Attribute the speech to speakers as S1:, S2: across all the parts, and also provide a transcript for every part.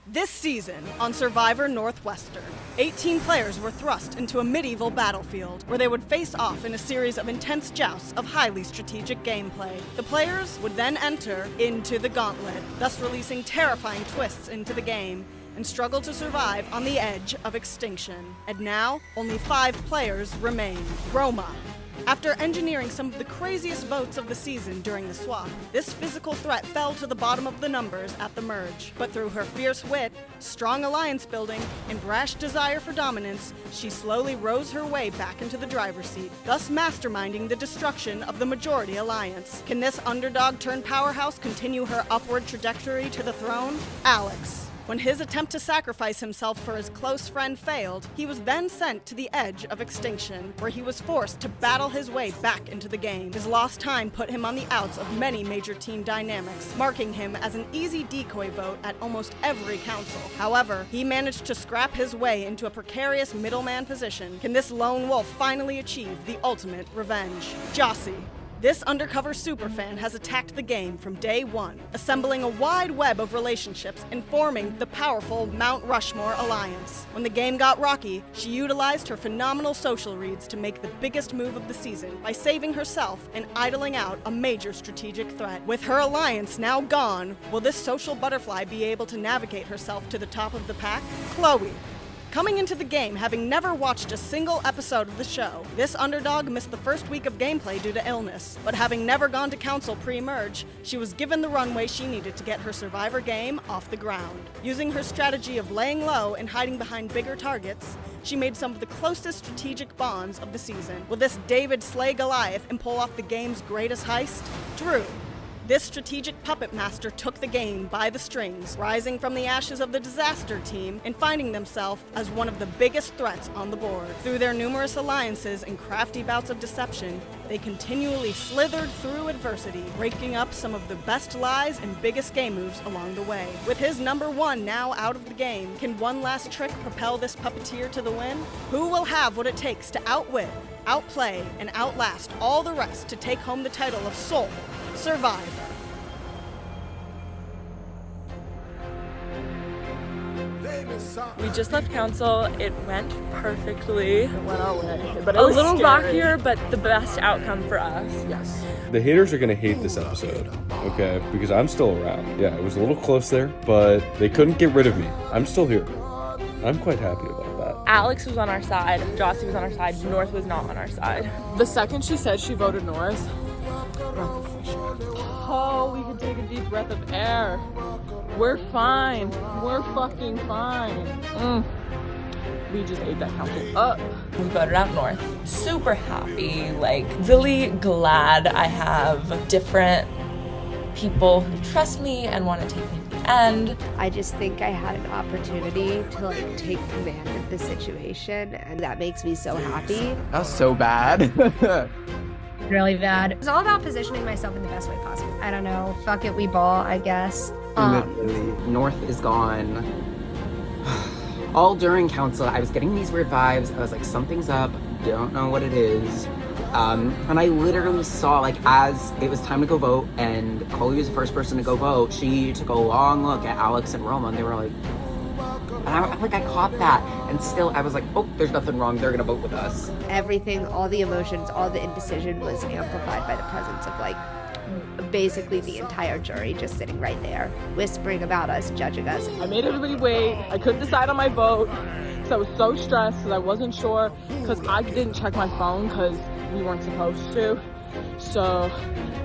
S1: This season on Survivor Northwestern, 18 players were thrust into a medieval battlefield where they would face off in a series of intense jousts of highly strategic gameplay. The players would then enter into the Gauntlet, thus releasing terrifying twists into the game and struggle to survive on the edge of extinction. And now, only 5 players remain. Roma. After engineering some of the craziest votes of the season during the swap, this physical threat fell to the bottom of the numbers at the merge. But through her fierce wit, strong alliance building, and brash desire for dominance, she slowly rose her way back into the driver's seat, thus masterminding the destruction of the majority alliance. Can this underdog-turned-powerhouse continue her upward trajectory to the throne? Alex. When his attempt to sacrifice himself for his close friend failed, he was then sent to the edge of extinction, where he was forced to battle his way back into the game. His lost time put him on the outs of many major team dynamics, marking him as an easy decoy vote at almost every council. However, he managed to scrap his way into a precarious middleman position. Can this lone wolf finally achieve the ultimate revenge? Joust. This undercover superfan has attacked the game from day one, assembling a wide web of relationships and forming the powerful Mount Rushmore alliance. When the game got rocky, she utilized her phenomenal social reads to make the biggest move of the season by saving herself and idling out a major strategic threat. With her alliance now gone, will this social butterfly be able to navigate herself to the top of the pack? Chloe. Coming into the game having never watched a single episode of the show, this underdog missed the first week of gameplay due to illness. But having never gone to council pre-merge, she was given the runway she needed to get her Survivor game off the ground. Using her strategy of laying low and hiding behind bigger targets, she made some of the closest strategic bonds of the season. Will this David slay Goliath and pull off the game's greatest heist? Drew. This strategic puppet master took the game by the strings, rising from the ashes of the disaster team and finding themselves as one of the biggest threats on the board. Through their numerous alliances and crafty bouts of deception, they continually slithered through adversity, raking up some of the best lies and biggest game moves along the way. With his number 1 now out of the game, can one last trick propel this puppeteer to the win? Who will have what it takes to outwit, outplay, and outlast all the rest to take home the title of sole Survivor?
S2: We just left council. It went perfectly.
S3: It went our way, but it
S2: A
S3: was
S2: little
S3: scary.
S2: rockier, but the best outcome for us.
S3: Yes.
S4: The haters are gonna hate this episode, okay? Because I'm still around. Yeah, it was a little close there, but they couldn't get rid of me. I'm still here. I'm quite happy about that.
S2: Alex was on our side. Jossie was on our side. North was not on our side.
S3: The second she said she voted North, breath of fresh air. Oh, we can take a deep breath of air. We're fine. We're fucking fine. We just ate that council up.
S5: We voted out North. Super happy, like really glad I have different people who trust me and want to take me to the end.
S6: I just think I had an opportunity to like take command of the situation, and that makes me so happy.
S7: That was so bad.
S8: Really bad. It was all about positioning myself in the best way possible. I don't know. Fuck it, we ball, I guess.
S7: Literally, North is gone. All during council, I was getting these weird vibes. I was like, something's up. Don't know what it is. And I literally saw, like, as it was time to go vote, and Chloe was the first person to go vote, she took a long look at Alex and Roma, and they were like, and I caught that, and still I was like, oh, there's nothing wrong, they're gonna vote with us.
S6: Everything, all the emotions, all the indecision was amplified by the presence of like basically the entire jury just sitting right there, whispering about us, judging us.
S3: I made everybody wait. I couldn't decide on my vote. So I was so stressed because I wasn't sure, because I didn't check my phone because we weren't supposed to. So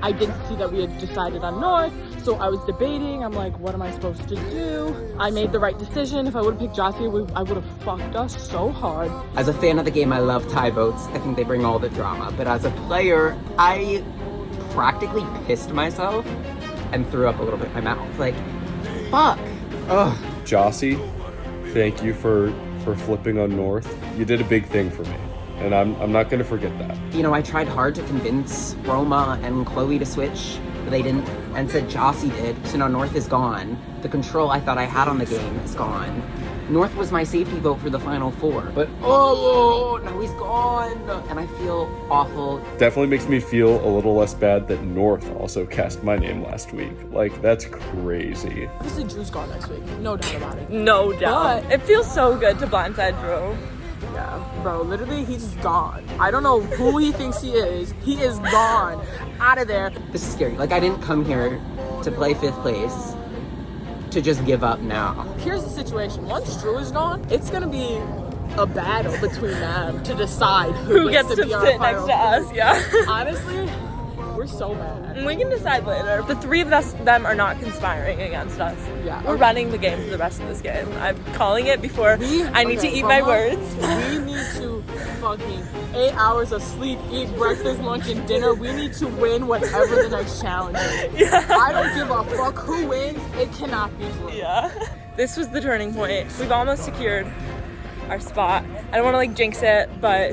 S3: I didn't see that we had decided on North. So I was debating. I'm like, what am I supposed to do? I made the right decision. If I would have picked Jossie, I would have fucked us so hard.
S7: As a fan of the game, I love tie votes. I think they bring all the drama. But as a player, I practically pissed myself and threw up a little bit in my mouth. Like, fuck. Ugh.
S4: Jossie, thank you for flipping on North. You did a big thing for me, and I'm not gonna forget that.
S7: You know, I tried hard to convince Roma and Chloe to switch, but they didn't, and said Jossie did, so now North is gone. The control I thought I had on the game is gone. North was my safety vote for the Final Four, but oh, now he's gone, and I feel awful.
S4: Definitely makes me feel a little less bad that North also cast my name last week. Like, that's crazy.
S3: Obviously, Drew's gone next week. No doubt about it.
S2: No doubt.
S3: But
S2: it feels so good to blindside Drew.
S3: yeah, bro, literally, he's gone. I don't know who he thinks he is. He is gone. Out of there.
S7: This is scary. Like, I didn't come here to play 5th place to just give up now.
S3: Here's the situation. Once Drew is gone, it's gonna be a battle between them to decide who
S2: Who gets to
S3: be our
S2: sit
S3: final
S2: next to
S3: four.
S2: us, yeah.
S3: Honestly, we're so mad.
S2: We can decide later. The three of them are not conspiring against us.
S3: Yeah.
S2: We're running the game for the rest of this game. I'm calling it before I need to eat my
S3: Roma,
S2: words.
S3: We need to fucking 8 hours of sleep, eat breakfast, lunch, and dinner. We need to win whatever the next challenge is.
S2: Yeah.
S3: I don't give a fuck who wins. It cannot be Drew.
S2: Yeah. This was the turning point. We've almost secured our spot. I don't want to like jinx it, but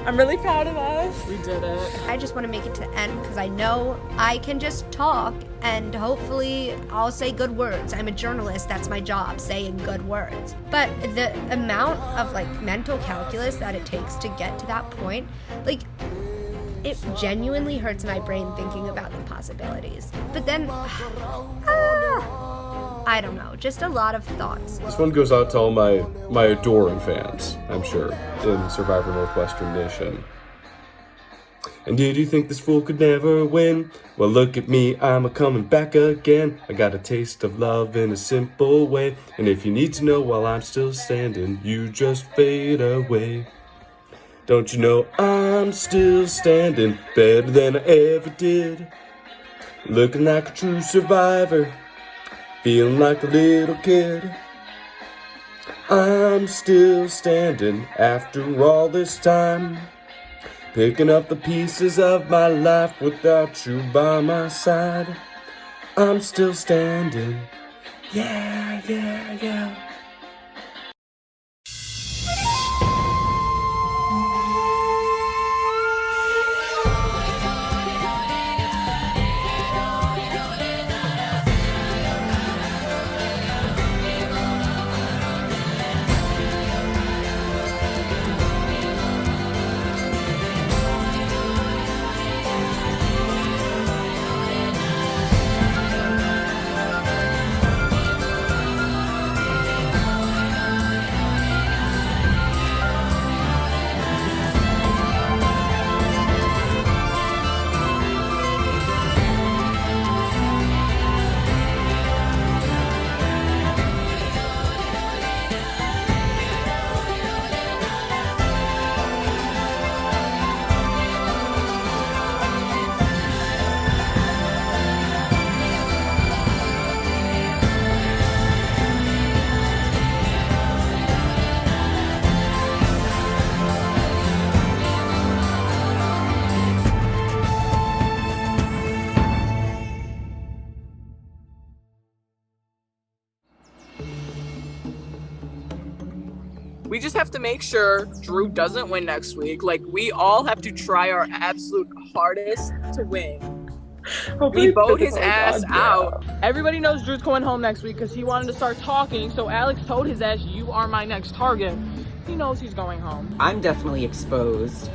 S2: I'm really proud of us.
S3: We did it.
S8: I just want to make it to the end because I know I can just talk and hopefully I'll say good words. I'm a journalist, that's my job, saying good words. But the amount of like mental calculus that it takes to get to that point, like it genuinely hurts my brain thinking about the possibilities. But then, I don't know, just a lot of thoughts.
S4: This one goes out to all my adoring fans, I'm sure, in Survivor Northwestern Nation. And did you think this fool could never win? Well, look at me, I'm a-coming back again. I got a taste of love in a simple way. And if you need to know while I'm still standing, you just fade away. Don't you know I'm still standing better than I ever did? Looking like a true survivor, feeling like a little kid. I'm still standing after all this time, picking up the pieces of my life without you by my side. I'm still standing. Yeah, yeah, yeah.
S3: We just have to make sure Drew doesn't win next week. Like, we all have to try our absolute hardest to win. We vote his ass out. Everybody knows Drew's going home next week because he wanted to start talking. So Alex told his ass, you are my next target. He knows he's going home.
S7: I'm definitely exposed.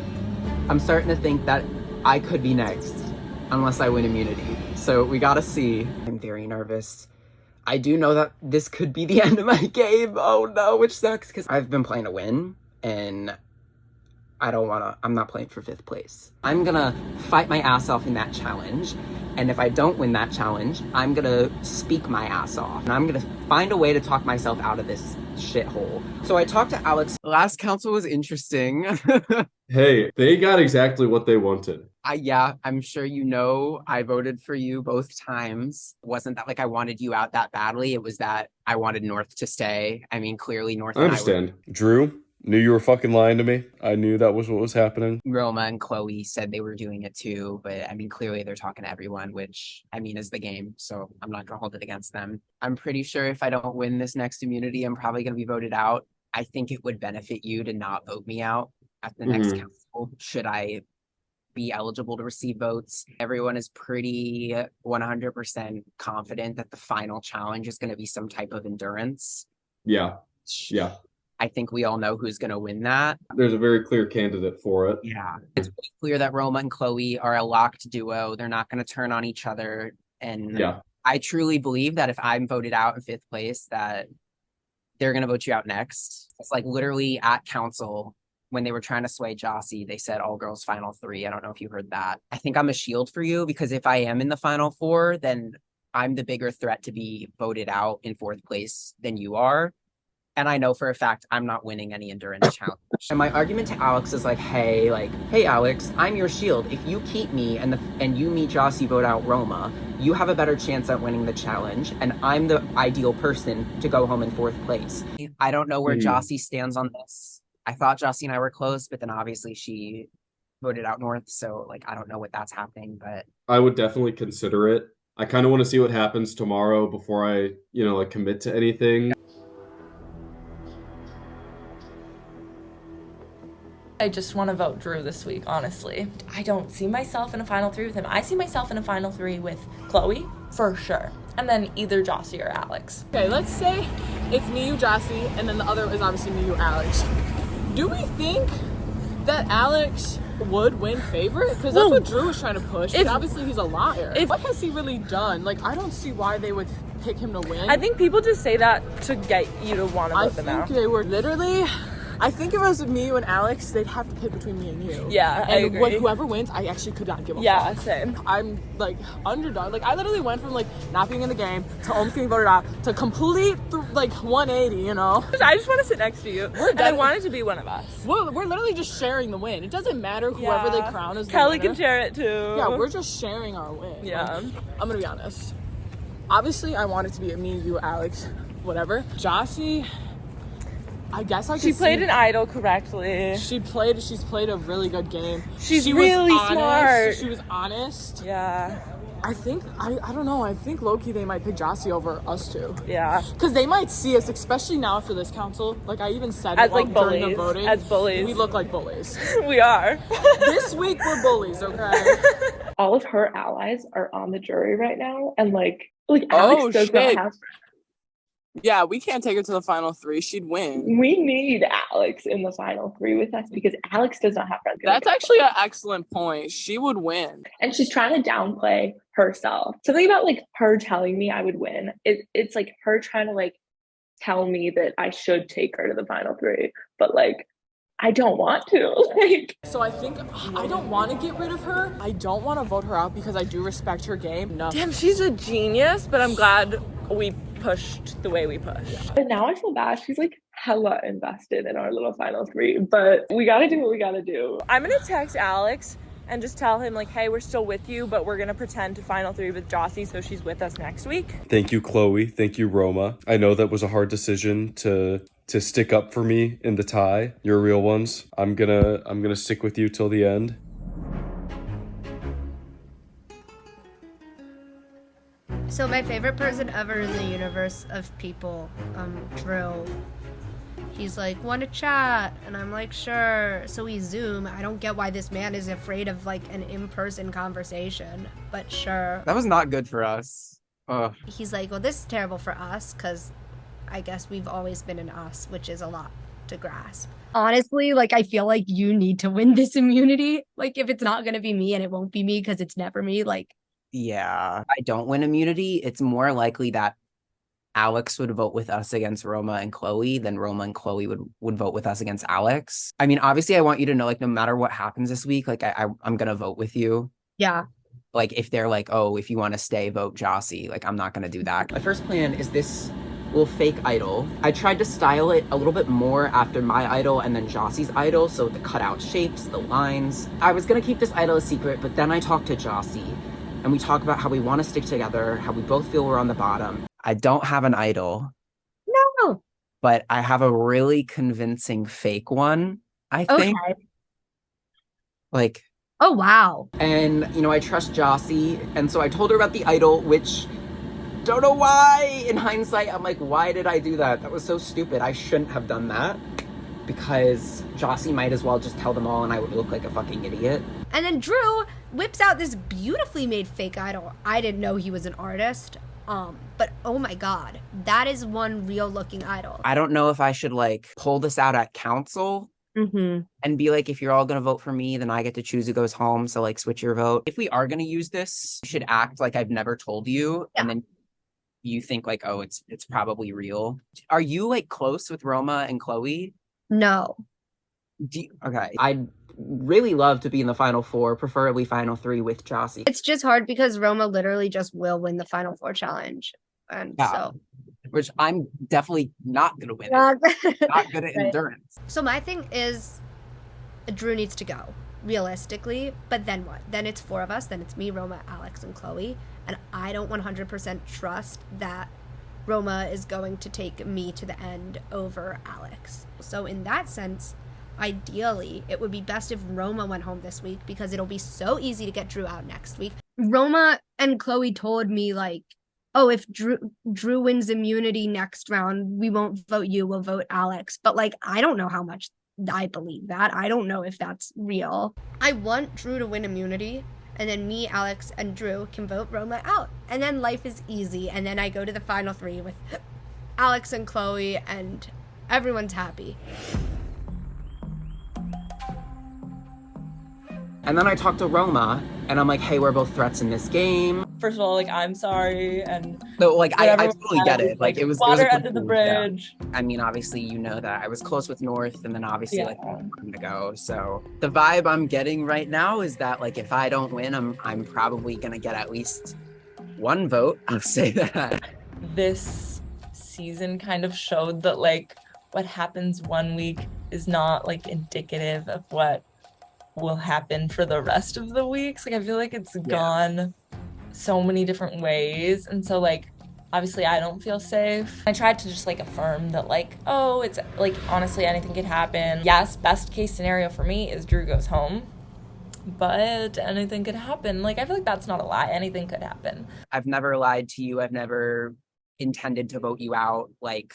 S7: I'm starting to think that I could be next unless I win immunity. So we gotta see. I'm very nervous. I do know that this could be the end of my game. Oh no, which sucks because I've been playing to win and I'm not playing for 5th place. I'm gonna fight my ass off in that challenge. And if I don't win that challenge, I'm gonna speak my ass off. And I'm gonna find a way to talk myself out of this shithole. So I talked to Alex. Last council was interesting.
S4: Hey, they got exactly what they wanted.
S7: Yeah, I'm sure you know I voted for you both times. It wasn't that like I wanted you out that badly. It was that I wanted North to stay. I mean, clearly North
S4: I understand. Drew, knew you were fucking lying to me. I knew that was what was happening.
S7: Roma and Chloe said they were doing it too, but I mean, clearly they're talking to everyone, which I mean is the game, so I'm not gonna hold it against them. I'm pretty sure if I don't win this next immunity, I'm probably gonna be voted out. I think it would benefit you to not vote me out at the next council, should I be eligible to receive votes. Everyone is pretty 100% confident that the final challenge is going to be some type of endurance.
S4: Yeah.
S7: I think we all know who's going to win that.
S4: There's a very clear candidate for it.
S7: Yeah. It's pretty clear that Roma and Chloe are a locked duo. They're not going to turn on each other. And I truly believe that if I'm voted out in 5th place, that they're going to vote you out next. It's like literally at council, when they were trying to sway Jossie, they said all girls final 3. I don't know if you heard that. I think I'm a shield for you, because if I am in the final 4, then I'm the bigger threat to be voted out in 4th place than you are. And I know for a fact I'm not winning any endurance challenge. And my argument to Alex is like, hey Alex, I'm your shield. If you keep me and you meet Jossie vote out Roma, you have a better chance at winning the challenge, and I'm the ideal person to go home in 4th place. I don't know where Jossie stands on this. I thought Jossie and I were close, but then obviously she voted out North, so like I don't know what that's happening, but
S4: I would definitely consider it. I kind of want to see what happens tomorrow before I, like commit to anything.
S5: I just want to vote Drew this week, honestly. I don't see myself in a final 3 with him. I see myself in a final 3 with Chloe, for sure. And then either Jossie or Alex.
S3: Okay, let's say it's me, you, Jossie, and then the other is obviously me, you, Alex. Do we think that Alex would win favorite? Because that's what Drew was trying to push. But obviously he's a liar. What has he really done? Like, I don't see why they would pick him to win.
S2: I think people just say that to get you to want to vote them out.
S3: I think they were literally... I think if it was me, you, and Alex, they'd have to pick between me and you.
S2: Yeah, I agree.
S3: Whoever wins, I actually could not give a fuck.
S2: Yeah, same.
S3: I'm, like, underdog. Like, I literally went from, like, not being in the game to almost getting voted out to complete, 180, you know?
S2: I just want to sit next to you. I want it to be one of us.
S3: We're literally just sharing the win. It doesn't matter whoever they crown as the
S2: Kelly
S3: winner.
S2: can share it, too.
S3: Yeah, we're just sharing our win.
S2: Yeah.
S3: Like, I'm gonna be honest. Obviously, I want it to be me, you, Alex, whatever. Jossie... I guess I could
S2: She played an idol correctly.
S3: She's played a really good game.
S2: She's really smart.
S3: She was honest.
S2: Yeah.
S3: I think, I don't know, I think low-key they might pick Jossie over us two.
S2: Yeah.
S3: Because they might see us, especially now after this council. Like, I even said
S2: as
S3: it
S2: like
S3: during
S2: bullies.
S3: the voting.
S2: As bullies.
S3: We look like bullies.
S2: We are.
S3: This week we're bullies, okay?
S9: All of her allies are on the jury right now, and like Alex does not have.
S3: Yeah, we can't take her to the final 3. She'd win.
S9: We need Alex in the final 3 with us because Alex does not have friends.
S3: That's actually an excellent point. She would win.
S9: And she's trying to downplay herself. Something about like her telling me I would win. It's like her trying to like tell me that I should take her to the final 3, but like I don't want to.
S3: So I think I don't want to get rid of her. I don't want to vote her out because I do respect her game. No.
S2: Damn, she's a genius, but I'm glad we pushed the way we pushed.
S9: And now I feel bad. She's like hella invested in our little final 3, but we gotta do what we gotta do.
S2: I'm gonna text Alex and just tell him like, hey, we're still with you, but we're gonna pretend to final 3 with Jossie so she's with us next week.
S4: Thank you, Chloe. Thank you, Roma. I know that was a hard decision to stick up for me in the tie. You're real ones. I'm gonna stick with you till the end.
S8: So my favorite person ever in the universe of people, Drew. He's like, want to chat? And I'm like, sure. So we Zoom. I don't get why this man is afraid of like an in-person conversation, but sure.
S7: that was not good for us. Ugh.
S8: He's like, well, this is terrible for us because I guess we've always been an us, which is a lot to grasp. Honestly, like, I feel like you need to win this immunity. Like, if it's not going to be me and it won't be me because it's never me, like.
S7: Yeah, I don't win immunity. It's more likely that Alex would vote with us against Roma and Chloe than Roma and Chloe would vote with us against Alex. I mean, obviously, I want you to know, like, no matter what happens this week, like, I'm going to vote with you.
S8: Yeah.
S7: Like, if they're like, oh, if you want to stay, vote Jossie, like, I'm not going to do that. My first plan is this little fake idol. I tried to style it a little bit more after my idol and then Jossie's idol, so the cutout shapes, the lines. I was going to keep this idol a secret, but then I talked to Jossie, and we talk about how we want to stick together, how we both feel we're on the bottom. I don't have an idol.
S8: No.
S7: But I have a really convincing fake one, I think.
S8: Okay.
S7: Like,
S8: oh, wow.
S7: and, you know, I trust Jossie, and so I told her about the idol, which, don't know why, in hindsight, I'm like, why did I do that? That was so stupid. I shouldn't have done that. because Jossie might as well just tell them all and I would look like a fucking idiot.
S8: And then Drew whips out this beautifully made fake idol. I didn't know he was an artist. But oh my god, that is one real looking idol.
S7: I don't know if I should like pull this out at council and be like, if you're all gonna vote for me, then I get to choose who goes home. So like switch your vote. If we are gonna use this, you should act like I've never told you. Yeah. And then you think like, oh, it's probably real. Are you like close with Roma and Chloe?
S8: No.
S7: Okay. I'd really love to be in the final four, preferably final three with Jossie.
S8: It's just hard because Roma literally just will win the final four challenge. And so
S7: which I'm definitely not gonna win. Not good at endurance.
S8: So my thing is Drew needs to go, realistically, but then what? Then it's four of us, then it's me, Roma, Alex, and Chloe. And I don't 100% trust that Roma is going to take me to the end over Alex. So in that sense, ideally, it would be best if Roma went home this week because it'll be so easy to get Drew out next week. Roma and Chloe told me like, oh, if Drew wins immunity next round, we won't vote you, we'll vote Alex. But like, I don't know how much I believe that. I don't know if that's real. I want Drew to win immunity, and then me, Alex, and Drew can vote Roma out. And then life is easy. And then I go to the final three with Alex and Chloe, and everyone's happy.
S7: And then I talked to Roma, and I'm like, hey, we're both threats in this game.
S2: First of all, like, I'm sorry, and
S7: so like I totally get it. Like it was
S2: water
S7: a
S2: under the bridge.
S7: Yeah. I mean, obviously, you know that I was close with North, and then obviously like I'm to go. So the vibe I'm getting right now is that like if I don't win, I'm probably gonna get at least one vote. I'll say that.
S5: This season kind of showed that like what happens one week is not like indicative of what will happen for the rest of the weeks. Like I feel like it's gone so many different ways, and so like obviously I don't feel safe. I tried to just like affirm that like, oh, it's like honestly anything could happen. Yes, best case scenario for me is Drew goes home, but anything could happen. Like I feel like that's not a lie. Anything could happen.
S7: I've never lied to you. I've never intended to vote you out. Like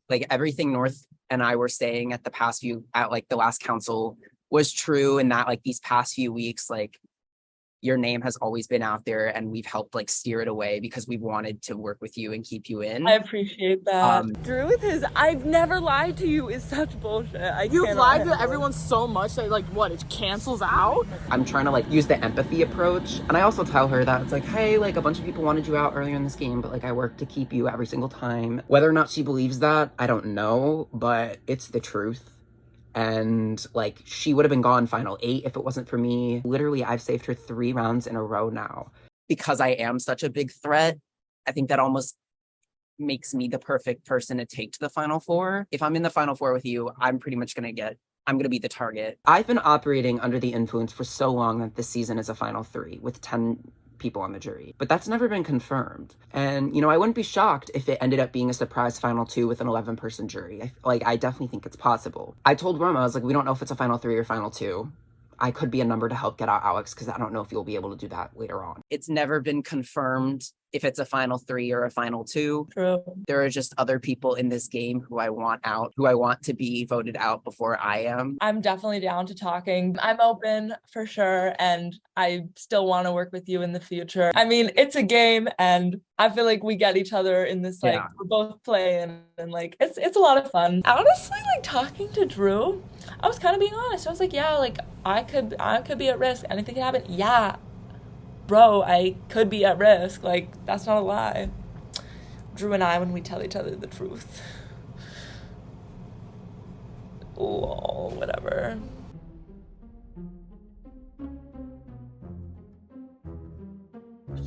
S7: like everything North and I were saying at the last council was true, and that like these past few weeks, like your name has always been out there, and we've helped like steer it away because we've wanted to work with you and keep you in.
S2: I appreciate that. Drew with his "I've never lied to you" is such bullshit.
S3: You've lied to everyone so much that like what, it cancels out?
S7: I'm trying to like use the empathy approach, and I also tell her that it's like, hey, like a bunch of people wanted you out earlier in this game, but like I work to keep you every single time. Whether or not she believes that, I don't know, but it's the truth. And like she would have been gone final 8 if it wasn't for me. Literally, I've saved her 3 rounds in a row now. Because I am such a big threat, I think that almost makes me the perfect person to take to the final 4. If I'm in the final 4 with you, I'm pretty much I'm gonna be the target. I've been operating under the influence for so long that this season is a final 3 with 10 people on the jury, but that's never been confirmed. And I wouldn't be shocked if it ended up being a surprise final 2 with an 11-person jury. I definitely think it's possible. I told Roma, I was like, we don't know if it's a final 3 or final 2. I could be a number to help get out Alex because I don't know if you'll be able to do that later on. It's never been confirmed if it's a final 3 or a final 2.
S2: True.
S7: There are just other people in this game who I want out, who I want to be voted out before I am.
S2: I'm definitely down to talking. I'm open for sure, and I still want to work with you in the future. I mean, it's a game, and I feel like we get each other in this, like, we're both playing, and like, it's a lot of fun. Honestly, like, talking to Drew, I was kind of being honest. I was like, yeah, like, I could be at risk. Anything could happen. Yeah, bro, I could be at risk. Like, that's not a lie. Drew and I, when we tell each other the truth. Lol, whatever.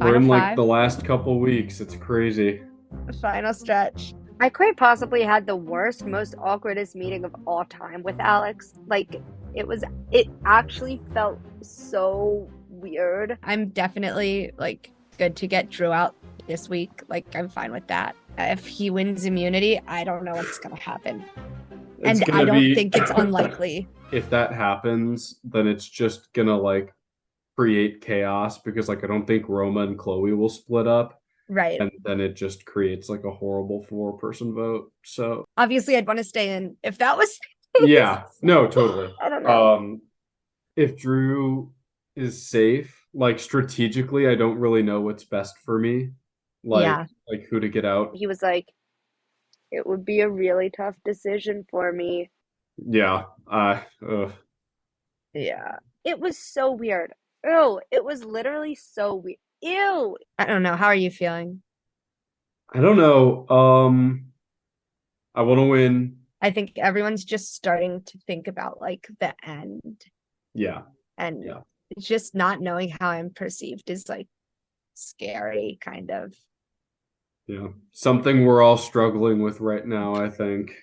S4: We're in like the last couple weeks. It's crazy.
S6: Final stretch. I quite possibly had the worst, most awkwardest meeting of all time with Alex. Like, it actually felt so weird. I'm definitely, like, good to get Drew out this week. Like, I'm fine with that. If he wins immunity, I don't know what's gonna happen. And I don't think it's unlikely.
S4: If that happens, then it's just gonna, like, create chaos because, like, I don't think Roma and Chloe will split up.
S6: Right.
S4: And then it just creates like a horrible 4-person vote. So
S6: obviously I'd want to stay in if that was
S4: Yeah, no, totally.
S6: I don't know.
S4: If Drew is safe, like strategically, I don't really know what's best for me,
S8: Yeah.
S4: like who to get out.
S6: He was like, it would be a really tough decision for me.
S4: Yeah,
S8: Yeah.
S6: It was so weird. Ew, it was literally so weird. Ew.
S8: I don't know. How are you feeling?
S4: I don't know. I want to win.
S8: I think everyone's just starting to think about like the end,
S4: Yeah,
S8: and
S4: yeah.
S8: just not knowing how I'm perceived is like scary, kind of.
S4: Yeah, something we're all struggling with right now, I think.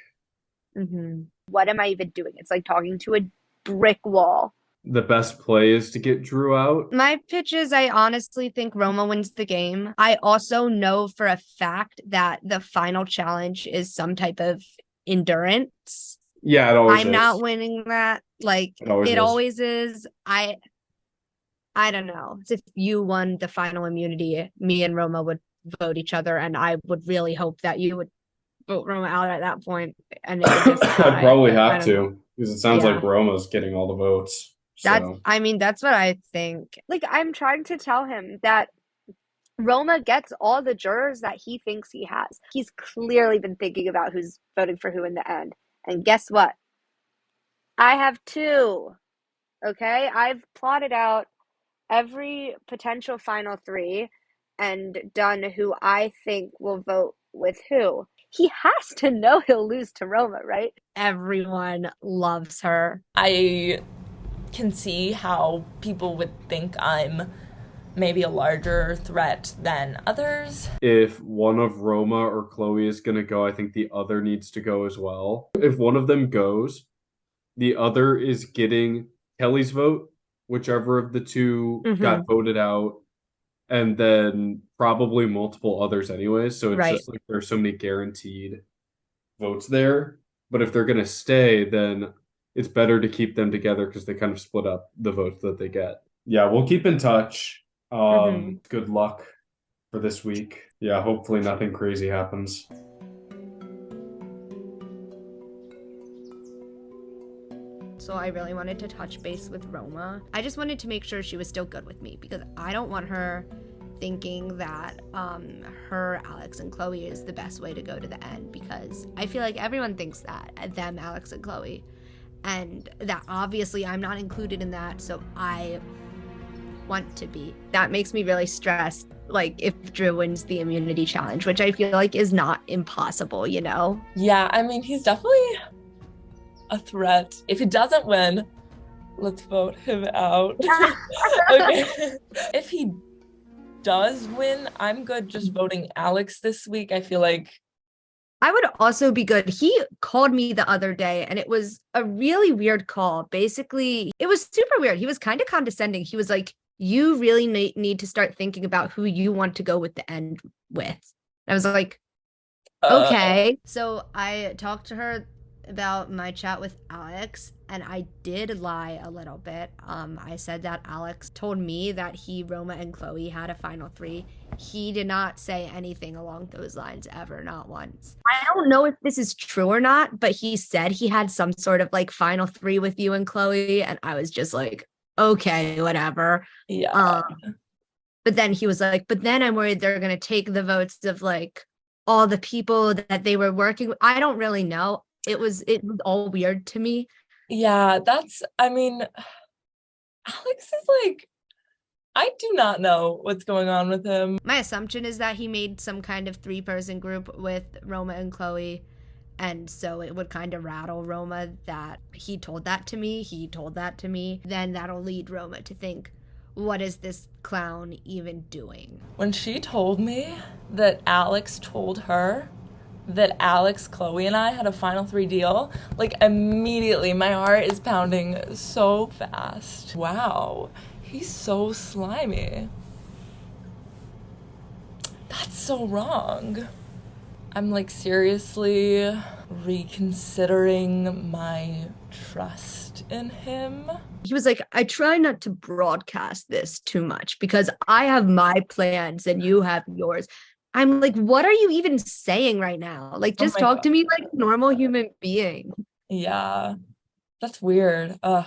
S8: Mm-hmm.
S6: What am I even doing? It's like talking to a brick wall.
S4: The best play is to get Drew out.
S8: My pitch is I honestly think Roma wins the game. I also know for a fact that the final challenge is some type of endurance.
S4: Yeah, it always
S8: I'm
S4: is.
S8: not winning that. Like
S4: It always
S8: is. I don't know. If you won the final immunity, me and Roma would vote each other, and I would really hope that you would vote Roma out at that point, and it would just
S4: I'd probably
S8: I
S4: have
S8: don't know.
S4: to because it sounds
S8: Yeah.
S4: like Roma's getting all the votes. So
S8: That's what I think.
S6: Like, I'm trying to tell him that Roma gets all the jurors that he thinks he has. He's clearly been thinking about who's voting for who in the end. And guess what? I have two. Okay? I've plotted out every potential final three and done who I think will vote with who. He has to know he'll lose to Roma, right?
S8: Everyone loves her.
S5: I can see how people would think I'm maybe a larger threat than others.
S4: if one of Roma or Chloe is going to go, I think the other needs to go as well. If one of them goes, the other is getting Kelly's vote, whichever of the 2 got voted out, and then probably multiple others anyways. So it's just like there's so many guaranteed votes there. But if they're going to stay, then it's better to keep them together because they kind of split up the votes that they get. Yeah, we'll keep in touch. Good luck for this week. Yeah, hopefully nothing crazy happens.
S8: So I really wanted to touch base with Roma. I just wanted to make sure she was still good with me because I don't want her thinking that her, Alex, and Chloe is the best way to go to the end, because I feel like everyone thinks that, them, Alex, and Chloe, and that obviously I'm not included in that, so I want to be. That makes me really stressed, like if Drew wins the immunity challenge, which I feel like is not impossible, you know?
S5: Yeah, I mean, he's definitely a threat. If he doesn't win, let's vote him out. Okay. If he does win, I'm good just voting Alex this week. I feel like
S8: I would also be good. He called me the other day and it was a really weird call. Basically, it was super weird. He was kind of condescending. He was like, you really need to start thinking about who you want to go with the end with. I was like, okay. So I talked to her about my chat with Alex, and I did lie a little bit. I said that Alex told me that he, Roma, and Chloe had a final three. He did not say anything along those lines ever, not once. I don't know if this is true or not, but he said he had some sort of like final three with you and Chloe, and I was just like, okay, whatever.
S5: Yeah.
S8: But then he was like, but then I'm worried they're gonna take the votes of like all the people that they were working with. I don't really know. It was all weird to me.
S5: Yeah, I mean, Alex is like, I do not know what's going on with him.
S8: My assumption is that he made some kind of 3-person group with Roma and Chloe, and so it would kind of rattle Roma that he told that to me. Then that'll lead Roma to think, what is this clown even doing?
S5: When she told me that Alex told her that Alex, Chloe, and I had a final three deal, like immediately my heart is pounding so fast. Wow, he's so slimy. That's so wrong. I'm like seriously reconsidering my trust in him.
S8: He was like, I try not to broadcast this too much because I have my plans and you have yours. I'm like, what are you even saying right now? Like, just talk to me like a normal human being.
S5: Yeah. That's weird. Ugh.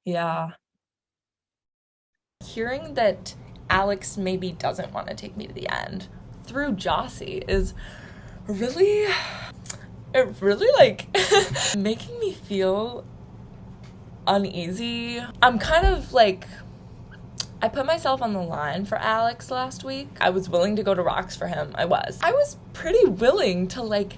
S5: Yeah. Hearing that Alex maybe doesn't want to take me to the end through Jossie is really like making me feel uneasy. I'm kind of like, I put myself on the line for Alex last week. I was willing to go to rocks for him. I was pretty willing to like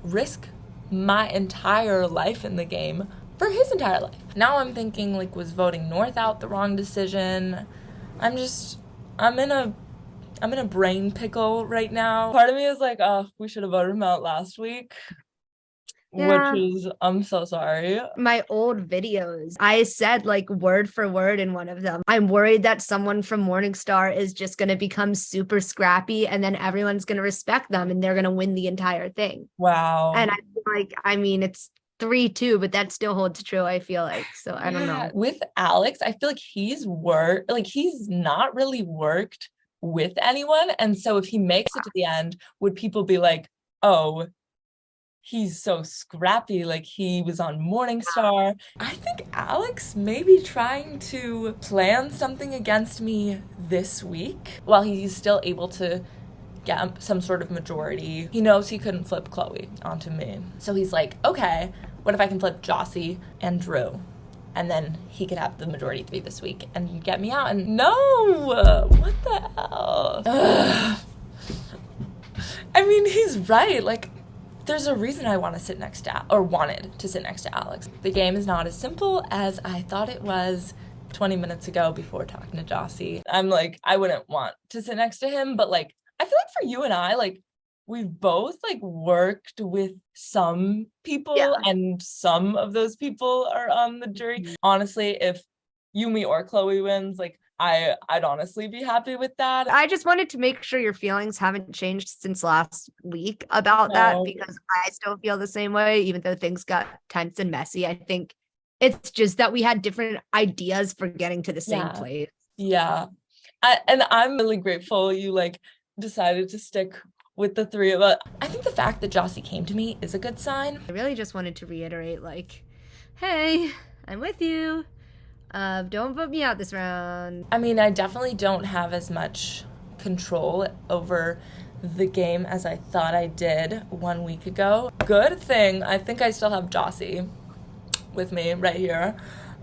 S5: risk my entire life in the game for his entire life. Now I'm thinking, like, was voting North out the wrong decision? I'm in a brain pickle right now. Part of me is like, oh, we should have voted him out last week.
S8: Yeah.
S5: Which is, I'm so sorry.
S8: My old videos, I said like word for word in one of them, I'm worried that someone from Morningstar is just going to become super scrappy and then everyone's going to respect them and they're going to win the entire thing.
S5: Wow.
S8: And I feel like, I mean, it's 3-2, but that still holds true, I feel like. So I don't know.
S5: With Alex, I feel like he's not really worked with anyone. And so if he makes it to the end, would people be like, oh, he's so scrappy, like he was on Morningstar? I think Alex may be trying to plan something against me this week while he's still able to get some sort of majority. He knows he couldn't flip Chloe onto me. So he's like, okay, what if I can flip Jossie and Drew? And then he could have the majority 3 this week and get me out. And no, what the hell? Ugh. I mean, he's right. Like, there's a reason I want to sit next to, or wanted to sit next to Alex. The game is not as simple as I thought it was 20 minutes ago before talking to Jossie. I'm like, I wouldn't want to sit next to him, but like, I feel like for you and I, like, we've both like worked with some people and some of those people are on the jury. Honestly, if Yumi or Chloe wins, like, I'd honestly be happy with that.
S8: I just wanted to make sure your feelings haven't changed since last week about that, because I still feel the same way, even though things got tense and messy. I think it's just that we had different ideas for getting to the same place.
S5: Yeah. And I'm really grateful you like decided to stick with the 3 of us. I think the fact that Jossie came to me is a good sign.
S8: I really just wanted to reiterate, like, hey, I'm with you. Don't vote me out this round.
S5: I mean, I definitely don't have as much control over the game as I thought I did 1 week ago. Good thing I think I still have Jossie with me right here,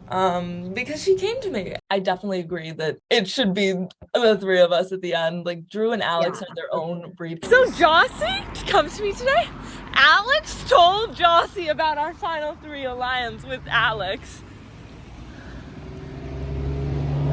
S5: because she came to me. I definitely agree that it should be the 3 of us at the end. Like, Drew and Alex are their own breed.
S3: So Jossie comes to me today. Alex told Jossie about our final 3 alliance with Alex.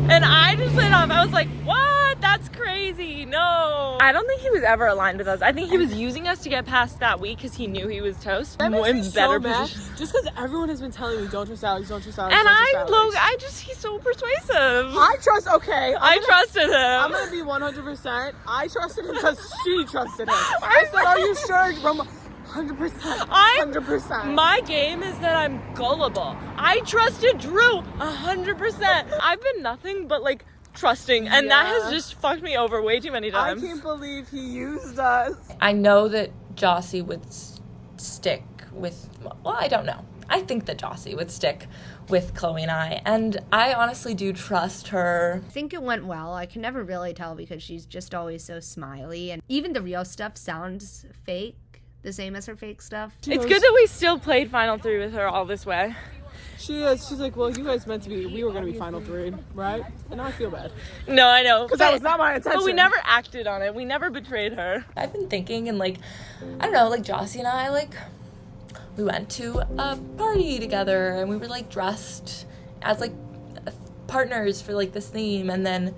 S3: And I just lit up. I was like, what? That's crazy. No. I don't think he was ever aligned with us. I think he was using us to get past that week because he knew he was toast.
S10: That makes me so mad. Just because everyone has been telling me, don't trust Alex, don't trust Alex,
S3: and
S10: don't trust
S3: Alex. He's so persuasive.
S10: I trusted him.
S3: I'm
S10: going to be 100%. I trusted him because she trusted him. I said, are you sure? 100%.
S3: My game is that I'm gullible. I trusted Drew 100%. I've been nothing but like trusting, and that has just fucked me over way too many times.
S10: I can't believe he used us.
S5: I know that Jossie would stick with, well, I don't know. I think that Jossie would stick with Chloe and I, and I honestly do trust her.
S8: I think it went well. I can never really tell because she's just always so smiley, and even the real stuff sounds fake, the same as her fake stuff.
S3: It's good that we still played Final 3 with her all this way.
S10: She is. She's like, well, you guys meant to be, we were going to be Final 3, right? And I feel bad.
S3: No, I know.
S10: Because that was not my intention.
S3: But we never acted on it. We never betrayed her.
S5: I've been thinking, and like, I don't know, like Jossie and I, like, we went to a party together and we were like dressed as like partners for like this theme, and then,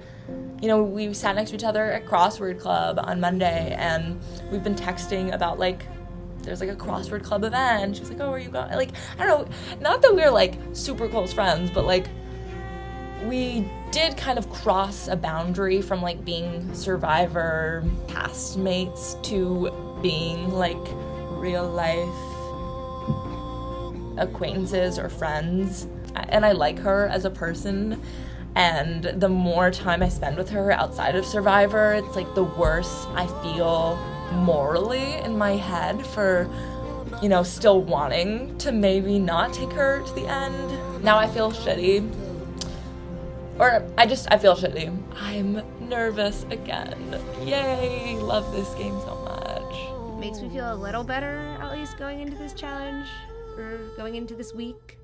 S5: you know, we sat next to each other at Crossword Club on Monday, and we've been texting about like, there's like a Crossword Club event, and she was like, oh, are you going? Like, I don't know, not that we're like super close friends, but like we did kind of cross a boundary from like being Survivor castmates to being like real life acquaintances or friends. And I like her as a person, and the more time I spend with her outside of Survivor, it's like the worse I feel morally in my head for you know, still wanting to maybe not take her to the end. Now I feel shitty. I feel shitty. I'm nervous again. Yay, love this game so much.
S8: Makes me feel a little better, at least going into this challenge, or going into this week,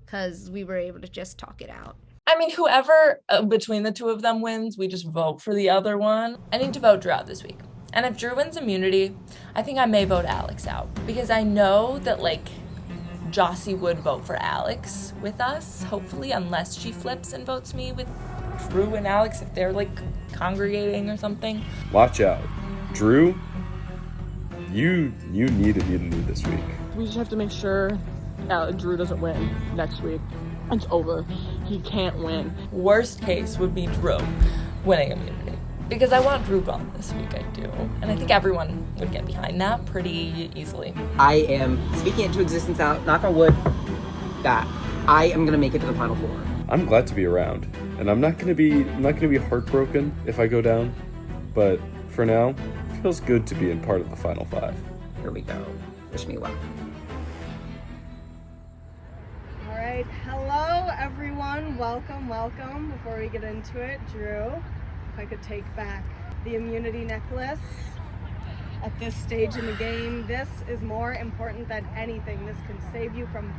S8: because we were able to just talk it out.
S5: I mean, whoever between the two of them wins, we just vote for the other one. I need to vote Drew out this week. And if Drew wins immunity, I think I may vote Alex out, because I know that, like, Jossie would vote for Alex with us, hopefully, unless she flips and votes me with Drew and Alex if they're, like, congregating or something.
S4: Watch out. Drew, you need immunity this week.
S3: We just have to make sure Drew doesn't win next week. It's over. He can't win.
S5: Worst case would be Drew winning immunity, because I want Drew gone this week, I do. And I think everyone would get behind that pretty easily.
S7: I am speaking it to existence out, knock on wood, that I am gonna make it to the final 4.
S4: I'm glad to be around, and I'm not gonna be heartbroken if I go down, but for now, it feels good to be in part of the final 5.
S7: Here we go. Wish me luck.
S1: All right, hello everyone, welcome. Before we get into it, Drew, if I could take back the immunity necklace. At this stage in the game, this is more important than anything. This can save you from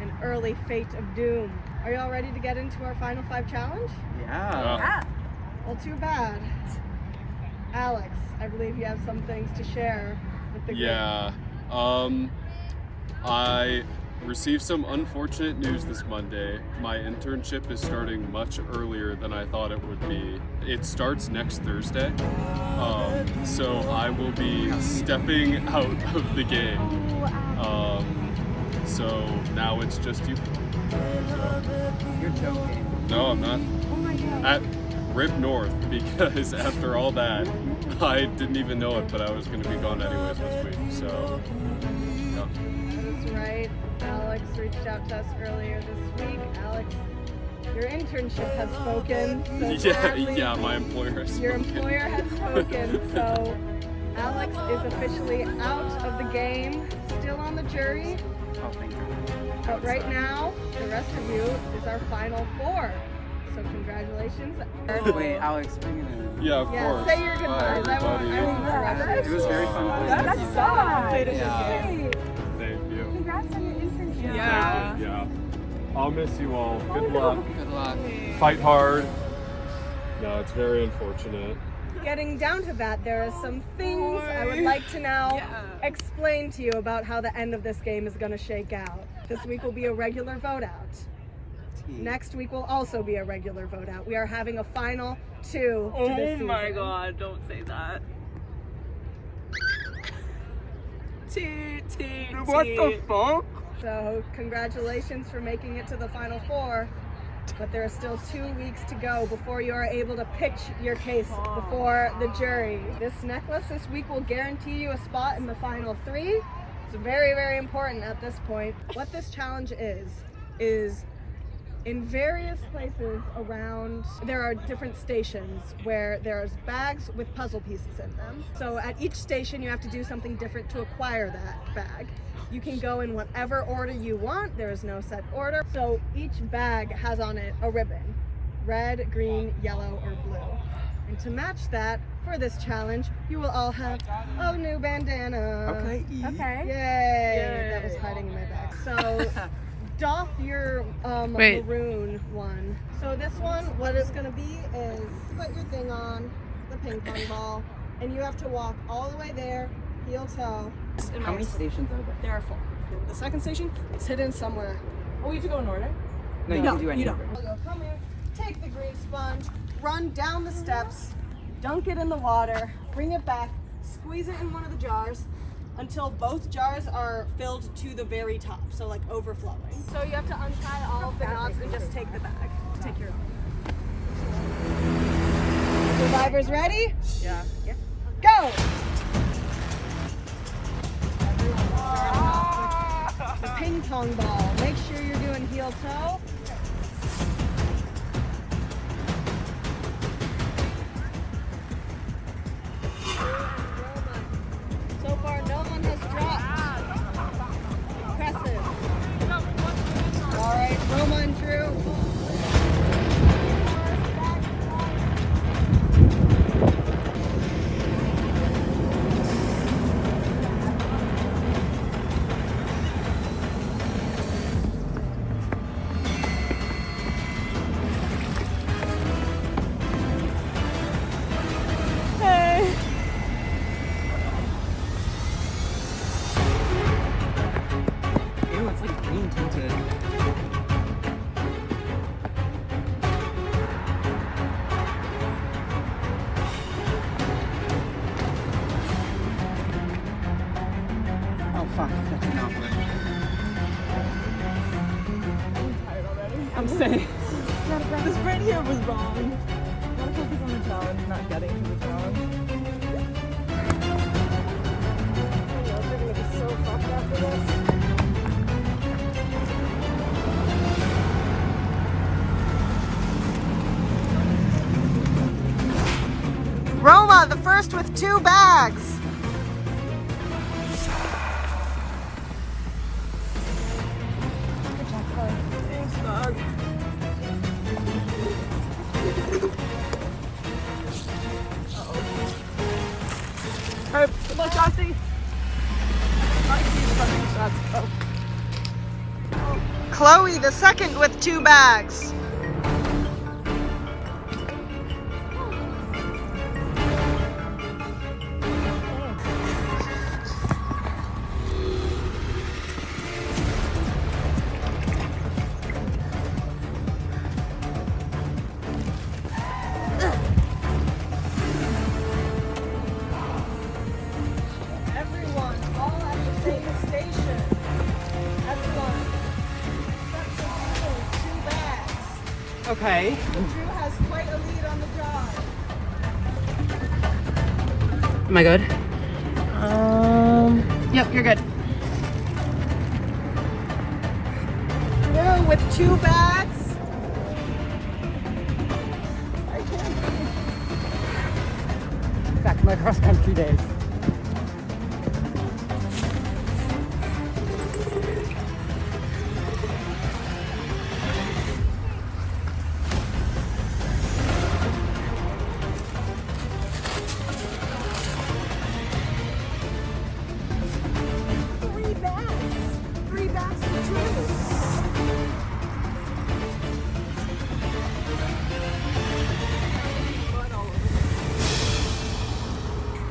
S1: an early fate of doom. Are y'all ready to get into our final 5 challenge?
S7: Yeah.
S1: Well, too bad. Alex, I believe you have some things to share with the group.
S11: Yeah, I received some unfortunate news this Monday. My internship is starting much earlier than I thought it would be. It starts next Thursday, so I will be stepping out of the game. So now it's just you.
S7: You're joking.
S11: No, I'm not.
S1: Oh my God.
S11: At Rip North, because after all that, I didn't even know it, but I was going to be gone anyways this week, so yeah.
S1: That's right. Alex reached out to us earlier this week. Alex, your internship has spoken. So
S11: Yeah, my employer has spoken.
S1: Your employer has spoken, so Alex is officially out of the game, still on the jury.
S7: Oh, thank you.
S1: But right now, the rest of you is our final 4. So congratulations.
S7: Wait, Alex, bring it in.
S11: Yeah, of course.
S1: Say your goodbyes.
S11: Bye, everybody.
S7: It was very fun.
S1: That's sad.
S11: Thank you.
S1: Congrats on your internship.
S11: Yeah. I'll miss you all. Good luck.
S7: Good luck.
S11: Fight hard. No, it's very unfortunate.
S1: Getting down to that, there are some things I would like to now explain to you about how the end of this game is going to shake out. This week will be a regular vote out. Next week will also be a regular vote out. We are having a final 2 to this season.
S10: Oh my God, don't say that.
S3: What the fuck?
S1: So congratulations for making it to the final 4. But there are still 2 weeks to go before you are able to pitch your case before the jury. This necklace this week will guarantee you a spot in the final 3. It's very, very important at this point. What this challenge is in various places around, there are different stations where there's bags with puzzle pieces in them. So at each station you have to do something different to acquire that bag. You can go in whatever order you want. There is no set order. So each bag has on it a ribbon, red, green, yellow, or blue. And to match that, for this challenge, you will all have a new bandana.
S7: Okay.
S1: Yay. That was hiding in my bag. So doff your maroon one. So this one, what it's gonna be is put your thing on, the ping pong ball, and you have to walk all the way there, heel toe.
S7: How many stations are there?
S1: There are 4. The second station is hidden somewhere.
S5: Oh, we have to go in order?
S7: No, you can do any
S1: you
S7: of
S1: don't.
S7: it.
S1: You'll come here, take the green sponge, run down the steps, dunk it in the water, bring it back, squeeze it in one of the jars until both jars are filled to the very top, so like overflowing. So you have to untie all of the knots and just take the bag. Take your own. Survivors ready?
S10: Yeah.
S1: Go! Everyone starting off with the ping pong ball. Make sure you're doing heel toe. So far, no one has dropped.
S7: fuck, that did not work.
S3: I'm saying this right here was wrong. Gotta focus on the challenge, not getting to the challenge. They're gonna be so fucked after this.
S1: Roma, the first with 2 bags.
S3: Thanks, dog. Alright, good luck, Jossie.
S1: Chloe, the second with 2 bags.
S3: Okay.
S1: Drew has quite a lead on the drive.
S7: Am I good?
S3: Yep, you're good.
S1: Drew with 2 bags.
S7: Back to my cross-country days.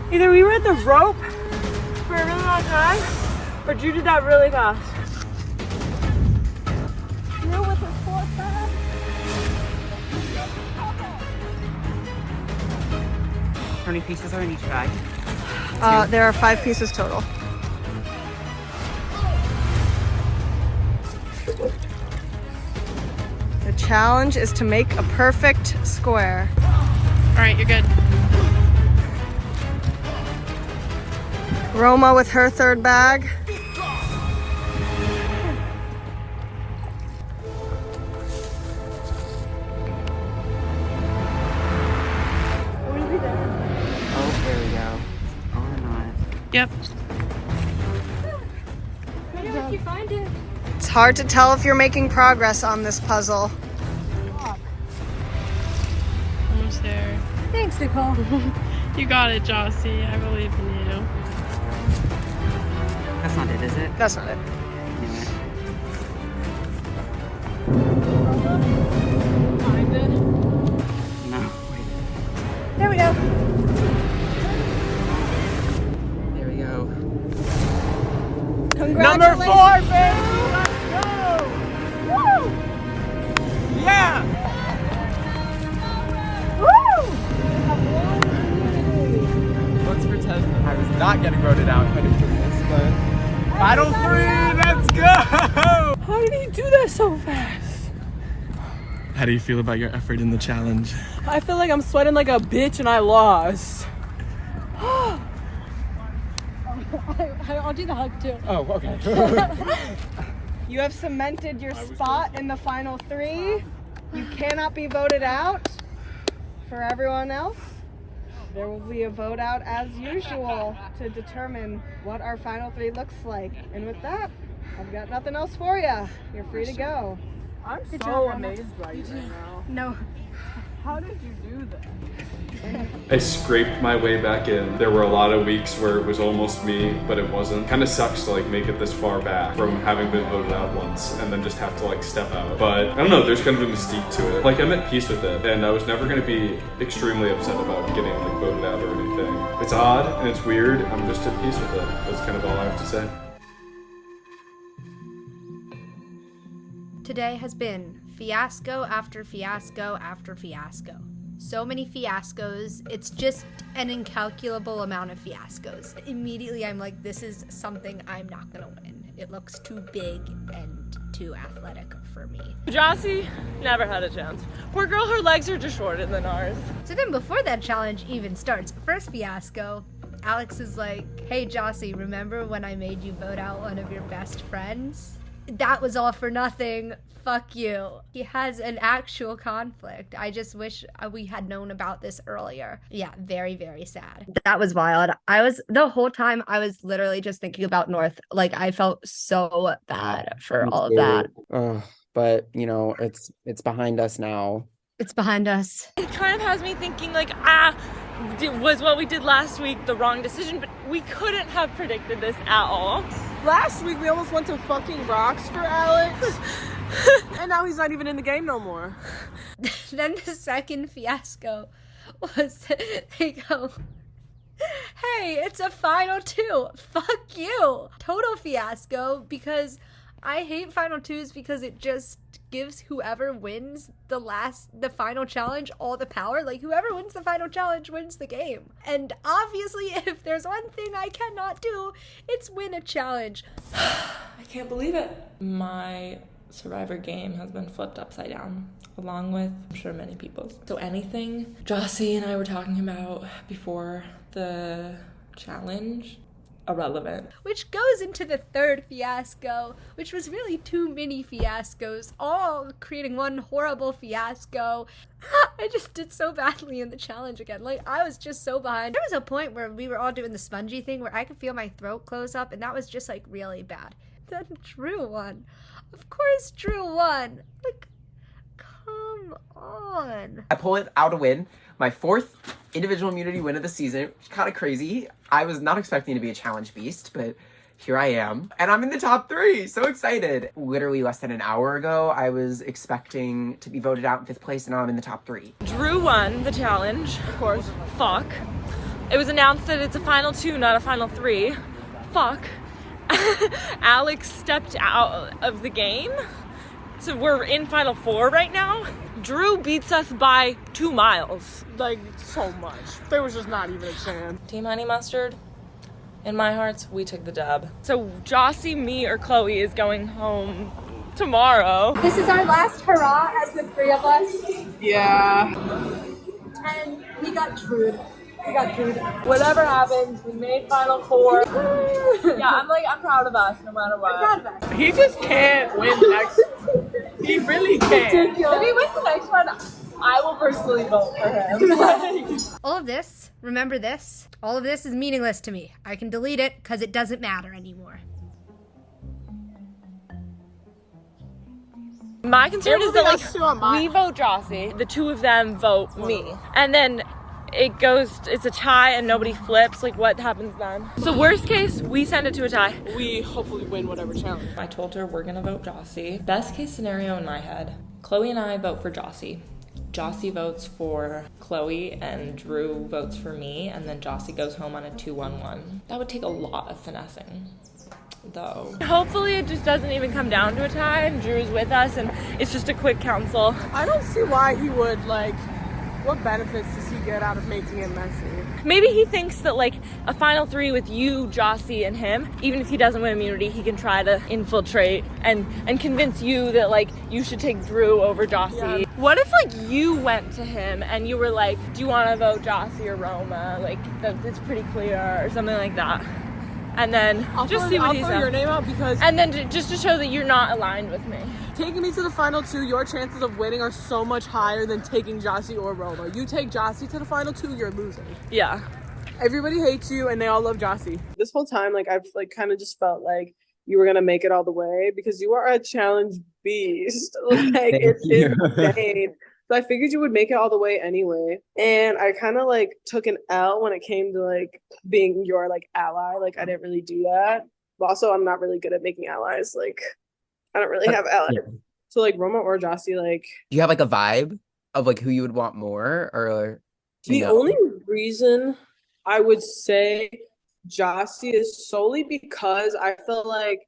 S3: Either we were at the rope for a really long time, or Drew did that really fast.
S1: Drew with his 4th bag.
S7: How many pieces are in each bag?
S1: There are 5 pieces total. The challenge is to make a perfect square.
S10: All right, you're good.
S1: Roma with her 3rd bag.
S7: Oh, there we go. Or not.
S10: Yep.
S1: It's hard to tell if you're making progress on this puzzle.
S10: Almost there.
S8: Thanks, Nicole.
S10: You got it, Jossie. I believe in you.
S7: That's not it, is it?
S1: That's not it.
S7: Anyway. No, wait.
S8: There we go.
S7: There we go.
S3: Number 4, baby! Let's go! Woo! Yeah! Woo! Let's pretend I was not getting voted out if I didn't do this, but... Final 3, let's go! How did he do that so fast?
S12: How do you feel about your effort in the challenge?
S3: I feel like I'm sweating like a bitch and I lost.
S10: I'll do the hug too.
S12: Oh, okay.
S1: You have cemented your spot in the final 3. You cannot be voted out. For everyone else, there will be a vote out as usual to determine what our final 3 looks like. And with that, I've got nothing else for you. You're free to go.
S3: I'm so amazed by you right now.
S8: No.
S3: How did you do that?
S11: I scraped my way back in. There were a lot of weeks where it was almost me, but it wasn't. Kind of sucks to like make it this far back from having been voted out once and then just have to like step out. But I don't know, there's kind of a mystique to it. Like I'm at peace with it and I was never gonna be extremely upset about getting like voted out or anything. It's odd and it's weird. I'm just at peace with it. That's kind of all I have to say.
S8: Today has been fiasco after fiasco after fiasco. So many fiascos. It's just an incalculable amount of fiascos. Immediately I'm like, this is something I'm not gonna win. It looks too big and too athletic for me.
S2: Jossie never had a chance. Poor girl, her legs are just shorter than ours.
S8: So then before that challenge even starts, first fiasco, Alex is like, hey Jossie, remember when I made you vote out one of your best friends? That was all for nothing. Fuck you. He has an actual conflict. I just wish we had known about this earlier. Yeah, very, very sad.
S6: That was wild. The whole time I was literally just thinking about North. Like, I felt so bad for all of that.
S7: But it's behind us now.
S6: It's behind us.
S2: It kind of has me thinking like, was what we did last week the wrong decision? But we couldn't have predicted this at all.
S10: Last week we almost went to fucking rocks for Alex. And now he's not even in the game no more.
S8: Then the second fiasco was they go, hey, it's a final two. Fuck you. Total fiasco, because I hate final twos because it just gives whoever wins the final challenge all the power. Like, whoever wins the final challenge wins the game. And obviously, if there's one thing I cannot do, it's win a challenge.
S5: I can't believe it. My Survivor game has been flipped upside down, along with, I'm sure, many people's. So anything Jossie and I were talking about before the challenge, irrelevant.
S8: Which goes into the third fiasco, which was really two mini fiascos, all creating one horrible fiasco. I just did so badly in the challenge again. Like, I was just so behind. There was a point where we were all doing the spongy thing where I could feel my throat close up, and that was just like really bad. Then Drew won. Of course Drew won. Like, come on.
S7: I pulled out a win. My fourth individual immunity win of the season. Which is kind of crazy. I was not expecting to be a challenge beast, but here I am. And I'm in the top 3. So excited. Literally less than an hour ago, I was expecting to be voted out in 5th place, and now I'm in the top 3.
S2: Drew won the challenge.
S10: Of course.
S2: Fuck. It was announced that it's a final 2, not a final 3. Fuck. Alex stepped out of the game. So we're in final 4 right now. Drew beats us by 2 miles.
S10: Like, so much. There was just not even a chance.
S5: Team Honey Mustard, in my hearts, we took the dub.
S2: So Jossie, me, or Chloe is going home tomorrow.
S13: This is our last hurrah as the 3 of us.
S10: Yeah.
S13: And we got Drew.
S2: Whatever happens, we made final 4. Yeah, I'm proud of us no matter what.
S13: I'm proud of us.
S10: He just can't win the next. He really can't.
S2: If he wins the next one, I will personally vote for him.
S8: All of this, remember this, all of this is meaningless to me. I can delete it because it doesn't matter anymore.
S2: My concern is that we vote Jossie, the 2 of them vote me, and then it's a tie and nobody flips. Like, what happens then? So worst case, we send it to a tie.
S10: We hopefully win whatever challenge.
S5: I told her we're gonna vote Jossie. Best case scenario in my head, Chloe and I vote for Jossie. Jossie votes for Chloe and Drew votes for me, and then Jossie goes home on a 2-1-1. That would take a lot of finessing, though.
S2: Hopefully it just doesn't even come down to a tie and Drew's with us and it's just a quick council.
S10: I don't see why he would, like, what benefits does he get out of making it messy?
S2: Maybe he thinks that, like, a final 3 with you, Jossie, and him, even if he doesn't win immunity, he can try to infiltrate and convince you that, like, you should take Drew over Jossie. Yeah. What if, like, you went to him and you were like, do you want to vote Jossie or Roma? Like, it's pretty clear, or something like that. And then see what he says.
S10: Your name out because...
S2: And then just to show that you're not aligned with me.
S10: Taking me to the final 2, your chances of winning are so much higher than taking Jossie or Roma. You take Jossie to the final 2, you're losing.
S2: Yeah.
S10: Everybody hates you and they all love Jossie. This whole time, like, I've like kind of just felt like you were gonna make it all the way because you are a challenge beast. Like, it's insane. So I figured you would make it all the way anyway. And I kind of like took an L when it came to like being your like ally. Like, I didn't really do that. But also, I'm not really good at making allies. Like, I don't really have allies. Yeah. So like Roma or Jossie, like,
S7: do you have like a vibe of like who you would want more, or
S10: the only reason I would say Jossie is solely because I feel like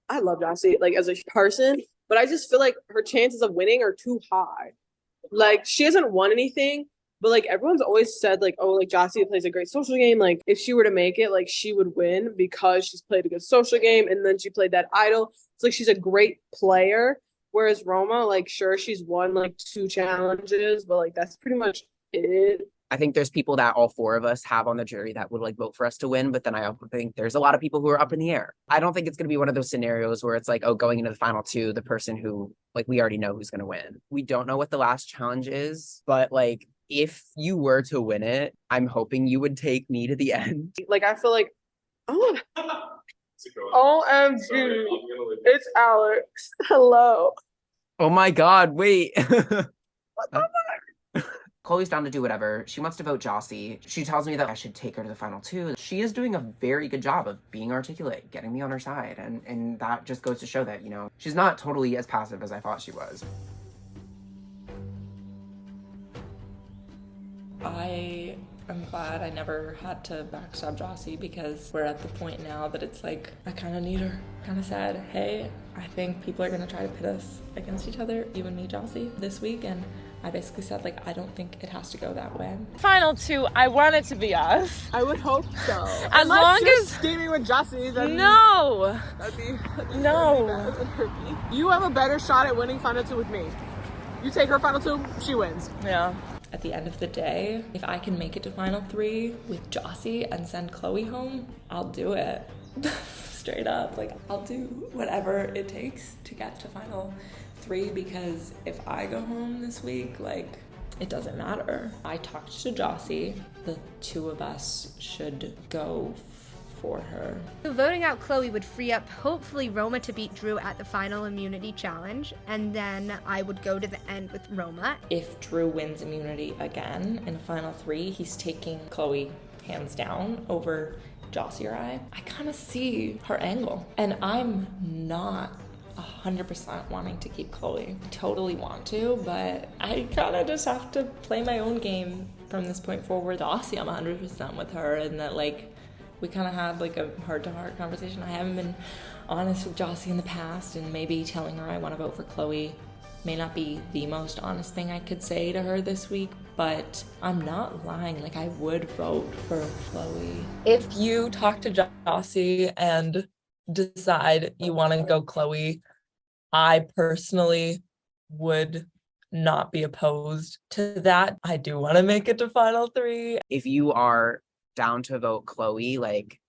S10: I love Jossie like as a person, but I just feel like her chances of winning are too high. Like, she hasn't won anything, But like everyone's always said like, oh, like Jousty plays a great social game. Like if she were to make it, like she would win because she's played a good social game and then she played that idol. It's like she's a great player. Whereas Roma, like sure, she's won like 2 challenges, but like that's pretty much it.
S7: I think there's people that all 4 of us have on the jury that would like vote for us to win, but then I also think there's a lot of people who are up in the air. I don't think it's going to be one of those scenarios where it's like, oh, going into the final 2, the person who like we already know who's going to win. We don't know what the last challenge is, but like if you were to win it, I'm hoping you would take me to the end.
S10: Like I feel like, oh, OMG, it's Alex. Hello.
S7: Oh my God, wait. Chloe's down to do whatever. She wants to vote Jousty. She tells me that I should take her to the final 2. She is doing a very good job of being articulate, getting me on her side. And that just goes to show that, you know, she's not totally as passive as I thought she was.
S5: I am glad I never had to backstab Jousty because we're at the point now that it's like, I kind of need her. Kind of said, hey, I think people are going to try to pit us against each other, you and me, Jousty, this week. And I basically said, like, I don't think it has to go that way.
S2: Final 2, I want it to be us.
S3: I would hope so.
S2: As long as
S3: scheming with Jousty, that'd be you have a better shot at winning final 2 with me. You take her final 2, she wins.
S2: Yeah.
S5: At the end of the day, if I can make it to final 3 with Jousty and send Chloe home, I'll do it. Straight up, like I'll do whatever it takes to get to final 3 because if I go home this week, like it doesn't matter. I talked to Jousty. The 2 of us should go for her.
S8: So voting out Chloe would free up hopefully Roma to beat Drew at the final immunity challenge, and then I would go to the end with Roma.
S5: If Drew wins immunity again in final 3, he's taking Chloe hands down over Jousty or I kind of see her angle, and I'm not 100% wanting to keep Chloe. Totally want to, but I kind of just have to play my own game from this point forward. Jousty, I'm 100% with her, and that like we kind of had like a heart-to-heart conversation. I haven't been honest with Jousty in the past, and maybe telling her I want to vote for Chloe may not be the most honest thing I could say to her this week, but I'm not lying. Like I would vote for Chloe. If you talk to Jousty and decide you want to go Chloe, I personally would not be opposed to that. I do want to make it to final 3.
S7: If you are down to vote Chloe, like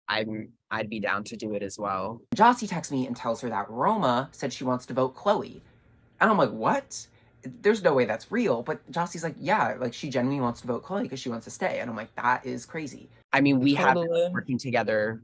S7: I'd be down to do it as well. Jousty texts me and tells her that Roma said she wants to vote Chloe. And I'm like, what? There's no way that's real. But Jousty's like, yeah, like she genuinely wants to vote Chloe because she wants to stay. And I'm like, that is crazy. I mean, we have been working together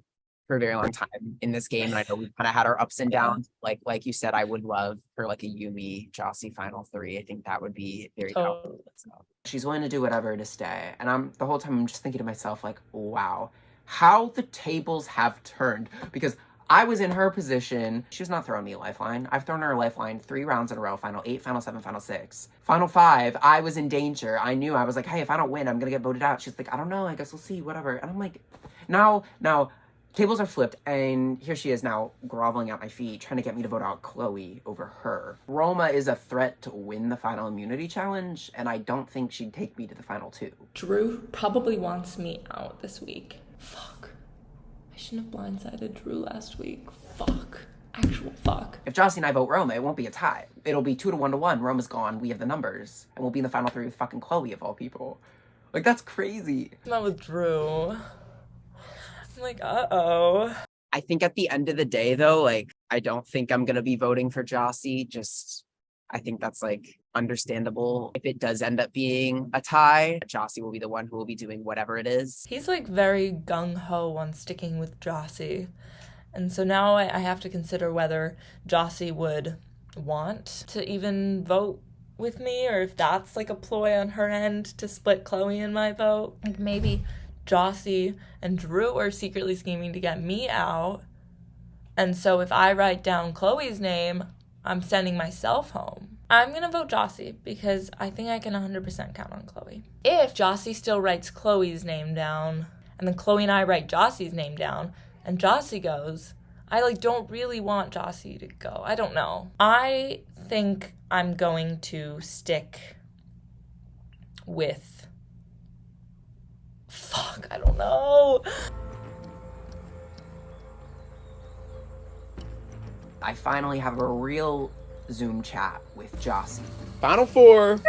S7: for a very long time in this game, and I know we've kind of had our ups and downs. Like you said, I would love for like a Yumi Jousty final 3. I think that would be very powerful. So she's willing to do whatever to stay, and the whole time I'm just thinking to myself like, wow, how the tables have turned, because I was in her position. She was not throwing me a lifeline. I've thrown her a lifeline 3 rounds in a row, final 8, final 7, final 6. Final 5, I was in danger. I knew, I was like, hey, if I don't win, I'm gonna get voted out. She's like, I don't know, I guess we'll see, whatever. And I'm like, now tables are flipped, and here she is now groveling at my feet, trying to get me to vote out Chloe over her. Roma is a threat to win the final immunity challenge, and I don't think she'd take me to the final 2.
S5: Drew probably wants me out this week. Fuck. I shouldn't have blindsided Drew last week. Fuck. Actual fuck.
S7: If Jousty and I vote Roma, it won't be a tie. It'll be 2 to 1 to 1. Roma's gone, we have the numbers, and we'll be in the final 3 with fucking Chloe of all people. Like, that's crazy.
S5: Not with Drew. I'm like, uh-oh.
S7: I think at the end of the day, though, like, I don't think I'm gonna be voting for Jousty. I think that's, like, understandable. If it does end up being a tie, Jousty will be the one who will be doing whatever it is.
S5: He's, like, very gung-ho on sticking with Jousty. And so now I have to consider whether Jousty would want to even vote with me, or if that's, like, a ploy on her end to split Chloe and my vote. Like, maybe Jousty and Drew are secretly scheming to get me out. And so if I write down Chloe's name, I'm sending myself home. I'm going to vote Jousty because I think I can 100% count on Chloe. If Jousty still writes Chloe's name down, and then Chloe and I write Jousty's name down, and Jousty goes, I don't really want Jousty to go. I don't know. I think I'm going to stick with Fuck, I don't know.
S7: I finally have a real Zoom chat with Jossie.
S4: Final four.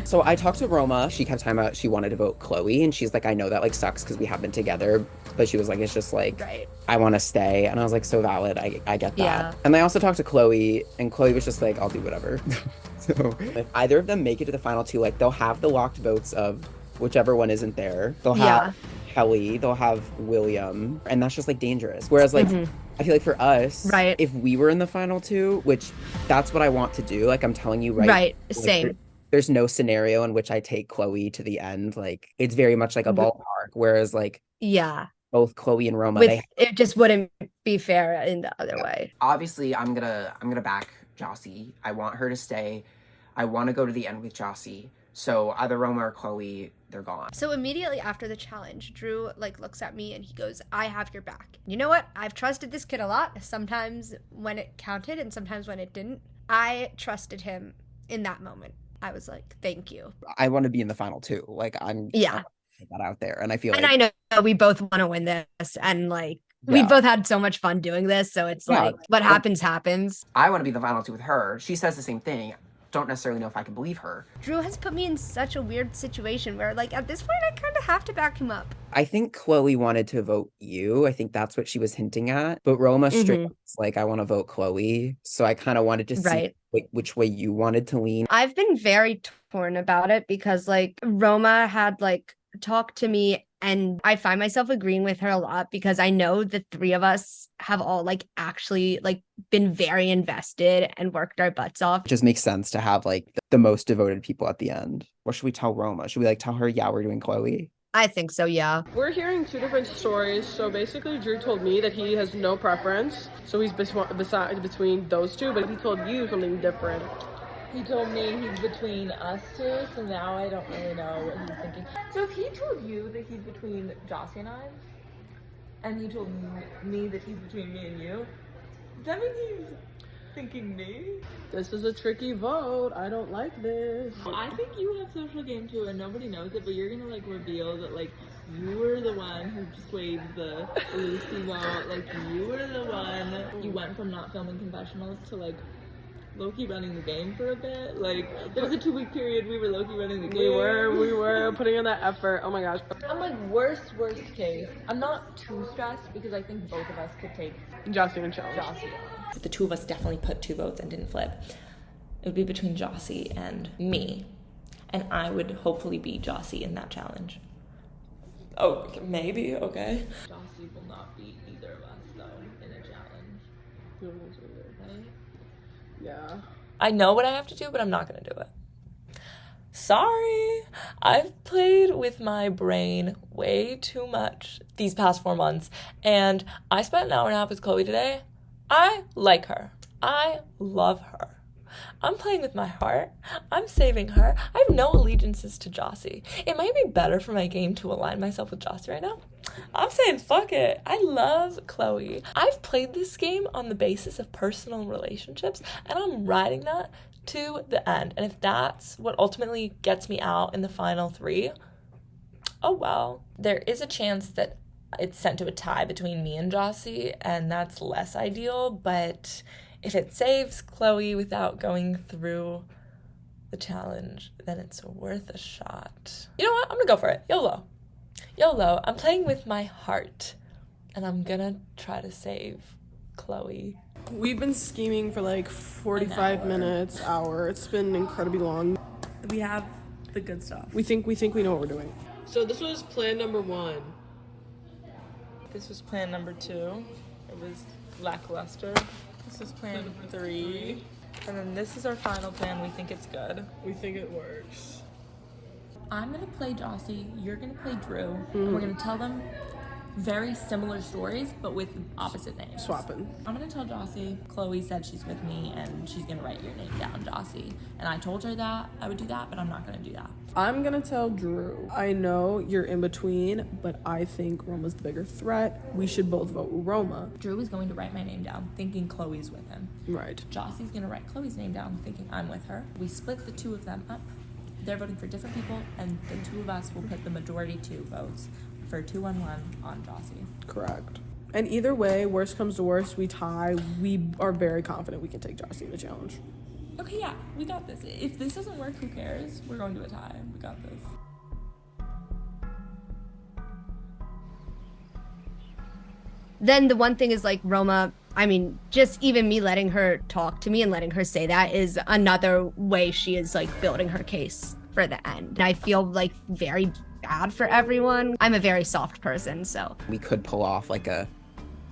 S7: So I talked to Roma. She kept talking about she wanted to vote Chloe, and she's like, I know that like sucks because we have been together, but she was like, it's just like,
S8: Right.
S7: I want to stay. And I was like, so valid. I get that.
S8: Yeah.
S7: And I also talked to Chloe, and Chloe was just like, I'll do whatever. So if either of them make it to the final two, like they'll have the locked votes of whichever one isn't there. They'll have Kelly, they'll have William, and that's just like dangerous. Whereas like I feel like for us,
S8: Right.
S7: if we were in the final two, which that's what I want to do, like I'm telling you right.
S8: Right.
S7: like,
S8: Same.
S7: There's no scenario in which I take Chloe to the end. Like it's very much like a ballpark. Whereas like
S8: Yeah.
S7: both Chloe and Roma,
S8: It just wouldn't be fair in the other way.
S7: obviously I'm gonna back Jossie. I want her to stay. I want to go to the end with Jossie. So either Roma or Chloe, they're gone.
S8: So immediately after the challenge, Drew like looks at me and he goes, I have your back. You know what? I've trusted this kid a lot. Sometimes when it counted and sometimes when it didn't. I trusted him in that moment. I was like, thank you.
S7: I want to be in the final two. Like I put that out there, and I feel
S8: And
S7: like
S8: I know we both want to win this, and like we both had so much fun doing this. So it's like what happens happens.
S7: I want to be the final two with her. She says the same thing. Don't necessarily know if I can believe her.
S8: Drew has put me in such a weird situation where like at this point I kind of have to back him up.
S7: I think Chloe wanted to vote you. I think that's what she was hinting at. But Roma straight was like, I want to vote Chloe. So I kind of wanted to see which way you wanted to lean.
S8: I've been very torn about it because like Roma had like talked to me and I find myself agreeing with her a lot because I know the three of us have all like actually like been very invested and worked our butts off.
S7: It just makes sense to have like the most devoted people at the end. What should we tell Roma? Should we like tell her, yeah, we're doing Chloe?
S8: I think so, yeah.
S3: We're hearing two different stories. So basically, Drew told me that he has no preference. So he's between those two, but he told you something different.
S2: He told me he's between us two, so now I don't really know what he's thinking. So if he told you that he's between Jossie and I, and he told me that he's between me and you, does that mean he's thinking me?
S3: This is a tricky vote. I don't like this.
S2: I think you have social game too, and nobody knows it, but you're gonna like reveal that like you were the one who swayed the Lucy vote. Like you were the one. You went from not filming confessionals to like low-key running the game for a bit. Like there was a 2-week period we were low-key running the game.
S3: We were putting in that effort. Oh my gosh.
S2: I'm like worst case. I'm not too stressed because I think both of us could take
S3: Jossie and challenge.
S2: Jossie on.
S5: If the two of us definitely put 2 votes and didn't flip, it would be between Jossie and me. And I would hopefully beat Jossie in that challenge. Oh, maybe, okay.
S2: Jossie will not beat either of us though in a challenge. Right?
S3: Yeah.
S5: I know what I have to do, but I'm not gonna do it. Sorry, I've played with my brain way too much these past 4 months, and I spent an hour and a half with Chloe today. I like her. I love her. I'm playing with my heart. I'm saving her. I have no allegiances to Jossie. It might be better for my game to align myself with Jossie right now. I'm saying fuck it. I love Chloe. I've played this game on the basis of personal relationships, and I'm riding that to the end. And if that's what ultimately gets me out in the final 3, oh well. There is a chance that it's sent to a tie between me and Jossie, and that's less ideal, but if it saves Chloe without going through the challenge, then it's worth a shot. You know what? I'm gonna go for it. YOLO. YOLO. I'm playing with my heart, and I'm gonna try to save Chloe.
S10: We've been scheming for like 45 minutes, hour. It's been incredibly long.
S5: We have the good stuff.
S10: We think we know what we're doing. So this was plan number 1.
S2: This was plan number 2. It was lackluster. This is plan number 3. And then this is our final plan. We think it's good.
S10: We think it works.
S5: I'm gonna play Jossie, you're gonna play Drew, and we're gonna tell them very similar stories, but with opposite names.
S10: Swapping.
S5: I'm gonna tell Jossie, Chloe said she's with me, and she's gonna write your name down, Jossie. And I told her that I would do that, but I'm not gonna do that.
S10: I'm gonna tell Drew. I know you're in between, but I think Roma's the bigger threat. We should both vote Roma.
S5: Drew is going to write my name down, thinking Chloe's with him.
S10: Right.
S5: Jossie's gonna write Chloe's name down, thinking I'm with her. We split the 2 of them up, They're voting for different people, and the two of us will put the majority 2 votes for 2-1-1 on Jossie.
S3: Correct. And either way, worst comes to worst, we tie. We are very confident we can take Jossie in the challenge.
S5: Okay, yeah, we got this. If this doesn't work, who cares? We're going to a tie. We got this.
S8: Then the one thing is like Roma, I mean, just even me letting her talk to me and letting her say that is another way she is like building her case for the end. And I feel like very bad for everyone. I'm a very soft person, so.
S7: We could pull off like a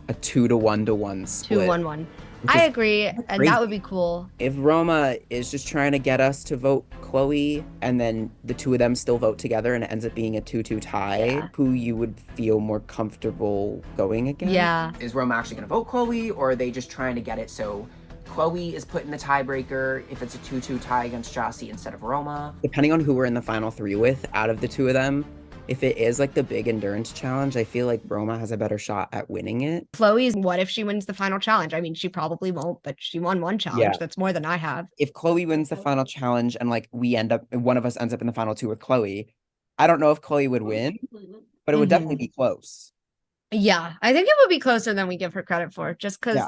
S7: 2-1 split.
S8: 2-1-1. I agree, and that would be cool.
S7: If Roma is just trying to get us to vote Chloe, and then the two of them still vote together and it ends up being a 2-2 tie, who you would feel more comfortable going against?
S8: Yeah.
S7: Is Roma actually going to vote Chloe, or are they just trying to get it so Chloe is put in the tiebreaker if it's a 2-2 tie against Jossie instead of Roma? Depending on who we're in the final 3 with, out of the 2 of them, if it is like the big endurance challenge, I feel like Roma has a better shot at winning it.
S8: Chloe's, what if she wins the final challenge? I mean, she probably won't, but she won 1 challenge.
S7: Yeah.
S8: That's more than I have.
S7: If Chloe wins the final challenge and like one of us ends up in the final 2 with Chloe, I don't know if Chloe would win, but it would definitely be close.
S8: Yeah, I think it would be closer than we give her credit for, just because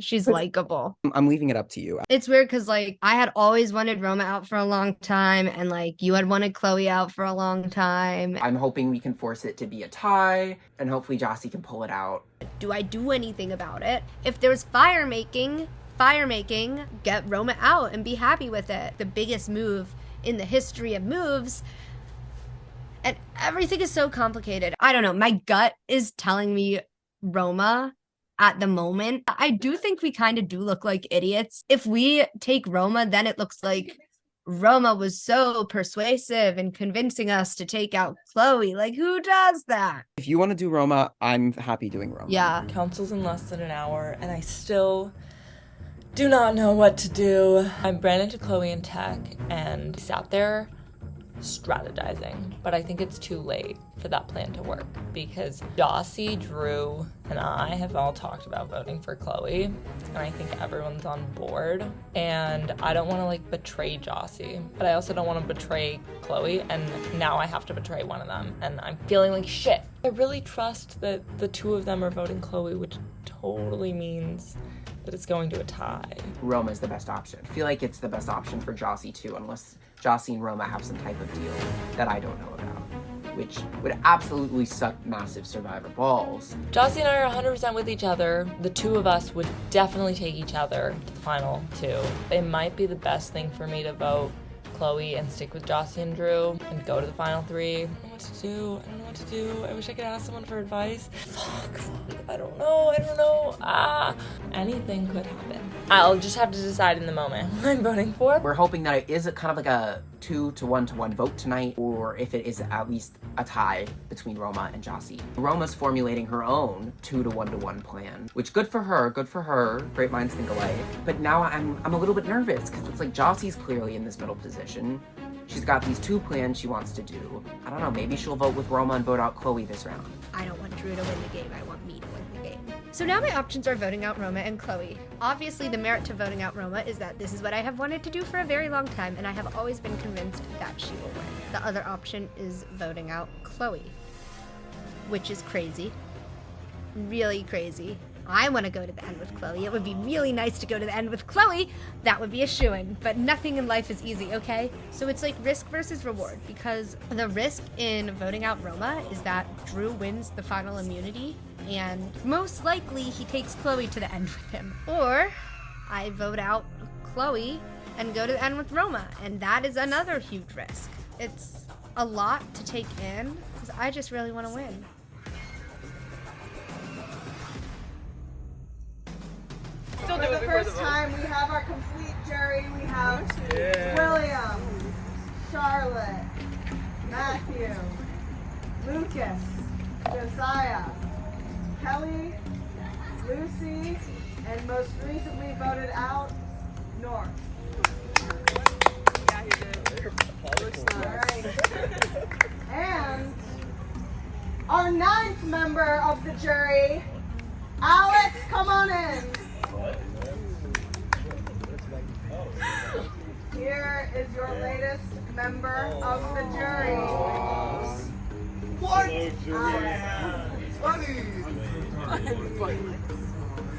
S8: she's likable.
S7: I'm leaving it up to you.
S8: It's weird because like I had always wanted Roma out for a long time, and like you had wanted Chloe out for a long time.
S7: I'm hoping we can force it to be a tie, and hopefully Jossie can pull it out.
S8: Do I do anything about it? If there's fire making, get Roma out and be happy with it. The biggest move in the history of moves. And everything is so complicated. I don't know. My gut is telling me Roma at the moment. I do think we kind of do look like idiots. If we take Roma, then it looks like Roma was so persuasive and convincing us to take out Chloe. Like, who does that?
S7: If you want to do Roma, I'm happy doing Roma.
S8: Yeah.
S5: Council's in less than an hour, and I still do not know what to do. I ran into Chloe in tech and sat there strategizing, but I think it's too late for that plan to work because Jossie, Drew, and I have all talked about voting for Chloe, and I think everyone's on board, and I don't want to like betray Jossie, but I also don't want to betray Chloe, and now I have to betray one of them, and I'm feeling like shit. I really trust that the 2 of them are voting Chloe, which totally means that it's going to a tie.
S7: Roma is the best option. I feel like it's the best option for Jossie too, unless Jossie and Roma have some type of deal that I don't know about, which would absolutely suck massive Survivor balls.
S5: Jossie and I are 100% with each other. The 2 of us would definitely take each other to the final 2. It might be the best thing for me to vote Chloe and stick with Jossie and Drew and go to the final 3. I don't know what to do. I don't know what to do. I wish I could ask someone for advice. Fuck. I don't know. Anything could happen. I'll just have to decide in the moment who I'm voting for.
S7: We're hoping that it is kind of like a 2-1 vote tonight, or if it is at least a tie between Roma and Jossie. Roma's formulating her own 2-1 plan, which good for her. Great minds think alike. But now I'm a little bit nervous because it's like Jossie's clearly in this middle position. She's got these 2 plans she wants to do. I don't know, maybe she'll vote with Roma and vote out Chloe this round.
S8: I don't want Drew to win the game. I want me to win the game. So now my options are voting out Roma and Chloe. Obviously, the merit to voting out Roma is that this is what I have wanted to do for a very long time, and I have always been convinced that she will win. The other option is voting out Chloe, which is crazy. Really crazy. I want to go to the end with Chloe. It would be really nice to go to the end with Chloe. That would be a shoo-in, but nothing in life is easy, okay? So it's like risk versus reward, because the risk in voting out Roma is that Drew wins the final immunity, and most likely he takes Chloe to the end with him. Or I vote out Chloe and go to the end with Roma, and that is another huge risk. It's a lot to take in, because I just really want to win.
S10: For the first time, we have our complete jury. We have William, Charlotte, Matthew, Lucas, Josiah, Kelly, Lucy, and most recently voted out, North. Yeah, he did. All right. And our 9th member of the jury, Alex, come on in. Here is your latest
S1: member of the jury.
S14: What?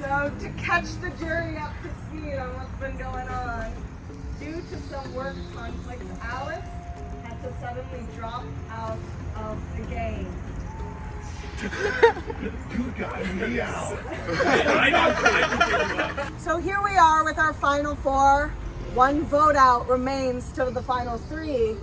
S1: So to catch the jury up to speed on what's been going on, due to some work conflicts, Alex had to suddenly drop out of the game.
S14: You got me out.
S1: So here we are with our final four. One vote out remains to the final three,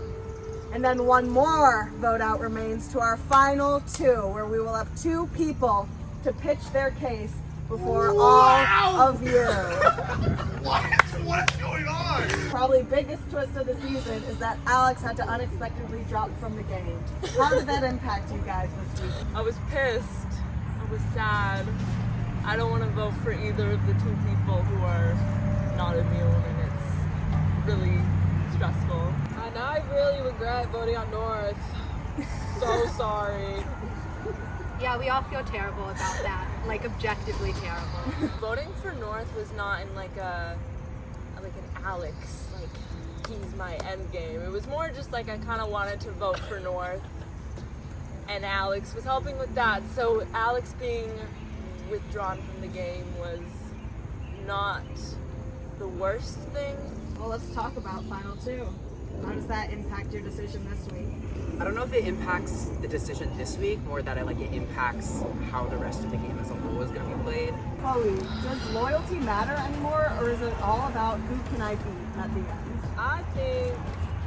S1: and then one more vote out remains to our final two, where we will have two people to pitch their case before all of you.
S14: What's going on?
S1: Probably biggest twist of the season is that Alex had to unexpectedly drop from the game. How did that impact you guys this week?
S2: I was pissed. I was sad. I don't want to vote for either of the two people who are not immune, and it's really stressful.
S3: And I really regret voting on North. So sorry.
S8: Yeah, we all feel terrible about that. Like, objectively terrible.
S2: Voting for North was not in like an Alex, like he's my end game. It was more just like I kind of wanted to vote for North, and Alex was helping with that. So Alex being withdrawn from the game was not the worst thing.
S1: Well, let's talk about final two. How does that impact your decision this week?
S7: I don't know if it impacts the decision this week, more that it impacts how the rest of the game as a whole is going to be played.
S1: Chloe, does loyalty matter anymore, or is it all about who can I beat at the end?
S3: I think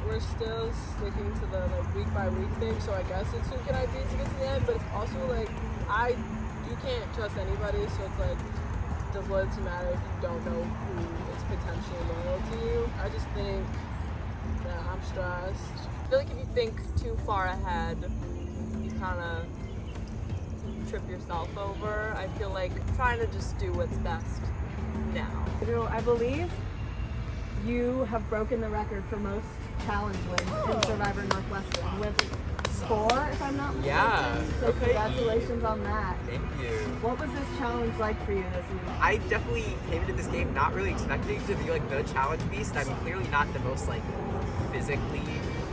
S3: we're still sticking to the week by week thing, so I guess it's who can I beat to get to the end, but it's also you can't trust anybody, so it's does loyalty matter if you don't know who is potentially loyal to you? I just think that I'm stressed.
S2: I feel like if you think too far ahead, you kind of trip yourself over. I feel like trying to just do what's best now.
S1: I believe you have broken the record for most challenge wins in Survivor Northwestern with 4, if I'm not mistaken.
S7: Yeah.
S1: So congratulations on that.
S7: Thank you.
S1: What was this challenge like for you this week?
S7: I definitely came into this game not really expecting to be the challenge beast. I'm clearly not the most physically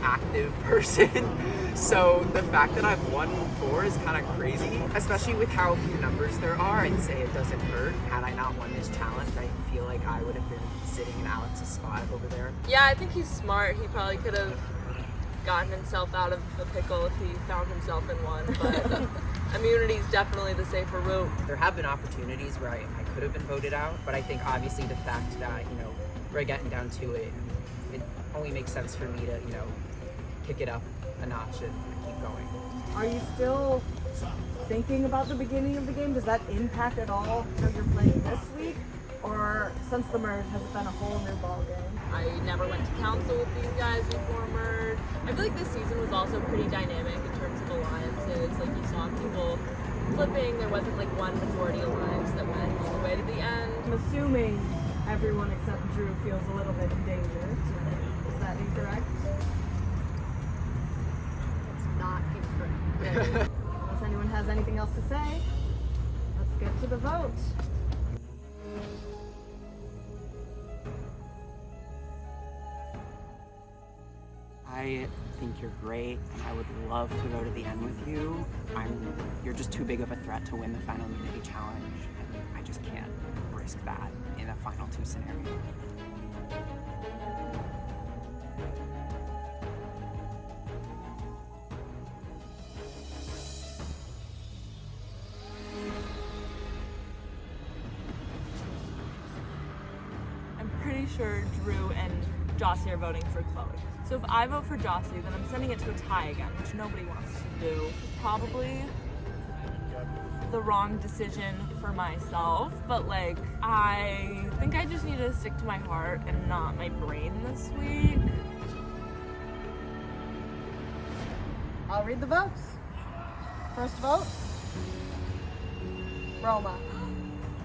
S7: active person. So the fact that I've won 4 is kind of crazy, especially with how few numbers there are. I'd say it doesn't hurt. Had I not won this challenge, I feel like I would have been sitting in Alex's spot over there.
S2: Yeah, I think he's smart. He probably could have gotten himself out of the pickle if he found himself in one, but immunity is definitely the safer route.
S7: There have been opportunities where I could have been voted out, but I think obviously the fact that, we're getting down to it, it only makes sense for me to, kick it up a notch and keep going.
S1: Are you still thinking about the beginning of the game? Does that impact at all how you're playing this week? Or since the merge, has it been a whole new ballgame?
S2: I never went to council with these guys before merge. I feel like this season was also pretty dynamic in terms of alliances. You saw people flipping. There wasn't one majority alliance that went all the way to the end.
S1: I'm assuming everyone except Drew feels a little bit in danger tonight. Is that incorrect?
S8: It's not incorrect.
S1: Unless anyone has anything else to say, let's get to the vote.
S7: I think you're great, and I would love to go to the end with you. You're just too big of a threat to win the final immunity challenge, and I just can't risk that in a final 2 scenario.
S2: I'm pretty sure Drew and Jossie are voting for Chloe. So if I vote for Jossie, then I'm sending it to a tie again, which nobody wants to do. It's probably the wrong decision for myself, but I think I just need to stick to my heart and not my brain this week.
S1: I'll read the votes. First vote, Roma.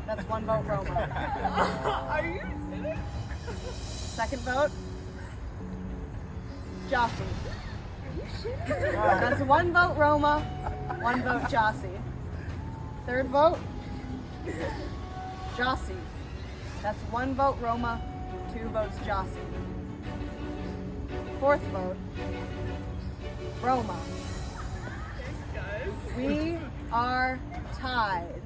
S1: That's 1 vote, Roma.
S2: Are you kidding?
S1: Second vote, Jossie. That's 1 vote, Roma. 1 vote, Jossie. Third vote, Jossie. That's 1 vote, Roma. 2 votes, Jossie. Fourth vote, Roma. We are tied.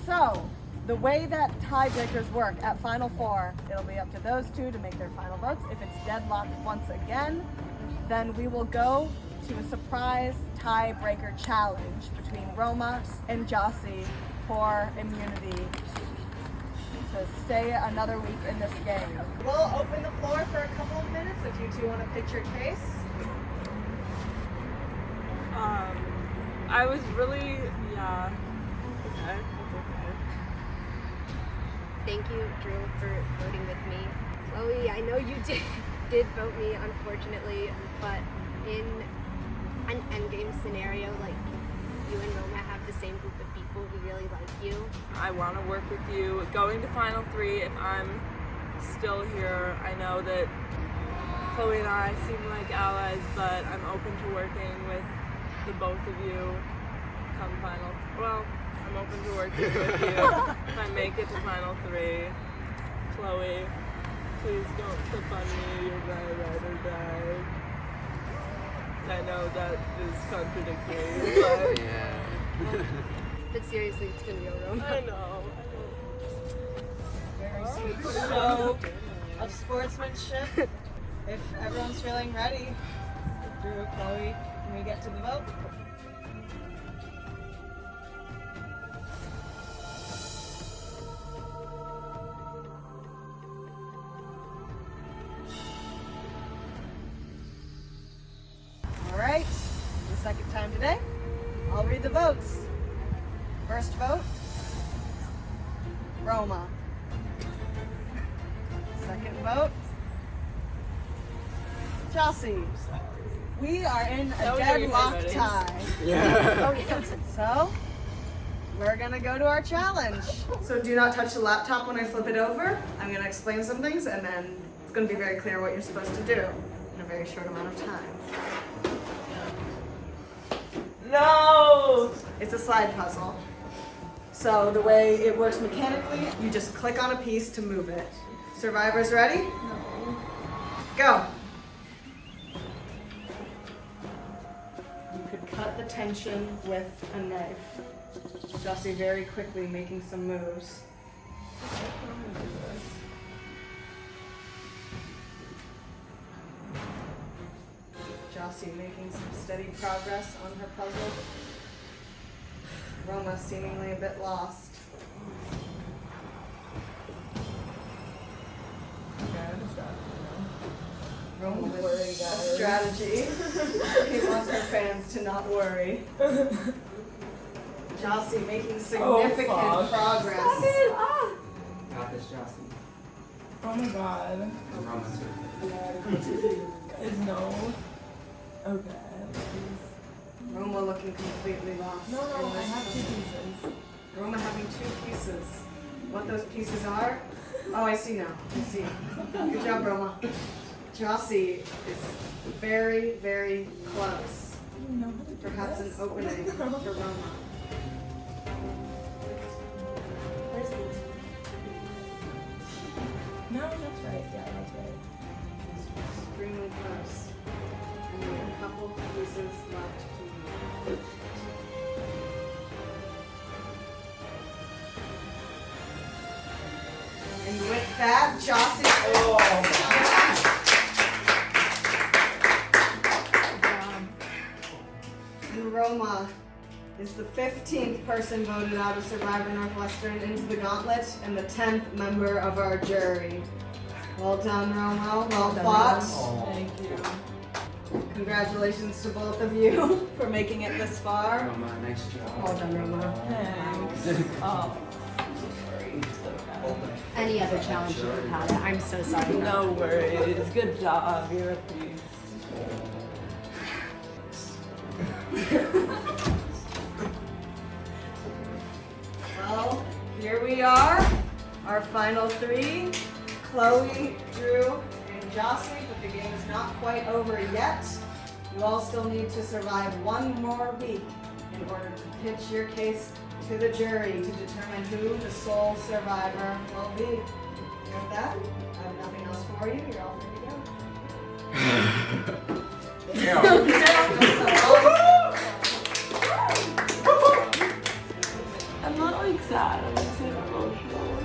S1: So, the way that tiebreakers work at Final Four, it'll be up to those two to make their final votes. If it's deadlocked once again, then we will go to a surprise tiebreaker challenge between Roma and Jossie for immunity to stay another week in this game. We'll open the floor for a couple of minutes if you two want to pitch your case.
S3: I was really, yeah, okay, that's okay.
S8: Thank you, Drew, for voting with me. Chloe, I know you did vote me, unfortunately, but in an endgame scenario, like, you and Roma have the same group of people who really like you.
S3: I want to work with you. Going to Final 3, if I'm still here, I know that Chloe and I seem like allies, but I'm open to working with the both of you come Final. Well, I'm open to working with you if I make it to Final 3. Chloe, please don't slip on me. You're my ride or die. I know that is contradictory, but
S8: yeah. But seriously, it's gonna go Roma.
S3: I know.
S1: Very sweet show of sportsmanship. If everyone's feeling ready, Drew, Chloe, can we get to the vote? All right, the second time today, I'll read the votes. First vote, Roma. Second vote, Jossie. We are in a deadlock tie.
S7: Yeah.
S1: So, we're gonna go to our challenge. So do not touch the laptop when I flip it over. I'm gonna explain some things and then it's gonna be very clear what you're supposed to do in a very short amount of time.
S3: No!
S1: It's a slide puzzle. So the way it works mechanically, you just click on a piece to move it. Survivors ready? No. Go. You could cut the tension with a knife. Jossie very quickly making some moves. Jossie making some steady progress on her puzzle. Roma seemingly a bit lost. Roma with a strategy. He wants her fans to not worry. Jossie making significant progress.
S7: Got this, Jossie.
S2: Oh my god.
S7: Roma's
S2: Guys, no. Okay, please.
S1: Roma looking completely lost.
S2: No, I have 2 pieces.
S1: Roma having 2 pieces. What those pieces are? Oh, I see now. I see. Good job, Roma. Jossie is very, very close. Perhaps an opening for Roma.
S2: Where's these? No, that's right. Yeah, that's right.
S1: Extremely close. And we have a couple pieces left to move. And with that, Jossie. Roma is the 15th person voted out of Survivor Northwestern into the Gauntlet and the 10th member of our jury. Well done, Roma. Well fought.
S2: Thank you.
S1: Congratulations to both of you for making it this far.
S7: Roma, nice job.
S1: Well done, Roma.
S2: Thanks. Oh.
S15: Any other challenge you would have had. I'm so sorry.
S2: No worries. Good job. You're a piece.
S1: Well, here we are, our final 3, Chloe, Drew, and Jossie, but the game is not quite over yet. You all still need to survive 1 more week in order to pitch your case to the jury to determine who the sole survivor will be. And with that, I have nothing else for you. You're all free to go.
S3: I'm not like sad, I'm just like emotional.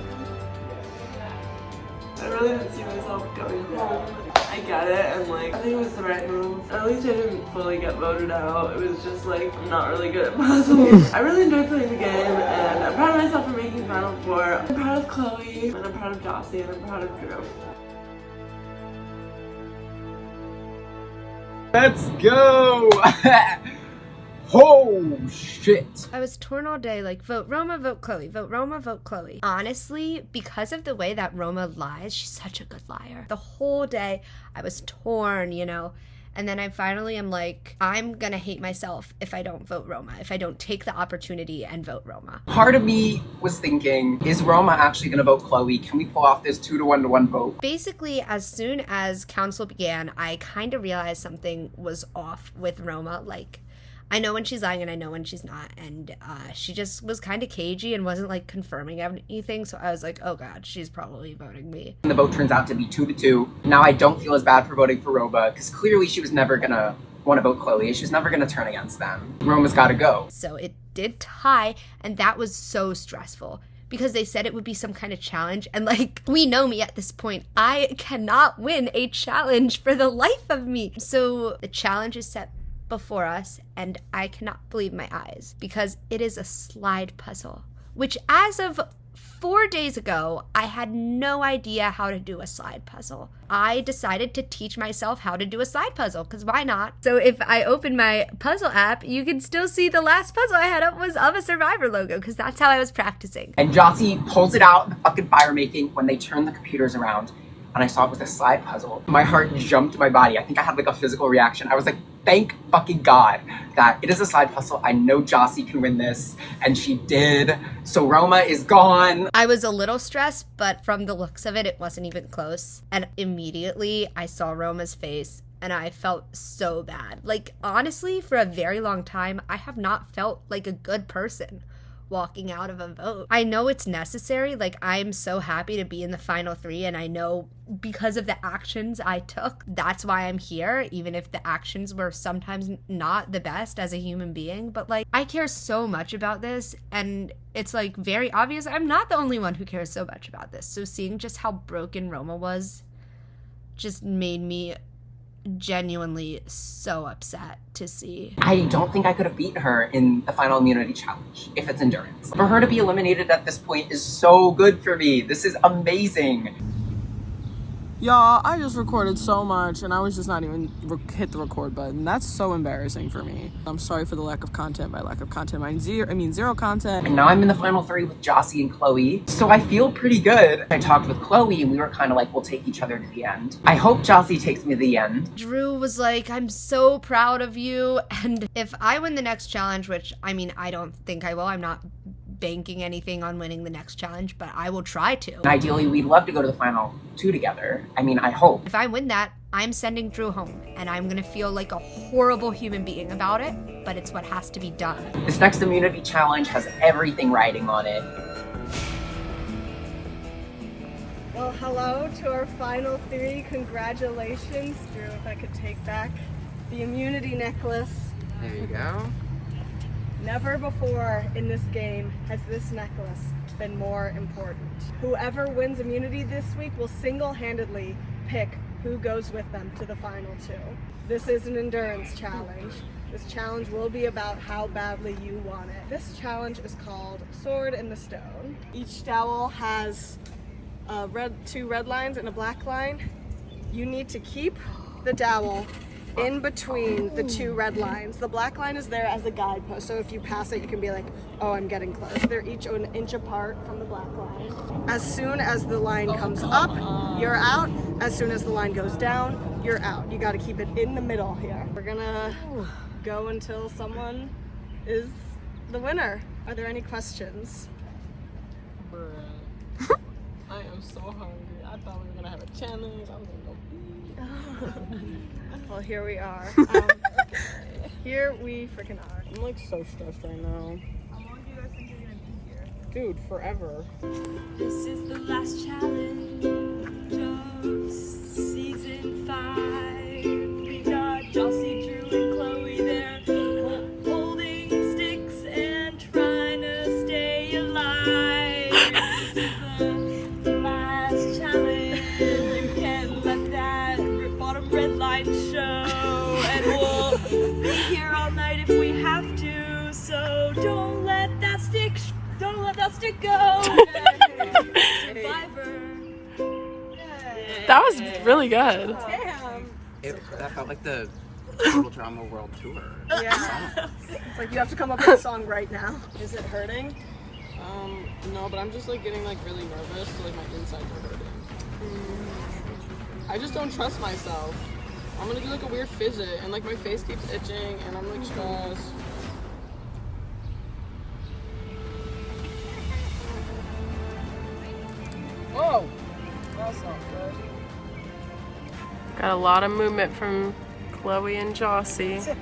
S3: I really didn't see myself going home. I get it, and like, I think it was the right move. At least I didn't fully get voted out. It was just like, I'm not really good at puzzles. I really enjoyed playing the game, and I'm proud of myself for making Final Four. I'm proud of Chloe, and I'm proud of Jossie, and I'm proud of Drew.
S7: Let's go! Oh shit.
S8: I was torn all day, like, vote Roma, vote Chloe, vote Roma, vote Chloe. Honestly, because of the way that Roma lies, she's such a good liar. The whole day, I was torn, you know? And then I finally am like, I'm gonna hate myself if I don't vote Roma, if I don't take the opportunity and vote Roma.
S7: Part of me was thinking, is Roma actually gonna vote Chloe? Can we pull off this 2-to-1 vote?
S8: Basically, as soon as council began, I kind of realized something was off with Roma. Like, I know when she's lying and I know when she's not, and she just was kind of cagey and wasn't like confirming anything, so I was like, oh god, she's probably voting me.
S7: The vote turns out to be 2-2. Now I don't feel as bad for voting for Roma, because clearly she was never gonna want to vote Chloe. She was never gonna turn against them. Roma's gotta go.
S8: So it did tie, and that was so stressful, because they said it would be some kind of challenge, and like, we know me at this point, I cannot win a challenge for the life of me. So the challenge is set before us, and I cannot believe my eyes, because it is a slide puzzle, which as of 4 days ago, I had no idea how to do a slide puzzle. I decided to teach myself how to do a slide puzzle, because why not? So if I open my puzzle app, you can still see the last puzzle I had up was of a Survivor logo, because that's how I was practicing.
S7: And Jossie pulls it out, the fucking fire making, when they turn the computers around, and I saw it was a slide puzzle. My heart jumped to my body. I think I had like a physical reaction. I was like, thank fucking God that it is a slide puzzle. I know Jossie can win this, and she did. So Roma is gone.
S8: I was a little stressed, but from the looks of it, it wasn't even close. And immediately I saw Roma's face, and I felt so bad. Like, honestly, for a very long time, I have not felt like a good person walking out of a vote. I know it's necessary. Like, I'm so happy to be in the final 3, and I know because of the actions I took, that's why I'm here, even if the actions were sometimes not the best as a human being. But like, I care so much about this, and it's like very obvious I'm not the only one who cares so much about this. So seeing just how broken Roma was just made me genuinely so upset to see.
S7: I don't think I could have beaten her in the final immunity challenge if it's endurance. For her to be eliminated at this point is so good for me. This is amazing.
S3: Y'all, I just recorded so much and I was just not even hit the record button. That's so embarrassing for me. I'm sorry for the lack of content. By lack of content, I mean zero content.
S7: And now I'm in the final 3 with Jossie and Chloe, so I feel pretty good. I talked with Chloe and we were kind of like, we'll take each other to the end. I hope Jossie takes me to the end.
S8: Drew was like, I'm so proud of you, and if I win the next challenge, which I mean, I don't think I will, I'm not banking anything on winning the next challenge, but I will try to.
S7: And ideally, we'd love to go to the final 2 together. I mean, I hope.
S8: If I win that, I'm sending Drew home, and I'm gonna feel like a horrible human being about it, but it's what has to be done.
S7: This next immunity challenge has everything riding on it.
S1: Well, hello to our final 3. Congratulations. Drew, if I could take back the immunity necklace.
S7: There you go.
S1: Never before in this game has this necklace been more important. Whoever wins immunity this week will single-handedly pick who goes with them to the final 2. This is an endurance challenge. This challenge will be about how badly you want it. This challenge is called Sword in the Stone. Each dowel has 2 red lines and a black line. You need to keep the dowel in between the 2 red lines. The black line is there as a guidepost, so if you pass it, you can be like, oh, I'm getting close. They're each an inch apart from the black line. As soon as the line comes up, you're out. As soon as the line goes down, you're out. You gotta keep it in the middle here. We're gonna go until someone is the winner. Are there any questions?
S3: Bruh. I am so hungry. I thought we were gonna have a challenge. I was gonna go eat.
S1: Well, here we are. Here we freaking are.
S3: I'm like so stressed right now.
S2: How long do you guys think you're gonna be here?
S3: Dude, forever.
S5: This is the last challenge of season 5. guys. This is the last challenge. You can let that bottom red line show, and we'll be here all night if we have to. So don't let that stick go. Survivor.
S3: That was really good.
S10: Damn.
S7: That felt like the Total Drama World Tour.
S10: Yeah. It's like you have to come up with a song right now. Is it hurting? No, but I'm just like getting like really nervous, so like my insides are hurting. I just don't trust myself. I'm gonna do like a weird fidget and like my face keeps itching and I'm like stressed. Oh, that's not good.
S3: Got a lot of movement from Chloe and Jossie.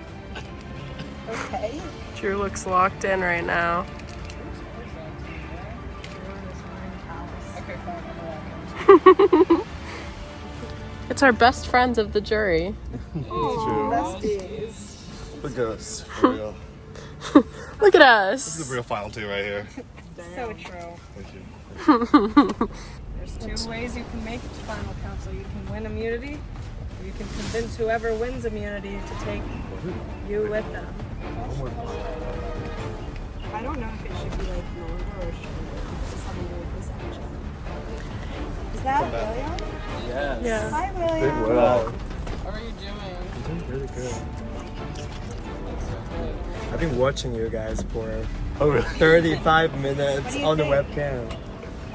S10: Okay.
S3: Drew looks locked in right now. It's our best friends of the jury.
S10: Oh, besties.
S16: Look at us, for real.
S3: Look at us.
S16: This is the real final two right here.
S10: So true.
S16: Thank you.
S10: There's two ways you can make it to final council. You can win immunity, or you can convince whoever wins immunity to take you with them. I don't know if it should be like longer or shorter. Something like this action. Is that William?
S16: Yes.
S3: Yeah.
S10: Hi,
S16: Big
S10: William.
S16: wow.
S10: How are you doing?
S16: I'm doing really good. I've been watching you guys for 35 minutes on the webcam.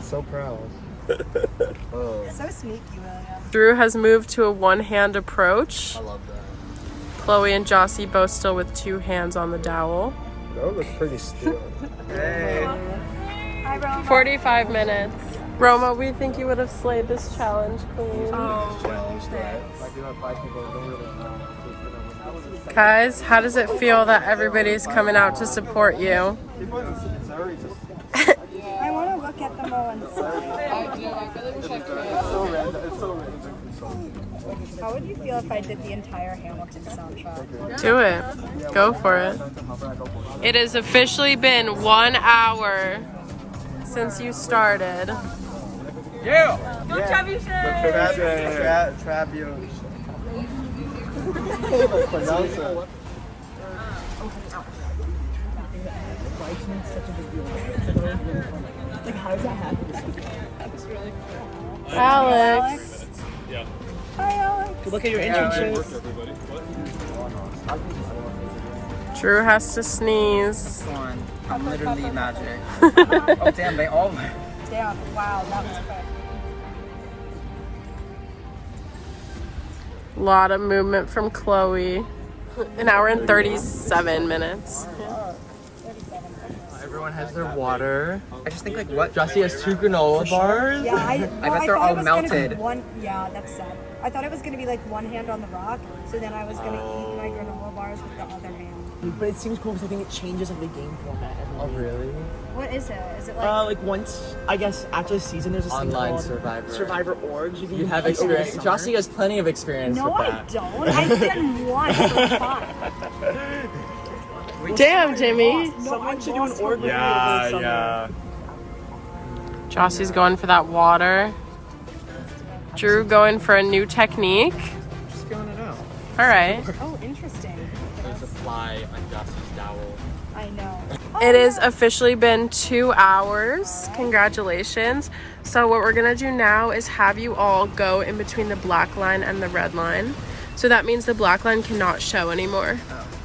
S16: So proud.
S10: So sneaky, William.
S3: Drew has moved to a one-hand approach.
S16: I love that.
S3: Chloe and Jossie both still with two hands on the dowel.
S16: That looks pretty still. Hey.
S10: Hi, Roma.
S3: 45 minutes. Roma, we think you would have slayed this challenge, queen. Guys, how does it feel that everybody's coming out to support you?
S10: I want to look at them all and see. I do. I really wish I could. How would you feel if I did the entire Hamilton soundtrack?
S3: Do it. Go for it. It has officially been 1 hour since you started.
S16: Yeah!
S5: Go Travis!
S16: Travis.
S10: Like, how does that happen?
S3: Alex.
S11: Yeah.
S10: Hi, Alex.
S16: Look at your internship.
S11: Everybody. What?
S3: Drew has to sneeze.
S7: I'm literally magic. Oh damn, they all were.
S10: Damn, wow, that was quick.
S3: A lot of movement from Chloe. An hour and 37 minutes.
S16: Everyone has their water.
S7: I just think like what?
S16: Jossie has 2 granola bars.
S10: Yeah, I
S7: bet they're all melted.
S10: Yeah, that's sad. I thought it was gonna be like one hand on the rock, so then I was gonna eat my granola bars with the other hand.
S17: But it seems cool because I think it changes like the game format.
S16: Oh really?
S10: What is it? Is it like?
S17: Once I guess after the season, there's this thing
S16: Online
S17: called
S16: Survivor.
S17: Survivor orgs.
S16: You have experience. Jossie has plenty of experience
S10: No,
S16: with
S10: I
S16: that.
S10: don't. I've done one for fun.
S3: Damn, Jimmy.
S17: Someone should do an org review over summer.
S16: Yeah.
S3: Jossie's going for that water. Drew going for a new technique.
S16: Just feeling it out.
S3: All right.
S10: Oh, interesting.
S16: There's a fly on Jossie's dowel.
S10: I know.
S3: It has officially been 2 hours. Congratulations. So what we're gonna do now is have you all go in between the black line and the red line. So that means the black line cannot show anymore.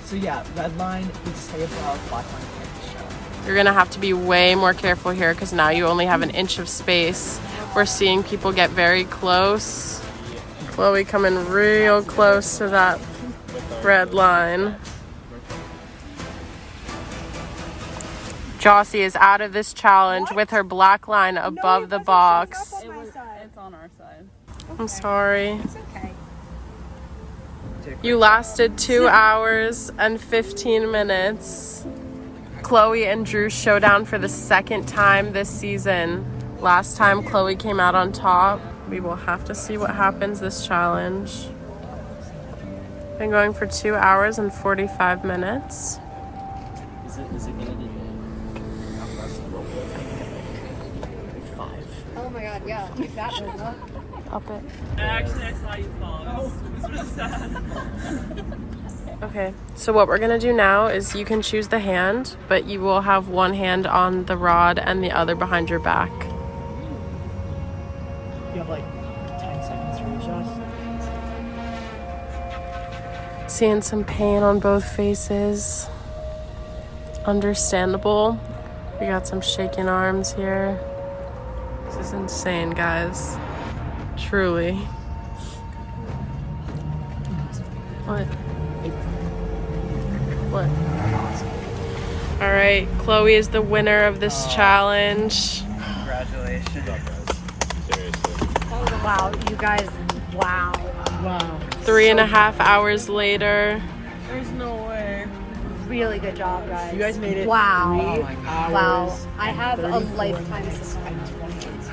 S17: So yeah, red line would stay above, black line can't show.
S3: You're gonna have to be way more careful here because now you only have an inch of space. We're seeing people get very close. Chloe coming real close to that red line. Jossie is out of this challenge with her black line above the box.
S10: It's on our side.
S3: I'm sorry.
S10: It's okay.
S3: You lasted 2 hours and 15 minutes. Chloe and Drew showdown for the second time this season. Last time Chloe came out on top. We will have to see what happens this challenge. Been going for 2 hours and 45 minutes.
S16: Is it gonna be
S8: Oh my god, yeah. Keep that one up.
S3: Up it.
S2: Actually, I saw you fall. It was really sad.
S3: Okay, so what we're gonna do now is you can choose the hand, but you will have one hand on the rod and the other behind your back.
S17: You have like 10 seconds for each of us.
S3: Seeing some pain on both faces. Understandable. We got some shaking arms here. This is insane, guys. Truly. What? What? All right, Chloe is the winner of this challenge.
S17: Congratulations.
S8: Wow, you guys, wow.
S17: Wow.
S3: 3.5 hours later.
S2: There's no way.
S8: Really good job, guys.
S17: You guys made it.
S8: Wow.
S17: 3 hours.
S8: Wow. I have a
S17: 34
S8: lifetime
S17: minutes
S8: supply.
S17: and 20 minutes.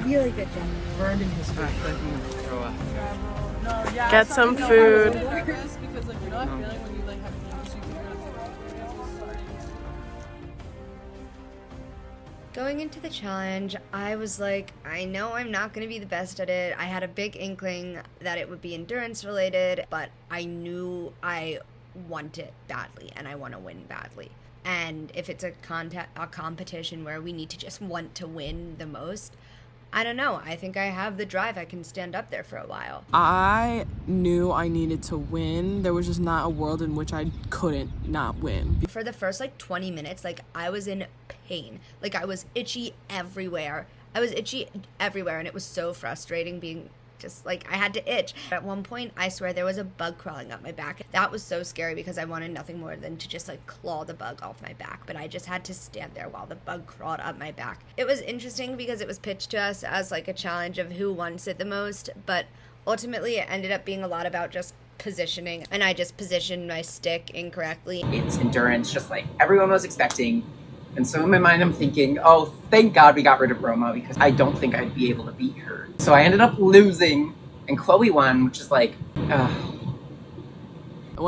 S8: Really good job.
S17: Burned in history. I feel like I'm gonna throw up.
S3: Get some food.
S10: Because like you're not feeling when you like have games, you can
S8: Going into the challenge, I was like, I know I'm not going to be the best at it. I had a big inkling that it would be endurance related, but I knew I want it badly and I want to win badly. And if it's a competition where we need to just want to win the most, I don't know. I think I have the drive. I can stand up there for a while.
S3: I knew I needed to win. There was just not a world in which I couldn't not win.
S8: For the first 20 minutes, I was in pain. I was itchy everywhere. And it was so frustrating being just I had to itch. At one point, I swear there was a bug crawling up my back. That was so scary because I wanted nothing more than to just claw the bug off my back, but I just had to stand there while the bug crawled up my back. It was interesting because it was pitched to us as a challenge of who wants it the most, but ultimately it ended up being a lot about just positioning, and I just positioned my stick incorrectly.
S7: It's endurance, just like everyone was expecting. And so in my mind, I'm thinking, oh, thank God we got rid of Roma because I don't think I'd be able to beat her. So I ended up losing, and Chloe won, which is
S3: When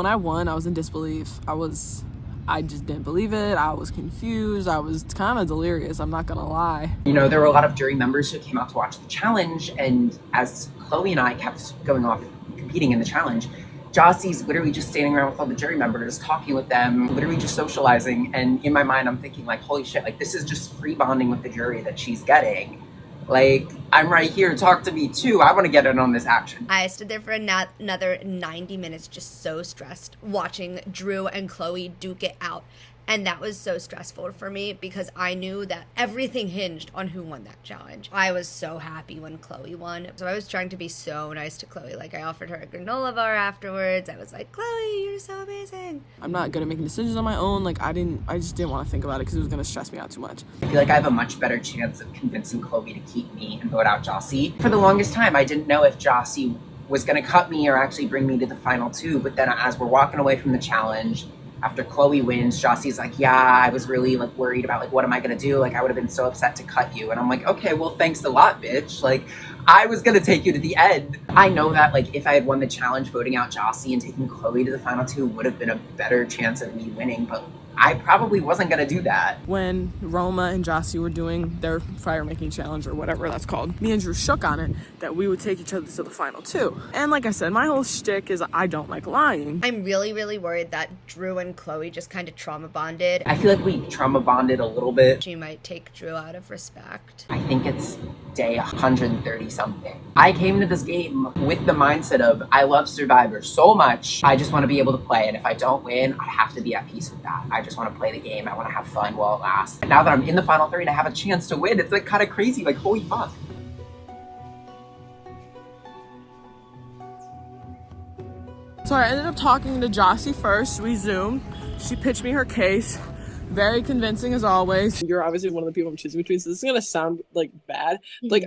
S3: I won, I was in disbelief. I just didn't believe it. I was confused. I was kind of delirious, I'm not gonna lie.
S7: You know, there were a lot of jury members who came out to watch the challenge, and as Chloe and I kept going off competing in the challenge, Jousty's literally just standing around with all the jury members, talking with them, literally just socializing. And in my mind, I'm thinking holy shit, this is just free bonding with the jury that she's getting. I'm right here, talk to me too. I want to get in on this action.
S8: I stood there for another 90 minutes just so stressed, watching Drew and Chloe duke it out. And that was so stressful for me because I knew that everything hinged on who won that challenge. I was so happy when Chloe won. So I was trying to be so nice to Chloe. I offered her a granola bar afterwards. I was like, Chloe, you're so amazing.
S3: I'm not good at making decisions on my own. I just didn't want to think about it because it was going to stress me out too much.
S7: I feel like I have a much better chance of convincing Chloe to keep me and vote out Jousty. For the longest time, I didn't know if Jousty was going to cut me or actually bring me to the final two. But then as we're walking away from the challenge, after Chloe wins, Jousty's like, yeah, I was really worried about what am I gonna do? I would have been so upset to cut you. And I'm like, okay, well, thanks a lot, bitch. I was gonna take you to the end. I know that if I had won the challenge, voting out Jousty and taking Chloe to the final two would have been a better chance of me winning, but I probably wasn't gonna do that.
S3: When Roma and Jousty were doing their fire making challenge or whatever that's called, me and Drew shook on it that we would take each other to the final two. And like I said, my whole shtick is I don't like lying.
S8: I'm really, really worried that Drew and Chloe just kind of trauma bonded.
S7: I feel like we trauma bonded a little bit.
S8: She might take Drew out of respect.
S7: I think it's day 130 something. I came to this game with the mindset of I love Survivor so much. I just want to be able to play, and if I don't win, I have to be at peace with that. I just want to play the game. I want to have fun while it lasts. And now that I'm in the final three and I have a chance to win, it's kind of crazy. Holy fuck.
S3: So I ended up talking to Jousty first. We Zoomed. She pitched me her case. Very convincing as always.
S10: You're obviously one of the people I'm choosing between, so this is gonna sound bad.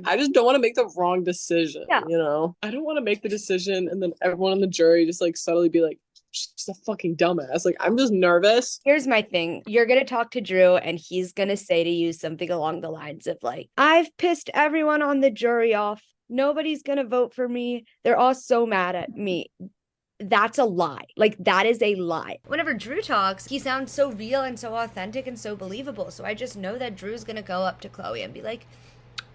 S10: I just don't want to make the wrong decision.
S8: Yeah.
S10: You know, I don't want to make the decision and then everyone in the jury just subtly be she's a fucking dumbass. I'm just nervous.
S8: Here's my thing. You're going to talk to Drew and he's going to say to you something along the lines of I've pissed everyone on the jury off. Nobody's going to vote for me. They're all so mad at me. That's a lie. That is a lie. Whenever Drew talks, he sounds so real and so authentic and so believable. So I just know that Drew's going to go up to Chloe and be like,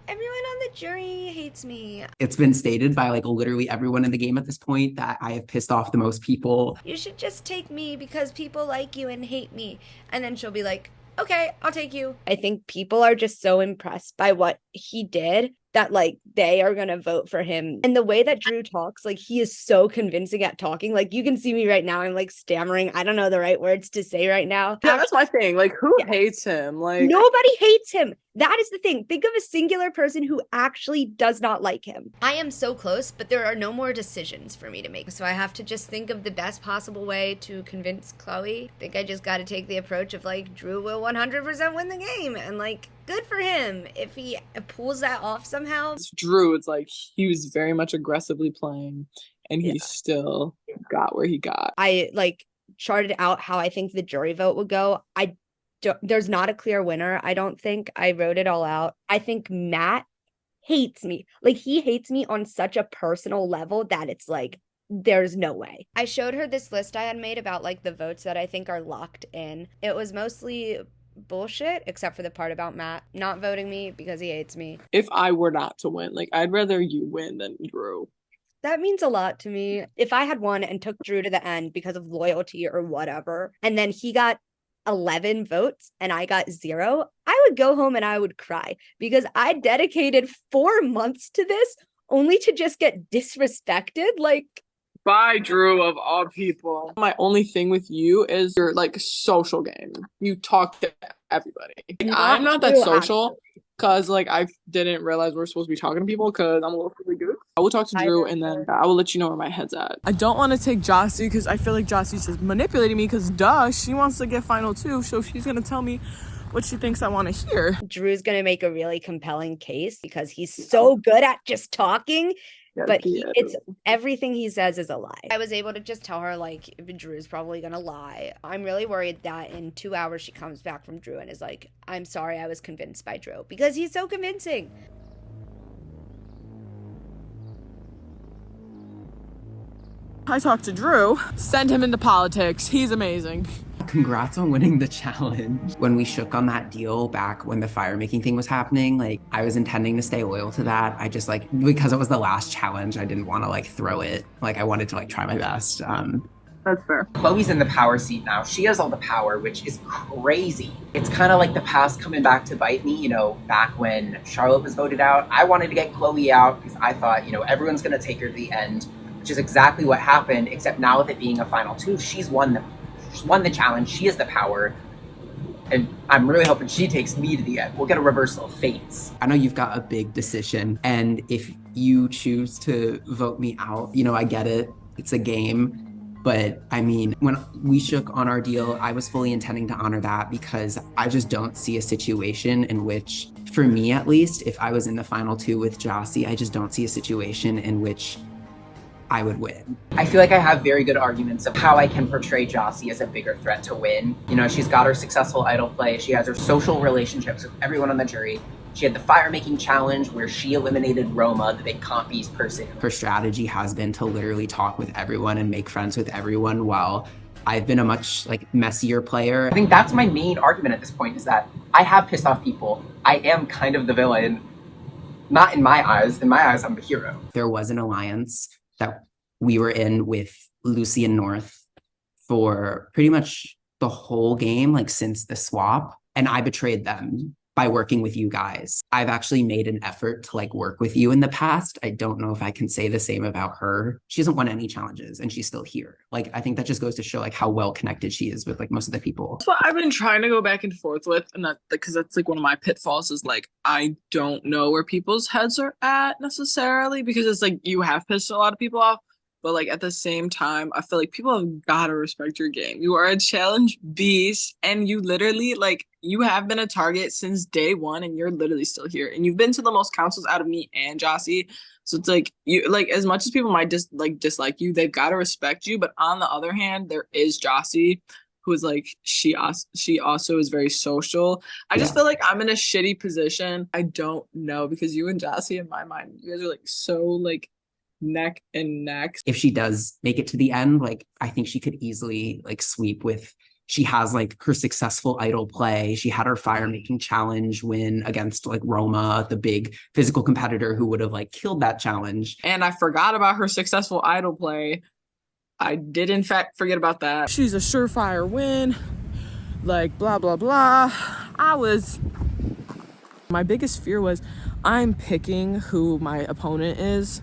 S8: Everyone on the jury hates me.
S7: It's been stated by like literally everyone in the game at this point that I have pissed off the most people.
S8: You should just take me because people like you and hate me. And then she'll be like, okay, I'll take you. I think people are just so impressed by what he did that like they are gonna vote for him. And the way that Drew talks, like he is so convincing at talking. Like you can see me right now, I'm like stammering. I don't know the right words to say right now.
S10: Yeah, that's my thing. Like who hates him? Like
S8: nobody hates him. That is the thing. Think of a singular person who actually does not like him. I am so close, but there are no more decisions for me to make. So I have to just think of the best possible way to convince Chloe. I think I just got to take the approach of like Drew will 100% win the game, and like good for him if he pulls that off somehow.
S3: Drew, it's like he was very much aggressively playing and he still got where he got.
S8: I like charted out how I think the jury vote would go. There's not a clear winner. I don't think. I wrote it all out. I think Matt hates me. Like he hates me on such a personal level that it's like there's no way. I showed her this list I had made about like the votes that I think are locked in. It was mostly bullshit except for the part about Matt not voting me because he hates me.
S3: If I were not to win, like I'd rather you win than Drew.
S8: That means a lot to me. If I had won and took Drew to the end because of loyalty or whatever, and then he got 11 votes and I got 0, I would go home and I would cry because I dedicated 4 months to this only to just get disrespected. Like,
S3: by Drew of all people. My only thing with you is your like social game. You talk to everybody. I'm not that social because like I didn't realize we're supposed to be talking to people because I'm a little really good. I will talk to Drew and then I will let you know where my head's at. I don't want to take Jossie because I feel like Jossie's just manipulating me because she wants to get final 2, so she's gonna tell me what she thinks I want to hear.
S8: Drew's gonna make a really compelling case because he's so good at just talking. But it's everything he says is a lie. I was able to just tell her like Drew's probably gonna lie. I'm really worried that in 2 hours she comes back from Drew and is like, I'm sorry I was convinced by Drew because he's so convincing.
S3: I talked to Drew. Send him into politics. He's amazing.
S7: Congrats on winning the challenge. When we shook on that deal back when the fire making thing was happening, like I was intending to stay loyal to that. I just like, because it was the last challenge, I didn't want to like throw it. Like I wanted to like try my best.
S3: That's fair.
S7: Chloe's in the power seat now. She has all the power, which is crazy. It's kind of like the past coming back to bite me, you know, back when Charlotte was voted out. I wanted to get Chloe out because I thought, you know, everyone's going to take her to the end, which is exactly what happened, except now with it being a final 2, she's won the challenge. She has the power. And I'm really hoping she takes me to the end. We'll get a reversal of fates. I know you've got a big decision. And if you choose to vote me out, you know, I get it. It's a game. But I mean, when we shook on our deal, I was fully intending to honor that because I just don't see a situation in which, for me at least, if I was in the final 2 with Jossie, I just don't see a situation in which I would win. I feel like I have very good arguments of how I can portray Jossie as a bigger threat to win. You know, she's got her successful idol play. She has her social relationships with everyone on the jury. She had the fire-making challenge where she eliminated Roma, the big comp beast person. Her strategy has been to literally talk with everyone and make friends with everyone while I've been a much like messier player. I think that's my main argument at this point is that I have pissed off people. I am kind of the villain. Not in my eyes. In my eyes, I'm the hero. There was an alliance that we were in with Lucy and North for pretty much the whole game, like since the swap. And I betrayed them by working with you guys. I've actually made an effort to like work with you in the past. I don't know if I can say the same about her. She hasn't won any challenges and she's still here. Like, I think that just goes to show like how well connected she is with like most of the people.
S3: That's what I've been trying to go back and forth with. And that because that's like one of my pitfalls is like, I don't know where people's heads are at necessarily because it's like you have pissed a lot of people off. But like at the same time, I feel like people have got to respect your game. You are a challenge beast and you literally like you have been a target since day 1 and you're literally still here. And you've been to the most councils out of me and Jossie. So it's like you like as much as people might dislike you, they've got to respect you. But on the other hand, there is Jossie who is like she also is very social. I just feel like I'm in a shitty position. I don't know because you and Jossie in my mind, you guys are like so like neck and neck.
S7: If she does make it to the end, like I think she could easily like sweep with She has like her successful idol play. She had her fire making challenge win against like Roma, the big physical competitor who would have like killed that challenge.
S3: And I forgot about her successful idol play. I did in fact forget about that. She's a surefire win, like blah, blah, blah. My biggest fear was I'm picking who my opponent is.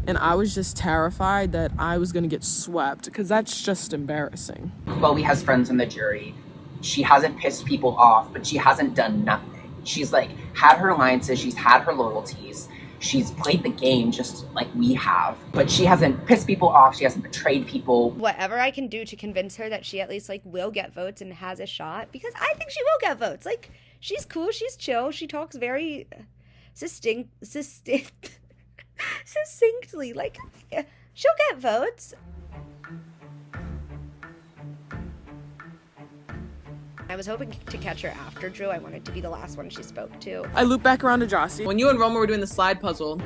S3: And I was just terrified that I was going to get swept because that's just embarrassing.
S7: Chloe has friends in the jury. She hasn't pissed people off, but she hasn't done nothing. She's like had her alliances, she's had her loyalties. She's played the game just like we have, but she hasn't pissed people off. She hasn't betrayed people.
S8: Whatever I can do to convince her that she at least like will get votes and has a shot, because I think she will get votes. Like, she's cool, she's chill, she talks very succinctly, like she'll get votes. I was hoping to catch her after Drew. I wanted to be the last one she spoke to.
S3: I loop back around to Joust. When you and Roma were doing the slide puzzle,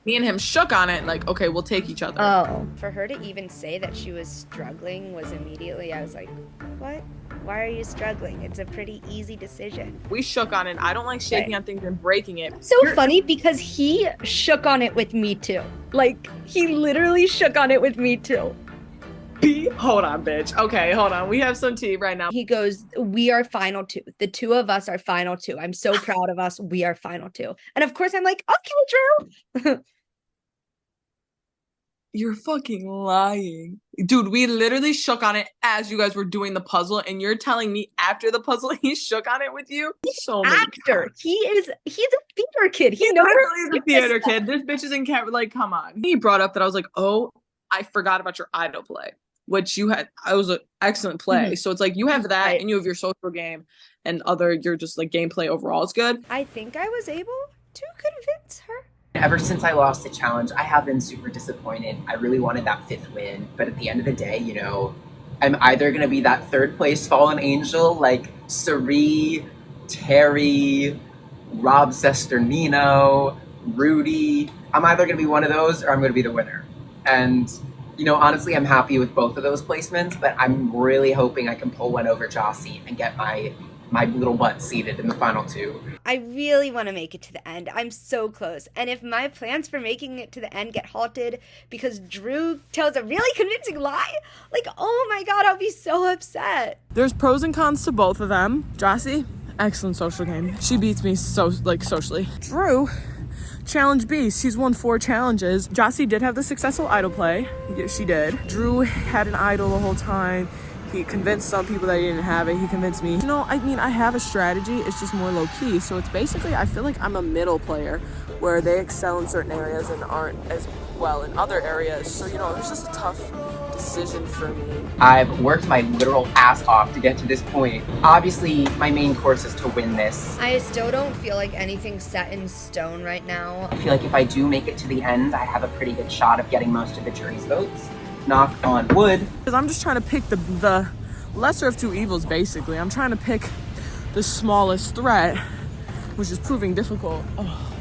S3: me and him shook on it like, okay, we'll take each other.
S8: Oh. For her to even say that she was struggling was immediately, I was like, what? Why are you struggling? It's a pretty easy decision.
S3: We shook on it. I don't like shaking on things and breaking it.
S8: So funny because he shook on it with me too. Like, he literally shook on it with me too.
S3: Hold on, bitch. Okay, hold on. We have some tea right now.
S8: He goes, we are final two. The two of us are final two. I'm so proud of us. We are final two. And of course I'm like, okay, Drew.
S3: You're fucking lying. Dude, we literally shook on it as you guys were doing the puzzle, and you're telling me after the puzzle he shook on it with you? So
S8: after. He's a theater kid. He knows
S3: literally is a theater kid. This bitch is in camp. Like, come on. He brought up that I was like, oh, I forgot about your idol play, which you had. I was an excellent play. So it's like you have that and you have your social game and you're just like gameplay overall is good.
S8: I think I was able to convince her.
S7: Ever since I lost the challenge, I have been super disappointed. I really wanted that 5th win, but at the end of the day, you know, I'm either going to be that 3rd place fallen angel like Sari, Terry, Rob Sesternino, Rudy. I'm either going to be one of those or I'm going to be the winner. And, you know, honestly, I'm happy with both of those placements, but I'm really hoping I can pull one over Jossie and get my little butt seated in the final 2.
S8: I really want to make it to the end. I'm so close. And if my plans for making it to the end get halted because Drew tells a really convincing lie, like, oh my god, I'll be so upset.
S3: There's pros and cons to both of them. Jossie, excellent social game. She beats me socially. Drew, challenge beast. She's won 4 challenges. Jossie did have the successful idol play. Yes, she did. Drew had an idol the whole time. He convinced some people that he didn't have it. He convinced me. You know, I mean, I have a strategy. It's just more low-key. So it's basically, I feel like I'm a middle player where they excel in certain areas and aren't as well in other areas. So, you know, it's just a tough decision for me.
S7: I've worked my literal ass off to get to this point. Obviously, my main course is to win this.
S8: I still don't feel like anything's set in stone right now.
S7: I feel like if I do make it to the end, I have a pretty good shot of getting most of the jury's votes. Knock on wood.
S3: Because I'm just trying to pick the lesser of two evils, basically. I'm trying to pick the smallest threat, which is proving difficult. Oh.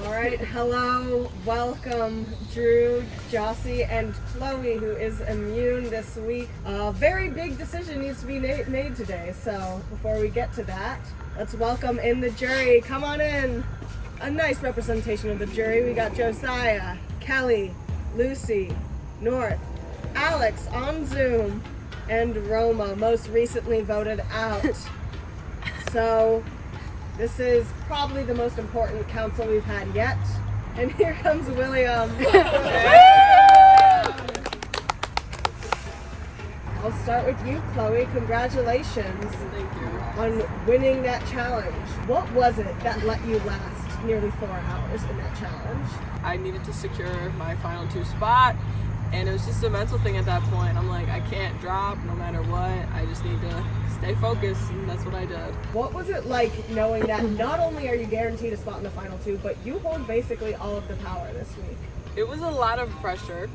S1: All right, hello, welcome, Drew, Jossie, and Chloe, who is immune this week. A very big decision needs to be made today, so before we get to that, let's welcome in the jury. Come on in. A nice representation of the jury. We got Josiah, Kelly, Lucy, North, Alex on Zoom, and Roma, most recently voted out. So this is probably the most important council we've had yet. And here comes William. I'll start with you, Chloe. Congratulations on winning that challenge. What was it that let you last nearly 4 hours in that challenge?
S3: I needed to secure my final 2 spot, and it was just a mental thing at that point. I'm like, I can't drop no matter what. I just need to stay focused, and that's what I did.
S1: What was it like knowing that not only are you guaranteed a spot in the final 2, but you hold basically all of the power this week?
S3: It was a lot of pressure.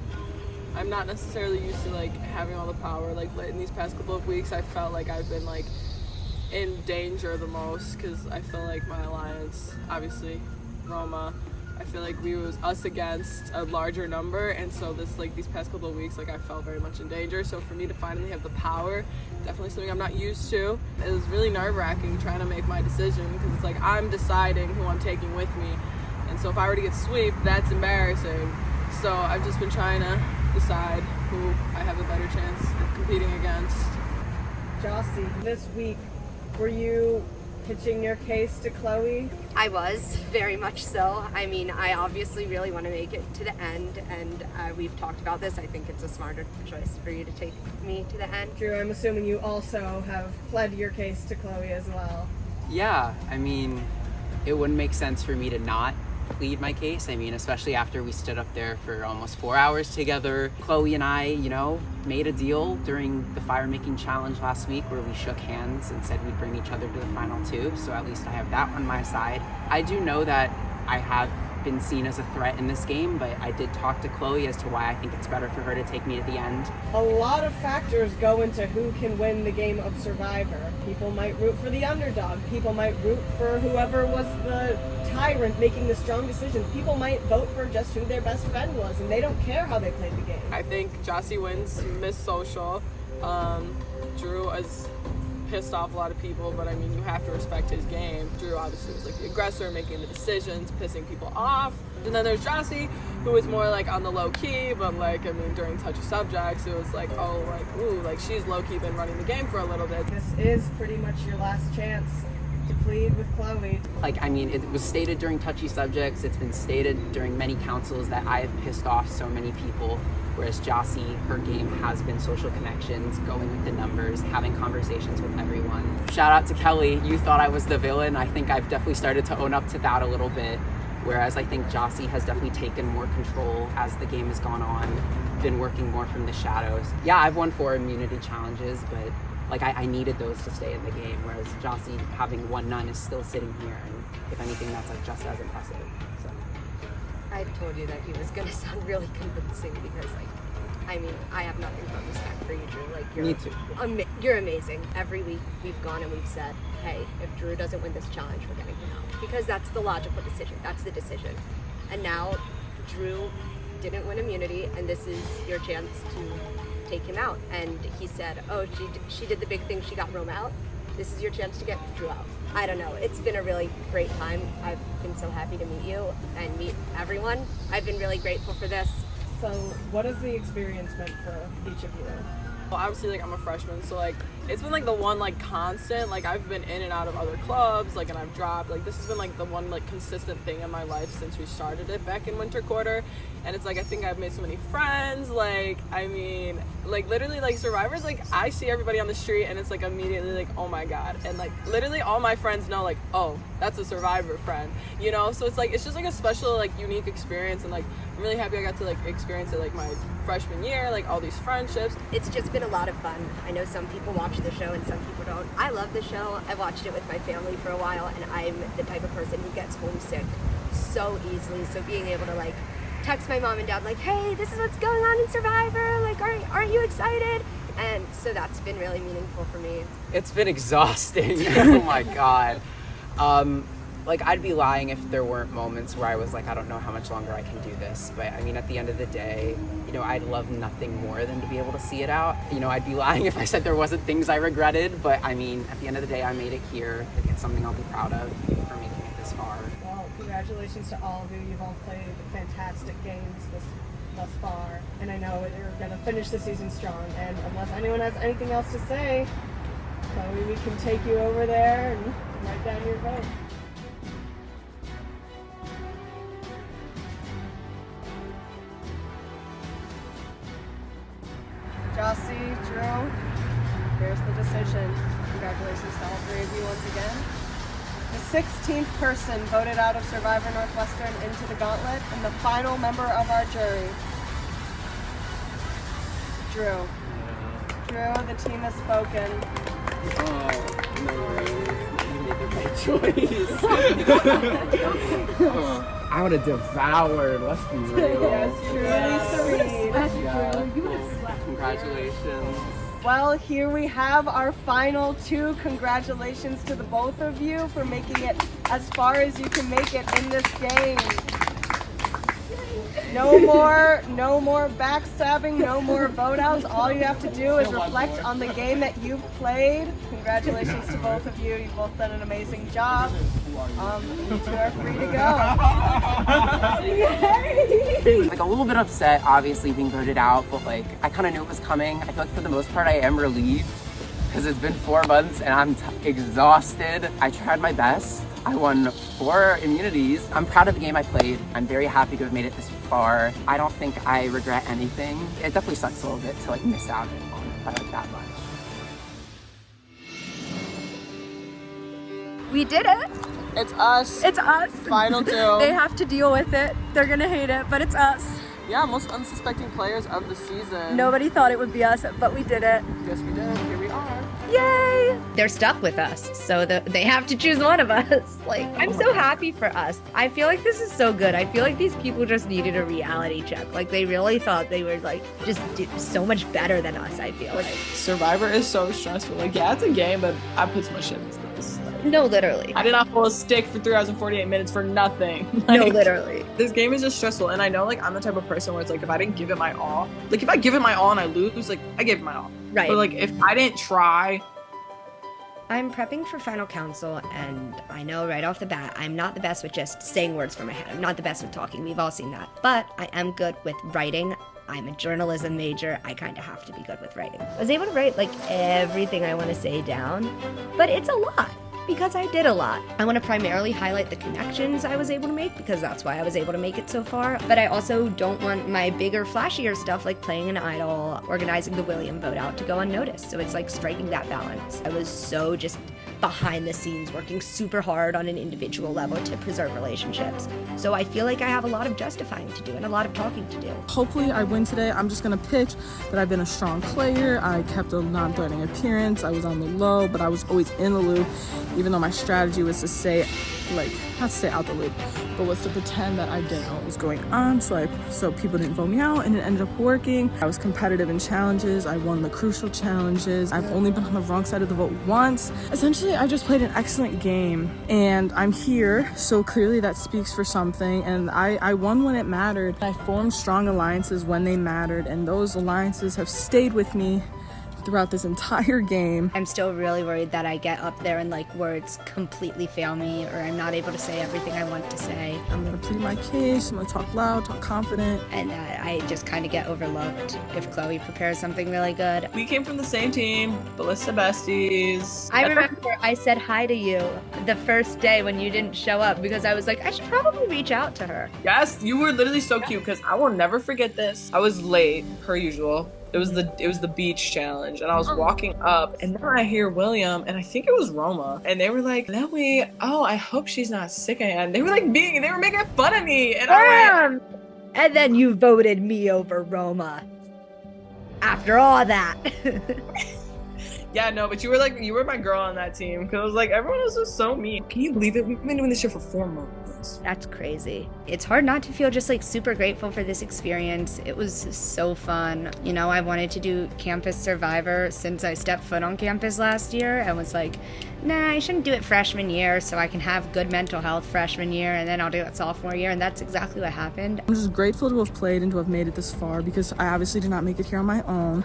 S3: I'm not necessarily used to like having all the power. Like in these past couple of weeks, I felt like I've been like in danger the most because I feel like my alliance, obviously Roma, I
S10: feel like we was us against a larger number, and so these past couple of weeks, I felt very much in danger. So for me to finally have the power, definitely something I'm not used to. It was really nerve-wracking trying to make my decision, because it's I'm deciding who I'm taking with me, and so if I were to get swept, that's embarrassing. So I've just been trying to decide who I have a better chance of competing against.
S1: Jossie, this week, were you pitching your case to Chloe?
S8: I was, very much so. I mean, I obviously really want to make it to the end, and we've talked about this. I think it's a smarter choice for you to take me to the end.
S1: Drew, I'm assuming you also have pled your case to Chloe as well.
S7: Yeah, I mean, it wouldn't make sense for me to not plead my case. I mean, especially after we stood up there for almost 4 hours together. Chloe and I, made a deal during the fire making challenge last week where we shook hands and said we'd bring each other to the final 2. So at least I have that on my side. I do know that I have been seen as a threat in this game, but I did talk to Chloe as to why I think it's better for her to take me to the end.
S1: A lot of factors go into who can win the game of Survivor. People might root for the underdog. People might root for whoever was the tyrant making the strong decisions. People might vote for just who their best friend was, and they don't care how they played the game.
S10: I think Jossie wins Miss Social. Drew is pissed off a lot of people, but I mean, you have to respect his game. Drew obviously was the aggressor, making the decisions, pissing people off. And then there's Jossie, who was more on the low key, but during touchy subjects, it was she's low key been running the game for a little bit.
S1: This is pretty much your last chance to plead with Chloe.
S7: It was stated during touchy subjects, it's been stated during many councils that I have pissed off so many people, whereas Jossie, her game has been social connections, going with the numbers, having conversations with everyone. Shout out to Kelly, you thought I was the villain. I think I've definitely started to own up to that a little bit, whereas I think Jossie has definitely taken more control as the game has gone on, been working more from the shadows. Yeah, I've won 4 immunity challenges, but I needed those to stay in the game, whereas Jossie having won none is still sitting here, and if anything, that's just as impressive. So
S8: I told you that he was gonna sound really convincing because, I have nothing but respect for you, Drew.
S7: Me too.
S8: You're amazing. Every week we've gone and we've said, hey, if Drew doesn't win this challenge, we're getting him out. Because that's the logical decision. That's the decision. And now Drew didn't win immunity, and this is your chance to take him out. And he said, oh, she did the big thing, she got Rome out. This is your chance to get Drew out. I don't know, it's been a really great time. I've been so happy to meet you and meet everyone. I've been really grateful for this.
S1: So what has the experience meant for each of you?
S10: Well, obviously, I'm a freshman, so it's been the one constant. I've been in and out of other clubs, and I've dropped. This has been the one consistent thing in my life since we started it back in winter quarter. And it's I think I've made so many friends. Literally Survivor's I see everybody on the street and it's immediately oh my god, and literally all my friends know oh, that's a Survivor friend, so it's just a special unique experience, and I'm really happy I got to experience it my freshman year, all these friendships.
S8: It's just been a lot of fun. I know some people watch the show and some people don't. I love the show. I watched it with my family for a while, and I'm the type of person who gets homesick so easily, so being able to text my mom and dad hey, this is what's going on in Survivor, aren't you excited? And so that's been really meaningful for me.
S7: It's been exhausting. Oh my god. I'd be lying if there weren't moments where I was I don't know how much longer I can do this. But at the end of the day, I'd love nothing more than to be able to see it out. I'd be lying if I said there wasn't things I regretted, but at the end of the day, I made it here. I think it's something I'll be proud of for making it this far.
S1: Well, congratulations to all of you. You've all played fantastic games thus far, and I know you're going to finish the season strong. And unless anyone has anything else to say, Chloe, we can take you over there and write down your vote. Jossie, Drew, here's the decision. Congratulations to all 3 of you once again. The 16th person voted out of Survivor Northwestern into the Gauntlet, and the final member of our jury, Drew. Drew, the team has spoken.
S7: Oh, no, you made the right choice. I would have devoured, let's be real.
S1: Yes, truly serene.
S7: Congratulations.
S1: Well, here we have our final 2. Congratulations to the both of you for making it as far as you can make it in this game.
S10: No more backstabbing, no more vote outs. All you have to do is reflect on the game that you've played. Congratulations to both of you. You've both done an amazing job. You two are free to go.
S7: Like a little bit upset, obviously being voted out, but like I kind of knew it was coming. I feel like for the most part I am relieved because it's been 4 months and I'm exhausted. I tried my best. I won 4 immunities. I'm proud of the game I played. I'm very happy to have made it this far. I don't think I regret anything. It definitely sucks a little bit to like miss out on it by like that much.
S13: We did it.
S3: It's us.
S13: It's us.
S3: Final 2.
S13: They have to deal with it. They're gonna hate it, but it's us.
S3: Yeah, most unsuspecting players of the season.
S13: Nobody thought it would be us, but we did it.
S3: Yes, we did. Here we are.
S13: Yay!
S18: They're stuck with us, so they have to choose one of us. Like, I'm so happy for us. I feel like this is so good. I feel like these people just needed a reality check. Like, they really thought they were, like, just so much better than us, I feel like.
S3: Survivor is so stressful. Like, yeah, it's a game, but I put so much shit into this.
S18: No, literally.
S3: I did not pull a stick for 3 hours and 48 minutes for nothing.
S18: No, literally.
S3: This game is just stressful, and I know, like, I'm the type of person where it's like, if I didn't give it my all, like, if I give it my all and I lose, like, I gave it my all.
S18: Right.
S3: But, like, if I didn't try...
S8: I'm prepping for final council, and I know right off the bat, I'm not the best with just saying words from my head. I'm not the best with talking. We've all seen that. But I am good with writing. I'm a journalism major. I kind of have to be good with writing. I was able to write, like, everything I want to say down, but it's a lot. Because I did a lot. I want to primarily highlight the connections I was able to make because that's why I was able to make it so far. But I also don't want my bigger, flashier stuff like playing an idol, organizing the William vote out to go unnoticed. So it's like striking that balance. I was so just behind the scenes working super hard on an individual level to preserve relationships. So I feel like I have a lot of justifying to do and a lot of talking to do.
S3: Hopefully I win today. I'm just gonna pitch that I've been a strong player. I kept a non-threatening appearance. I was on the low, but I was always in the loop, even though my strategy was to stay, like, not stay out the loop, but was to pretend that I didn't know what was going on, so people didn't vote me out, and it ended up working. I was competitive in challenges. I won the crucial challenges. I've only been on the wrong side of the vote once. Essentially, I just played an excellent game, and I'm here, so clearly that speaks for something, and I won when it mattered. I formed strong alliances when they mattered, and those alliances have stayed with me throughout this entire game.
S8: I'm still really worried that I get up there and like words completely fail me or I'm not able to say everything I want to say.
S3: I'm gonna plead my case, I'm gonna talk loud, talk confident.
S8: And I just kind of get overlooked if Chloe prepares something really good.
S3: We came from the same team, Ballista besties.
S18: I remember I said hi to you the first day when you didn't show up because I was like, I should probably reach out to her.
S3: Yes, you were literally so cute because I will never forget this. I was late, per usual. It was the beach challenge, and I was walking up, and then I hear William, and I think it was Roma, and they were like, Nelly, oh, I hope she's not sick again. They were like they were making fun of me, and I went,
S18: and then you voted me over Roma. After all that.
S3: Yeah, no, but you were my girl on that team, because I was like, everyone else was so mean. Can you believe it? We've been doing this shit for 4 months.
S8: That's crazy. It's hard not to feel just like super grateful for this experience. It was so fun. You know, I wanted to do Campus Survivor since I stepped foot on campus last year and was like, nah, I shouldn't do it freshman year so I can have good mental health freshman year and then I'll do it sophomore year, and that's exactly what happened.
S3: I'm just grateful to have played and to have made it this far because I obviously did not make it here on my own,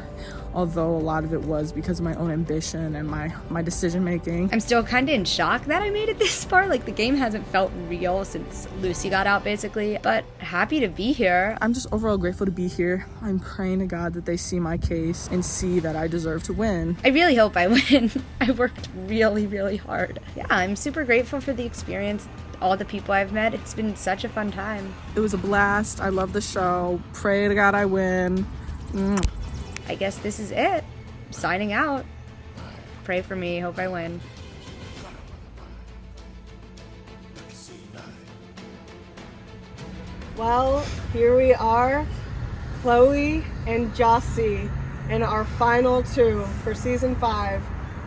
S3: although a lot of it was because of my own ambition and my decision making.
S8: I'm still kind of in shock that I made it this far. Like, the game hasn't felt real since Lucy got out, basically, but happy to be here.
S3: I'm just overall grateful to be here. I'm praying to God that they see my case and see that I deserve to win.
S8: I really hope I win. I worked really hard. Yeah, I'm super grateful for the experience, all the people I've met. It's been such a fun time.
S3: It was a blast. I love the show. Pray to God I win.
S8: I guess this is it. I'm signing out. Pray for me. Hope I win.
S10: Well, here we are, Chloe and Jossie, in our final 2 for season 5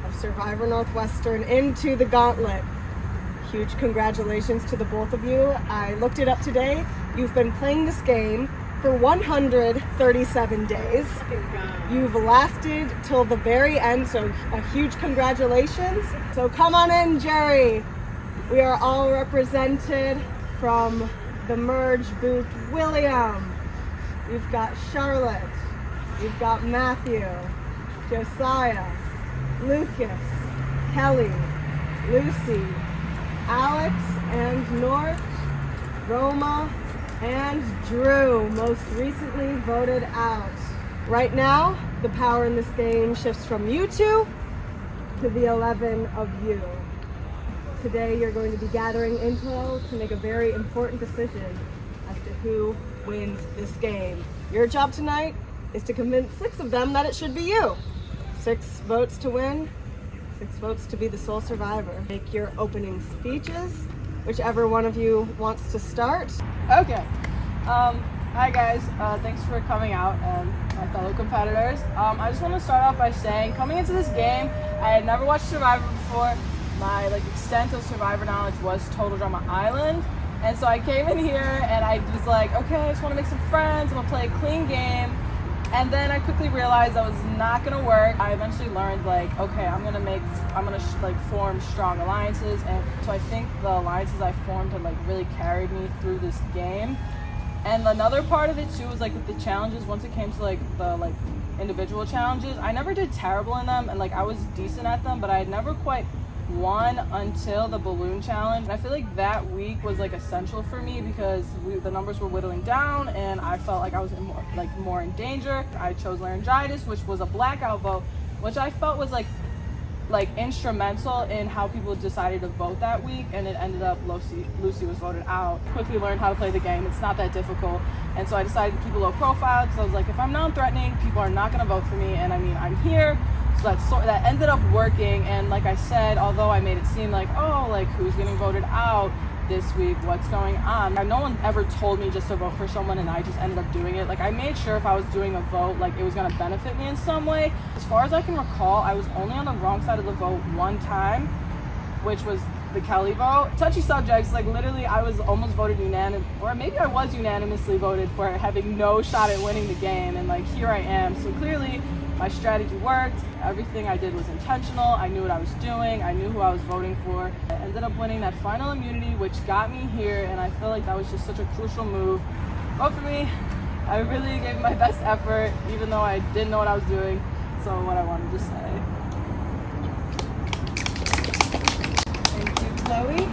S10: of Survivor Northwestern into the Gauntlet. Huge congratulations to the both of you. I looked it up today. You've been playing this game for 137 days. You've lasted till the very end, so a huge congratulations. So come on in, Jerry. We are all represented from
S19: the merge booth, William. You've got Charlotte. You've got Matthew, Josiah, Lucas, Kelly, Lucy, Alex and Nort, Roma, and Drew, most recently voted out. Right now, the power in this game shifts from you two to the 11 of you. Today, you're going to be gathering intel to make a very important decision as to who wins this game. Your job tonight is to convince 6 of them that it should be you. 6 votes to win, 6 votes to be the sole survivor. Make your opening speeches, whichever one of you wants to start.
S3: Okay. Hi guys, thanks for coming out and my fellow competitors. I just want to start off by saying, coming into this game, I had never watched Survivor before. My extent of Survivor knowledge was Total Drama Island. And so I came in here and I was like, okay, I just want to make some friends, I'm gonna play a clean game. And then I quickly realized that was not gonna work. I eventually learned okay, I'm gonna form strong alliances. And so I think the alliances I formed had really carried me through this game. And another part of it too was with the challenges, once it came to the individual challenges, I never did terrible in them, and I was decent at them, but I had never quite won until the balloon challenge. And I feel that week was essential for me because the numbers were whittling down and I felt I was more in danger. I chose laryngitis, which was a blackout vote, which I felt was instrumental in how people decided to vote that week, and it ended up Lucy was voted out. Quickly learned how to play the game. It's not that difficult, and so I decided to keep a low profile because I was if I'm non-threatening, people are not going to vote for me, and I'm here. So that ended up working, and like I said, although I made it seem who's getting voted out this week, what's going on? No one ever told me just to vote for someone, and I just ended up doing it. I made sure if I was doing a vote, it was going to benefit me in some way. As far as I can recall, I was only on the wrong side of the vote one time, which was the Kelly vote. Touchy subjects, literally I was almost voted unanimous, or maybe I was unanimously voted for having no shot at winning the game, and here I am. So clearly my strategy worked. Everything I did was intentional. I knew what I was doing. I knew who I was voting for. I ended up winning that final immunity, which got me here, and I feel that was just such a crucial move. Vote for me. I really gave my best effort, even though I didn't know what I was doing. So what I wanted to say.
S19: Thank you, Chloe.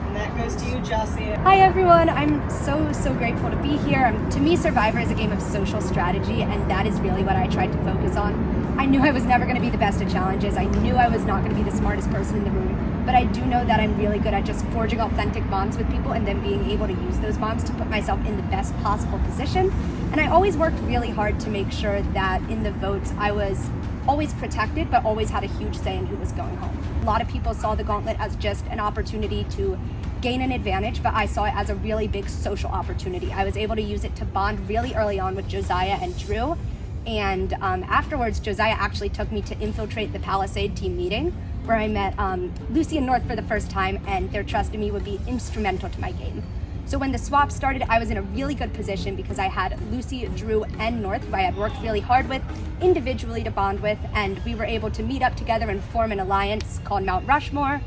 S19: And that goes to you, Jossie.
S13: Hi everyone, I'm so grateful to be here. To me, Survivor is a game of social strategy, and that is really what I tried to focus on. I knew I was never going to be the best at challenges. I knew I was not going to be the smartest person in the room, but I do know that I'm really good at just forging authentic bonds with people and then being able to use those bonds to put myself in the best possible position. And I always worked really hard to make sure that in the votes I was always protected, but always had a huge say in who was going home. A lot of people saw the Gauntlet as just an opportunity to gain an advantage, but I saw it as a really big social opportunity. I was able to use it to bond really early on with Josiah and Drew, and afterwards Josiah actually took me to infiltrate the Palisade team meeting, where I met Lucy and North for the first time, and their trust in me would be instrumental to my game. So when the swap started, I was in a really good position because I had Lucy, Drew, and North, who I had worked really hard with individually to bond with, and we were able to meet up together and form an alliance called Mount Rushmore.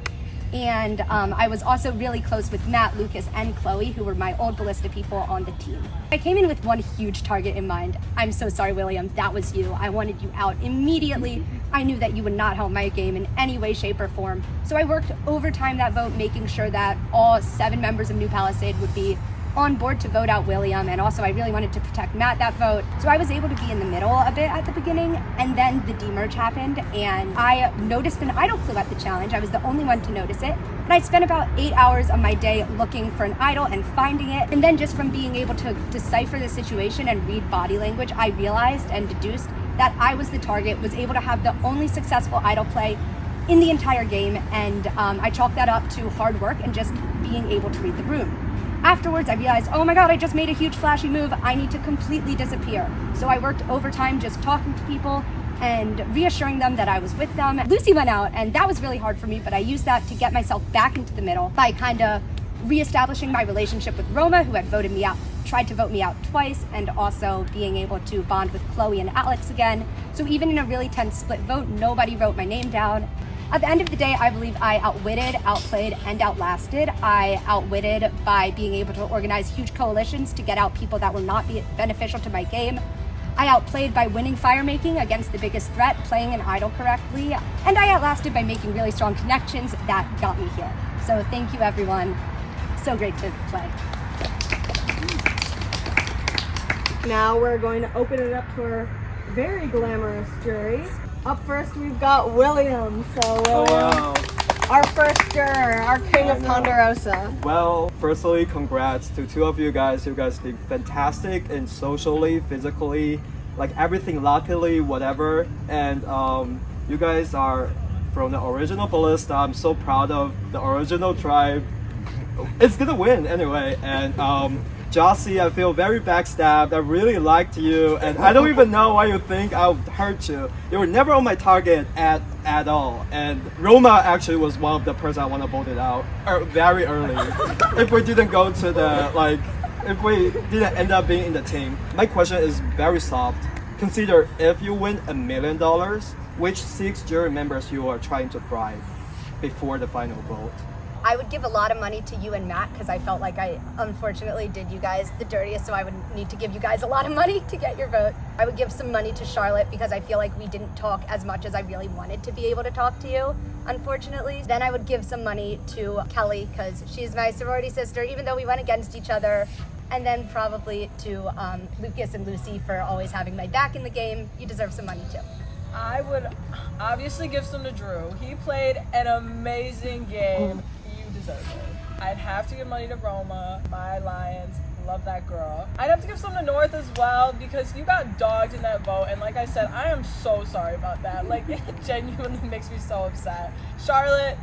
S13: And I was also really close with Matt, Lucas, and Chloe, who were my old Ballista people on the team. I came in with one huge target in mind. I'm so sorry, William, that was you. I wanted you out immediately. I knew that you would not help my game in any way, shape, or form. So I worked overtime that vote, making sure that all 7 members of New Palisade would be on board to vote out William, and also I really wanted to protect Matt that vote. So I was able to be in the middle a bit at the beginning, and then the demerge happened, and I noticed an idol clue at the challenge. I was the only one to notice it, and I spent about 8 hours of my day looking for an idol and finding it. And then just from being able to decipher the situation and read body language, I realized and deduced that I was the target, was able to have the only successful idol play in the entire game, and I chalked that up to hard work and just being able to read the room. Afterwards, I realized, oh my God, I just made a huge flashy move. I need to completely disappear. So I worked overtime just talking to people and reassuring them that I was with them. Lucy went out, and that was really hard for me, but I used that to get myself back into the middle by kind of reestablishing my relationship with Roma, who had voted me out, tried to vote me out twice, and also being able to bond with Chloe and Alex again. So even in a really tense split vote, nobody wrote my name down. At the end of the day, I believe I outwitted, outplayed, and outlasted. I outwitted by being able to organize huge coalitions to get out people that will not be beneficial to my game. I outplayed by winning fire making against the biggest threat, playing an idol correctly. And I outlasted by making really strong connections that got me here. So thank you, everyone. So great to play.
S19: Now we're going to open it up to our very glamorous jury. Up first, we've got William. So William, our first juror, our king of Ponderosa.
S16: Well, firstly, congrats to two of you guys. You guys did fantastic and socially, physically, like everything, luckily, whatever. And you guys are from the original Ballista. I'm so proud of the original tribe. It's gonna win anyway. And Jousty, I feel very backstabbed. I really liked you, and I don't even know why you think I would hurt you. You were never on my target at all. And Roma actually was one of the person I want to vote it out very early. If we didn't go to the, if we didn't end up being in the team. My question is very soft. Consider if you win $1 million, which 6 jury members you are trying to bribe before the final vote?
S13: I would give a lot of money to you and Matt because I felt like I unfortunately did you guys the dirtiest, so I would need to give you guys a lot of money to get your vote. I would give some money to Charlotte because I feel like we didn't talk as much as I really wanted to be able to talk to you, unfortunately. Then I would give some money to Kelly because she's my sorority sister, even though we went against each other. And then probably to Lucas and Lucy for always having my back in the game. You deserve some money too.
S3: I would obviously give some to Drew. He played an amazing game. Deserve it. I'd have to give money to Roma, my alliance, love that girl. I'd have to give some to North as well because you got dogged in that vote, and like I said, I am so sorry about that. Like, it genuinely makes me so upset. Charlotte,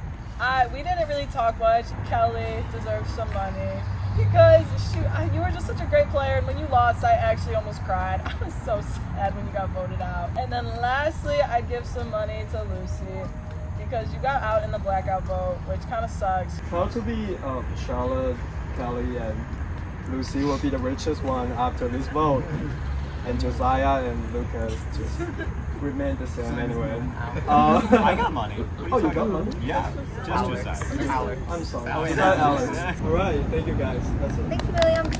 S3: we didn't really talk much. Kelly deserves some money because you were just such a great player, and when you lost, I actually almost cried. I was so sad when you got voted out. And then lastly, I'd give some money to Lucy, because you got out in the blackout vote, which kind of sucks.
S16: Proud to be Charlotte, Kelly, and Lucy will be the richest one after this vote. And Josiah and Lucas just remain the same anyway.
S20: I got money.
S16: Oh, you got money?
S20: Yeah, just Josiah. Alex.
S16: I'm sorry.
S20: Alex.
S16: Alex. All right, thank you guys. That's it.
S13: Thank you, William.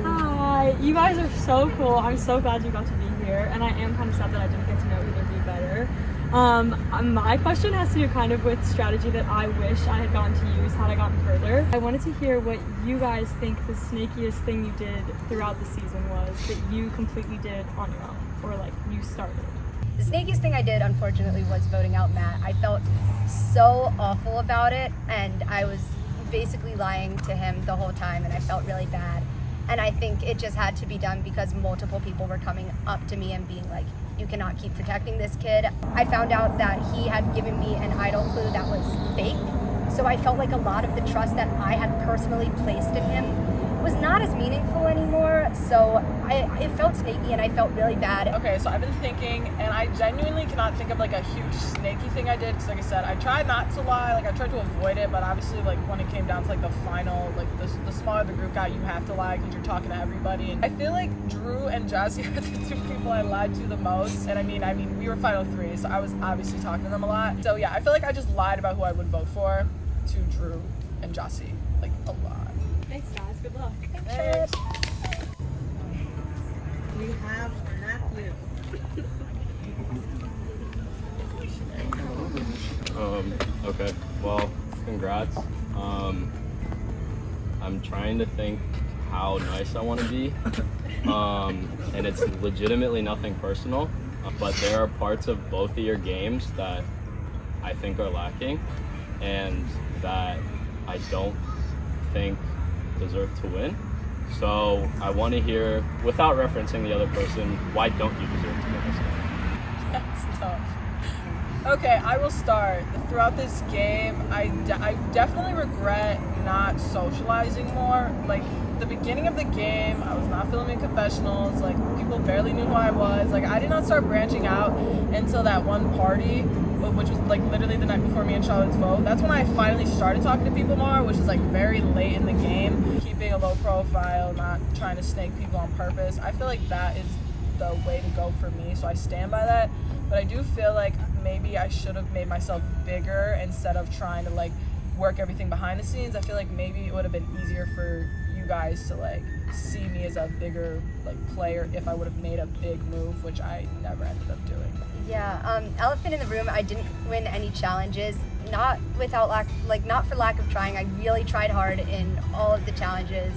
S21: Hi, you guys are so cool. I'm so glad you got to be here, and I am kind of sad that I didn't get to know either of you better. My question has to do kind of with strategy that I wish I had gotten to use had I gotten further. I wanted to hear what you guys think the snakiest thing you did throughout the season was that you completely did on your own, or like you started.
S13: The snakiest thing I did, unfortunately, was voting out Matt. I felt so awful about it, and I was basically lying to him the whole time, and I felt really bad. And I think it just had to be done because multiple people were coming up to me and being like, you cannot keep protecting this kid. I found out that he had given me an idol clue that was fake. So I felt like a lot of the trust that I had personally placed in him was not as meaningful anymore. So it felt snaky and I felt really bad.
S3: Okay, so I've been thinking, and I genuinely cannot think of like a huge snaky thing I did, because like I said, I tried not to lie, like I tried to avoid it, but obviously like when it came down to like the final, like the smaller the group got, you have to lie because you're talking to everybody. And I feel like Drew and Jousty are the 2 people I lied to the most. And I mean we were final 3, so I was obviously talking to them a lot. So yeah, I feel like I just lied about who I would vote for to Drew and Jousty, like a lot.
S21: Thanks guys, good luck.
S3: Thanks.
S19: We have Matthew.
S22: Okay, well, congrats. I'm trying to think how nice I want to be, and it's legitimately nothing personal, but there are parts of both of your games that I think are lacking and that I don't think deserve to win. So I want to hear, without referencing the other person, why don't you deserve to win this game?
S3: That's tough. Okay, I will start. Throughout this game, I definitely regret not socializing more. Like, the beginning of the game, I was not filming confessionals. Like, people barely knew who I was. Like, I did not start branching out until that one party, which was like literally the night before me and Charlotte's vote. That's when I finally started talking to people more, which is like very late in the game. Keeping a low profile, not trying to snake people on purpose. I feel like that is the way to go for me, so I stand by that. But I do feel like maybe I should have made myself bigger instead of trying to like work everything behind the scenes. I feel like maybe it would have been easier for you guys to like see me as a bigger like player if I would have made a big move, which I never ended up doing.
S13: Yeah, elephant in the room, I didn't win any challenges, not for lack of trying. I really tried hard in all of the challenges,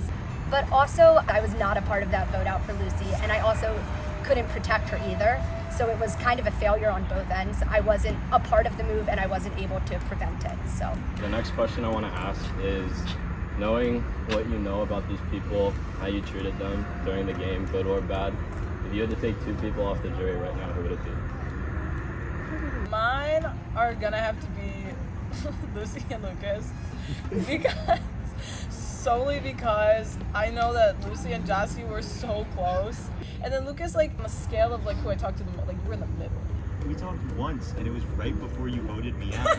S13: but also I was not a part of that vote out for Lucy, and I also couldn't protect her either. So it was kind of a failure on both ends. I wasn't a part of the move and I wasn't able to prevent it, so.
S22: The next question I want to ask is, knowing what you know about these people, how you treated them during the game, good or bad, if you had to take 2 people off the jury right now, who would it be?
S3: Mine are gonna have to be Lucy and Lucas, solely because I know that Lucy and Jossie were so close. And then Lucas, like, on a scale of like who I talked to the most, like, you were in the middle.
S20: We talked once, and it was right before you voted me out.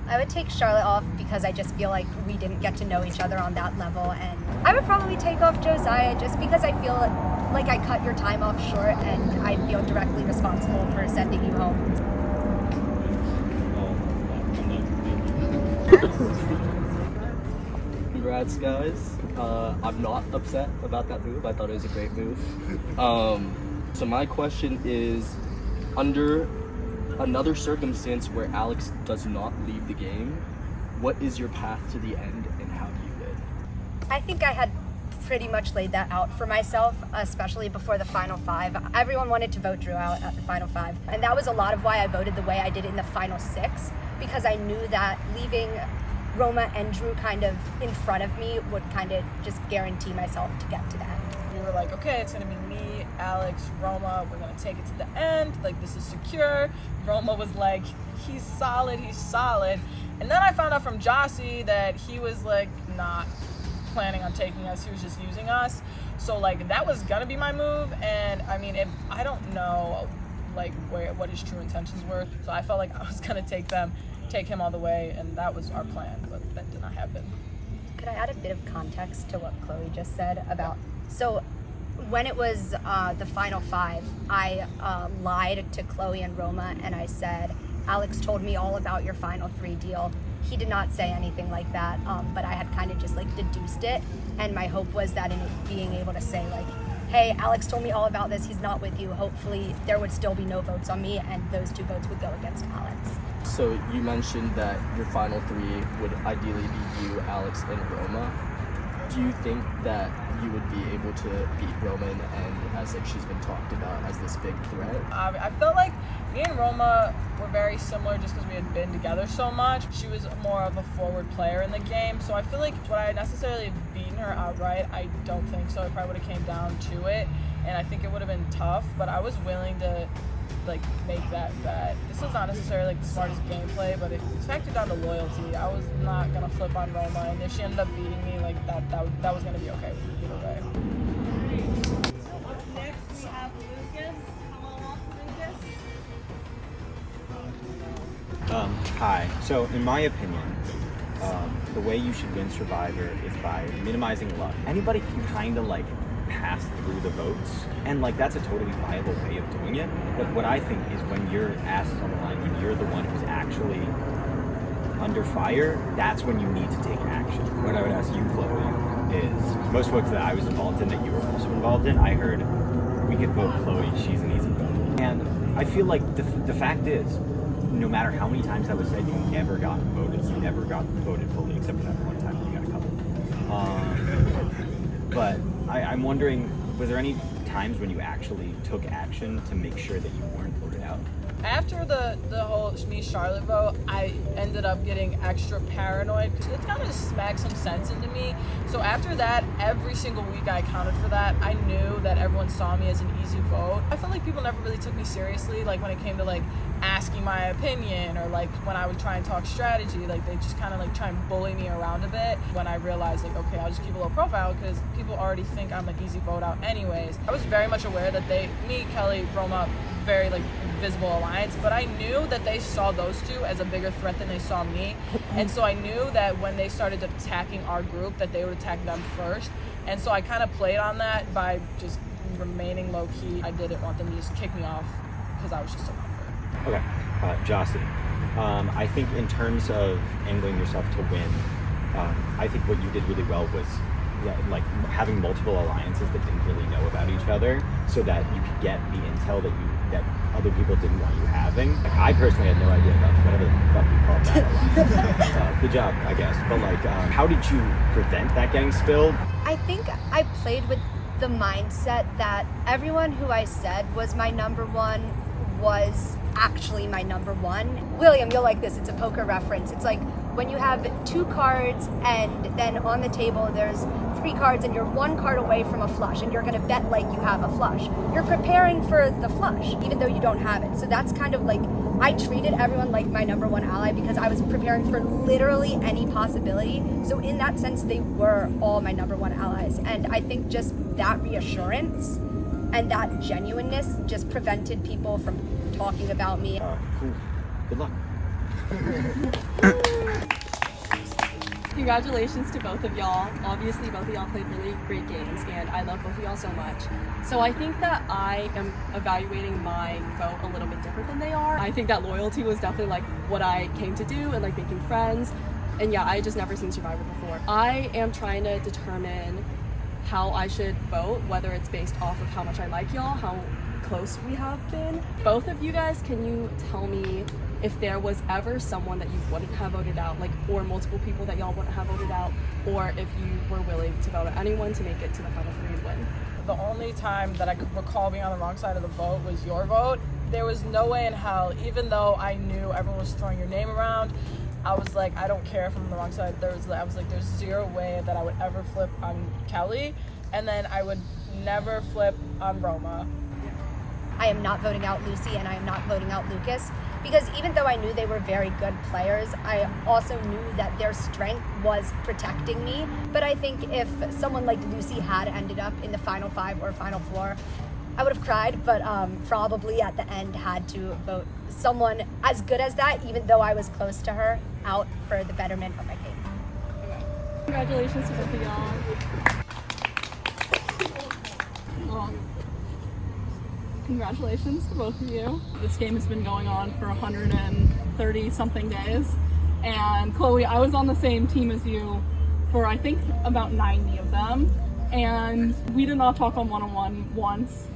S13: I would take Charlotte off because I just feel like we didn't get to know each other on that level, and I would probably take off Josiah just because I feel like I cut your time off short and I feel directly responsible for sending you home.
S16: Congrats, guys. I'm not upset about that move. I thought it was a great move. So my question is, under another circumstance where Alex does not leave the game, what is your path to the end and how do you win?
S13: I think I had pretty much laid that out for myself, especially before the final 5. Everyone wanted to vote Drew out at the final 5, and that was a lot of why I voted the way I did in the final 6, because I knew that leaving Roma and Drew kind of in front of me would kind of just guarantee myself to get to that.
S3: We were like, okay, it's gonna be me, Alex, Roma, we're gonna take it to the end, like, this is secure. Roma was like, he's solid. And then I found out from Jossie that he was like not planning on taking us, he was just using us. So like that was gonna be my move, and I mean, I don't know like what his true intentions were, so I felt like I was gonna take him all the way, and that was our plan, but that did not happen.
S13: Could I add a bit of context to what Chloe just said about, so when it was the final 5, I lied to Chloe and Roma and I said, Alex told me all about your final 3 deal. He did not say anything like that, but I had kind of just like deduced it, and my hope was that in it being able to say like, hey, Alex told me all about this, he's not with you, hopefully there would still be no votes on me and those 2 votes would go against Alex.
S16: So you mentioned that your final 3 would ideally be you, Alex, and Roma. Do you think that you would be able to beat Roma in the end, as like she's been talked about as this big threat?
S3: I felt like me and Roma were very similar just because we had been together so much. She was more of a forward player in the game, so I feel like would I necessarily have beaten her outright? I don't think so. It probably would have came down to it, and I think it would have been tough, but I was willing to like make that bet. This is not necessarily like the smartest gameplay, but it's factored down to loyalty. I was not gonna flip on Roma, and if she ended up beating me, like that was gonna be okay with me either way.
S1: Next we have Lucas. Come on off, Lucas.
S20: Hi. So in my opinion, the way you should win Survivor is by minimizing luck. Anybody can kind of like pass through the votes, and like that's a totally viable way of doing it. But what I think is when your ass is on the line, when you're the one who's actually under fire, that's when you need to take action. What I would ask you, Chloe, is most folks that I was involved in, that you were also involved in, I heard we could vote Chloe, she's an easy vote. And I feel like the fact is, no matter how many times that was said, you never got voted. You never got voted fully, except for that one time when you got a couple. But I'm wondering, was there any times when you actually took action to make sure that you weren't voted out?
S3: After the whole me Charlotte vote, I ended up getting extra paranoid because it kind of smacked some sense into me. So after that, every single week I accounted for that. I knew that everyone saw me as an easy vote. I felt like people never really took me seriously, like when it came to like asking my opinion, or like when I would try and talk strategy, like they just kind of like try and bully me around a bit. When I realized like, okay, I'll just keep a low profile because people already think I'm an easy vote out anyways. I was very much aware that me, Kelly, Roma, very like visible alliance, but I knew that they saw those 2 as a bigger threat than they saw me, and so I knew that when they started attacking our group that they would attack them first, and so I kind of played on that by just remaining low-key. I didn't want them to just kick me off because I was just a number.
S20: Okay, Jossie. I think in terms of angling yourself to win, I think what you did really well was like having multiple alliances that didn't really know about each other, so that you could get the intel that other people didn't want you having. Like, I personally had no idea about whatever the fuck you called that alliance. Good job, I guess. But like, how did you prevent that getting spilled?
S8: I think I played with the mindset that everyone who I said was my number one was actually my number one. William, you'll like this, it's a poker reference. It's like when you have 2 cards and then on the table there's 3 cards and you're 1 card away from a flush and you're gonna bet like you have a flush. You're preparing for the flush, even though you don't have it. So that's kind of like, I treated everyone like my number one ally because I was preparing for literally any possibility. So in that sense, they were all my number one allies. And I think just that reassurance and that genuineness just prevented people from talking about me.
S20: Cool. Good luck.
S3: Congratulations to both of y'all. Obviously, both of y'all played really great games, and I love both of y'all so much. So I think that I am evaluating my vote a little bit different than they are. I think that loyalty was definitely like what I came to do and like making friends. And yeah, I just never seen Survivor before. I am trying to determine how I should vote, whether it's based off of how much I like y'all, how close we have been. Both of you guys, can you tell me if there was ever someone that you wouldn't have voted out, like, or multiple people that y'all wouldn't have voted out, or if you were willing to vote out anyone to make it to the final 3 and win?
S9: The only time that I could recall being on the wrong side of the vote was your vote. There was no way in hell, even though I knew everyone was throwing your name around, I was like, I don't care if I'm on the wrong side. I was like, there's 0 way that I would ever flip on Kelly, and then I would never flip on Roma.
S8: I am not voting out Lucy and I am not voting out Lucas, because even though I knew they were very good players, I also knew that their strength was protecting me. But I think if someone like Lucy had ended up in the final 5 or final 4, I would have cried, but probably at the end had to vote someone as good as that, even though I was close to her, out for the betterment of my game.
S3: Congratulations to both of y'all. Congratulations to both of you. This game has been going on for 130 something days. And Chloe, I was on the same team as you for I think about 90 of them. And we did not talk on one-on-one once.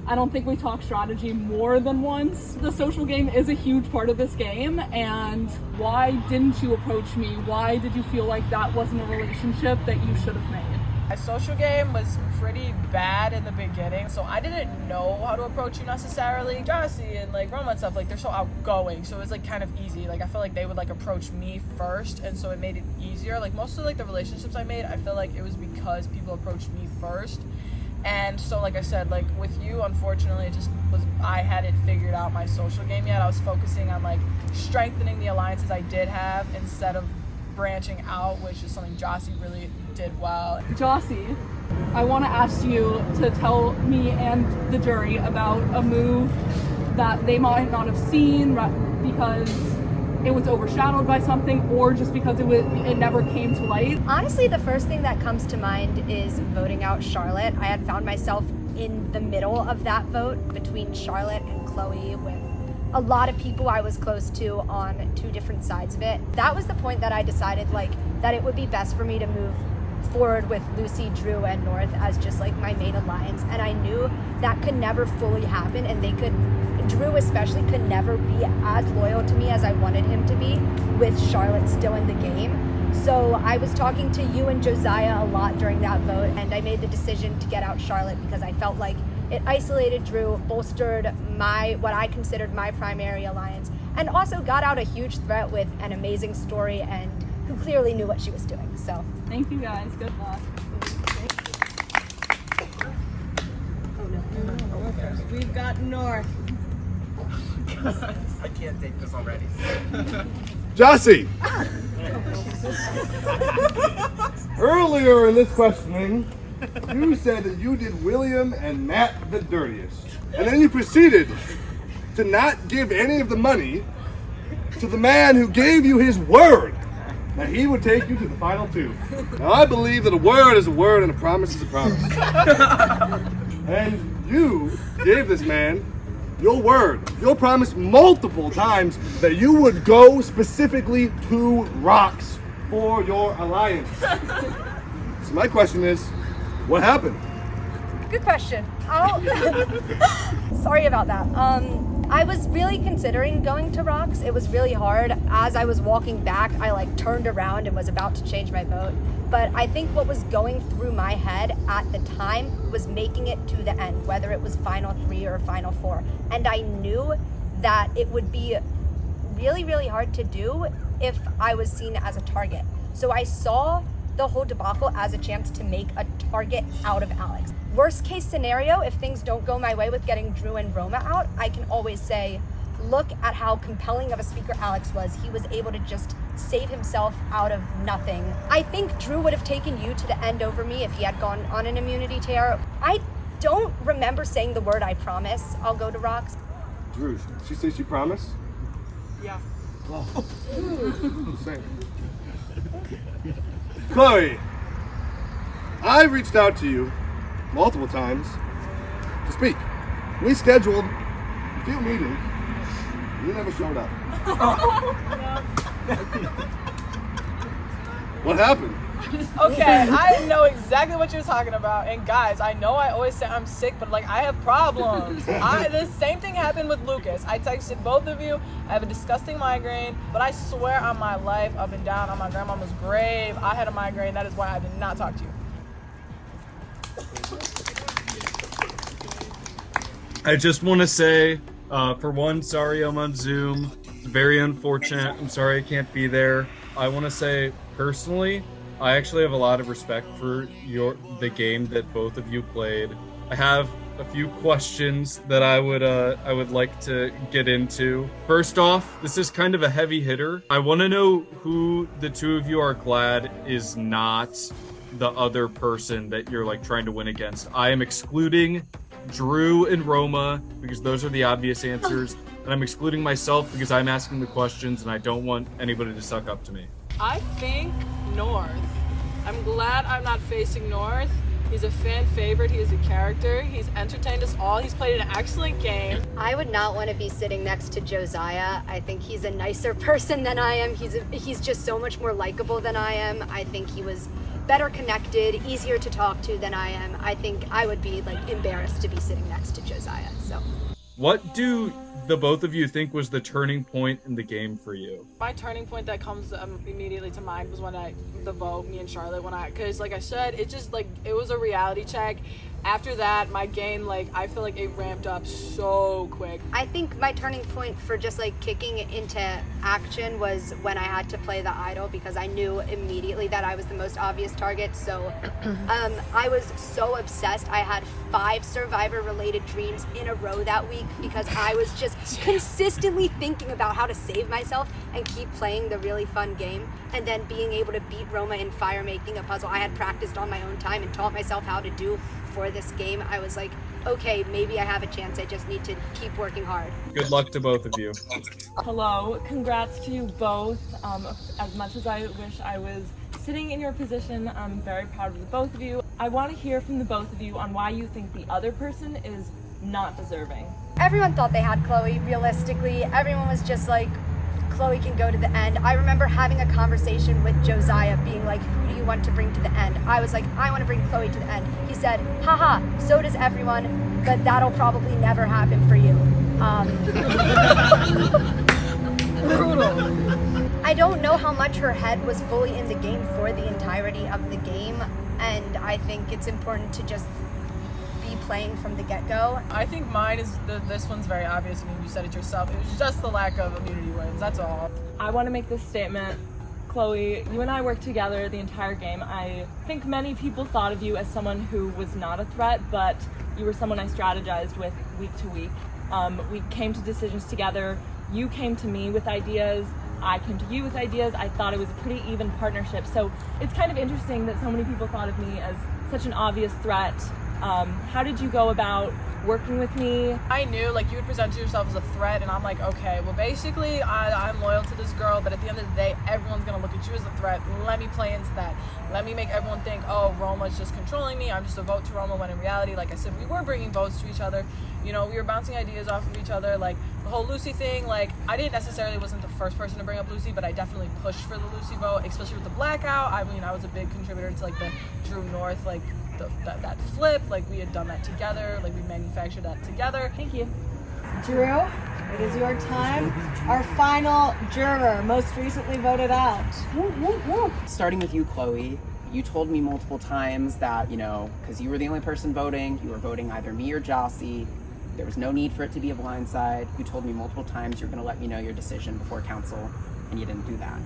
S3: I don't think we talked strategy more than once. The social game is a huge part of this game, and why didn't you approach me? Why did you feel like that wasn't a relationship that you should have made?
S9: My social game was pretty bad in the beginning, so I didn't know how to approach you necessarily. Jossie and like Roma and stuff, like they're so outgoing, so it was like kind of easy. Like I feel like they would like approach me first, and so it made it easier. Like most of like the relationships I made, I feel like it was because people approached me first. And so like I said, like with you, unfortunately, it just was, I hadn't figured out my social game yet. I was focusing on like strengthening the alliances I did have instead of branching out, which is something Jossie really did well.
S3: Jossie, I want to ask you to tell me and the jury about a move that they might not have seen because it was overshadowed by something, or just because it never came to light.
S8: Honestly, the first thing that comes to mind is voting out Charlotte. I had found myself in the middle of that vote between Charlotte and Chloe, with a lot of people I was close to on 2 different sides of it. That was the point that I decided like that it would be best for me to move forward with Lucy, Drew, and North as just like my main alliance, and I knew that could never fully happen, and Drew especially could never be as loyal to me as I wanted him to be with Charlotte still in the game. So I was talking to you and Josiah a lot during that vote, and I made the decision to get out Charlotte because I felt like it isolated Drew, bolstered what I considered my primary alliance, and also got out a huge threat with an amazing story and who clearly knew what she was doing. So
S3: thank you guys, good luck.
S19: We've got North.
S7: I can't take this already.
S14: Jossie! Earlier in this questioning, you said that you did William and Matt the dirtiest. And then you proceeded to not give any of the money to the man who gave you his word that he would take you to the final 2. Now I believe that a word is a word and a promise is a promise. And you gave this man your word, your promise multiple times that you would go specifically to rocks for your alliance. So my question is, what happened?
S13: Good question. Sorry about that. I was really considering going to rocks. It was really hard. As I was walking back, I like turned around and was about to change my vote. But I think what was going through my head at the time was making it to the end, whether it was final 3 or final 4. And I knew that it would be really, really hard to do if I was seen as a target. So I saw the whole debacle as a chance to make a target out of Alex. Worst case scenario, if things don't go my way with getting Drew and Roma out, I can always say, look at how compelling of a speaker Alex was. He was able to just save himself out of nothing. I think Drew would have taken you to the end over me if he had gone on an immunity tear. I don't remember saying the word I promise I'll go to rocks.
S14: Drew, she said she promised?
S3: Yeah.
S14: Oh. Same. Chloe, I reached out to you multiple times to speak. We scheduled a few meetings. You never showed up. What happened?
S9: Okay, I know exactly what you're talking about. And guys, I know I always say I'm sick, but like I have problems. The same thing happened with Lucas. I texted both of you. I have a disgusting migraine, but I swear on my life, up and down on my grandmama's grave, I had a migraine. That is why I did not talk to you.
S11: I just want to say, for one, sorry I'm on Zoom. It's very unfortunate. I'm sorry I can't be there. I want to say, personally, I actually have a lot of respect for the game that both of you played. I have a few questions that I would like to get into. First off, this is kind of a heavy hitter. I want to know who the two of you are glad is not the other person that you're like trying to win against. I am excluding Drew and Roma because those are the obvious answers, and I'm excluding myself because I'm asking the questions and I don't want anybody to suck up to me.
S9: I think North. I'm glad I'm not facing North. He's a fan favorite. He is a character. He's entertained us all. He's played an excellent game.
S13: I would not want to be sitting next to Josiah. I think he's a nicer person than I am. He's just so much more likable than I am. I think he was better connected, easier to talk to than I am. I think I would be like embarrassed to be sitting next to Josiah. So,
S11: what do the both of you think was the turning point in the game for you?
S9: My turning point that comes immediately to mind was when the vote, me and Charlotte, because like I said, it just like, it was a reality check. After that, my game, like, I feel like it ramped up so quick.
S13: I think my turning point for just like kicking into action was when I had to play the idol, because I knew immediately that I was the most obvious target. So I was so obsessed. I had 5 Survivor related dreams in a row that week because I was just consistently thinking about how to save myself and keep playing the really fun game. And then being able to beat Roma in fire making a puzzle I had practiced on my own time and taught myself how to do for this game. I was like, okay, maybe I have a chance. I just need to keep working hard.
S11: Good luck to both of you.
S3: Hello, congrats to you both. As much as I wish I was sitting in your position, I'm very proud of the both of you. I want to hear from the both of you on why you think the other person is not deserving.
S13: Everyone thought they had Chloe, realistically. Everyone was just like, Chloe can go to the end. I remember having a conversation with Josiah being like, who do you want to bring to the end? I was like, I want to bring Chloe to the end. He said, haha, so does everyone, but that'll probably never happen for you. Brutal. I don't know how much her head was fully in the game for the entirety of the game, and I think it's important to just be playing from the get-go.
S9: I think mine is, this one's very obvious. I mean, you said it yourself. It was just the lack of immunity wins, that's all.
S3: I want to make this statement. Chloe, you and I worked together the entire game. I think many people thought of you as someone who was not a threat, but you were someone I strategized with week to week. We came to decisions together. You came to me with ideas. I came to you with ideas. I thought it was a pretty even partnership. So it's kind of interesting that so many people thought of me as such an obvious threat. How did you go about
S21: working with me.
S9: I knew like you would present yourself as a threat, and I'm like, okay, well basically I'm loyal to this girl, but at the end of the day, everyone's gonna look at you as a threat. Let me play into that. Let me make everyone think, oh, Roma's just controlling me. I'm just a vote to Roma, when in reality, like I said, we were bringing votes to each other. You know, we were bouncing ideas off of each other. Like the whole Lucy thing, like I wasn't the first person to bring up Lucy, but I definitely pushed for the Lucy vote, especially with the blackout. I mean, I was a big contributor to like the Drew North, like that flip. Like we had done that together. Like we manufactured that together.
S21: Thank you.
S19: Drew, it is your time. Our final juror, most recently voted out.
S7: Starting with you, Chloe, you told me multiple times that, you know, because you were the only person voting, you were voting either me or Jossie. There was no need for it to be a blindside. You told me multiple times you're going to let me know your decision before council, and you didn't do that.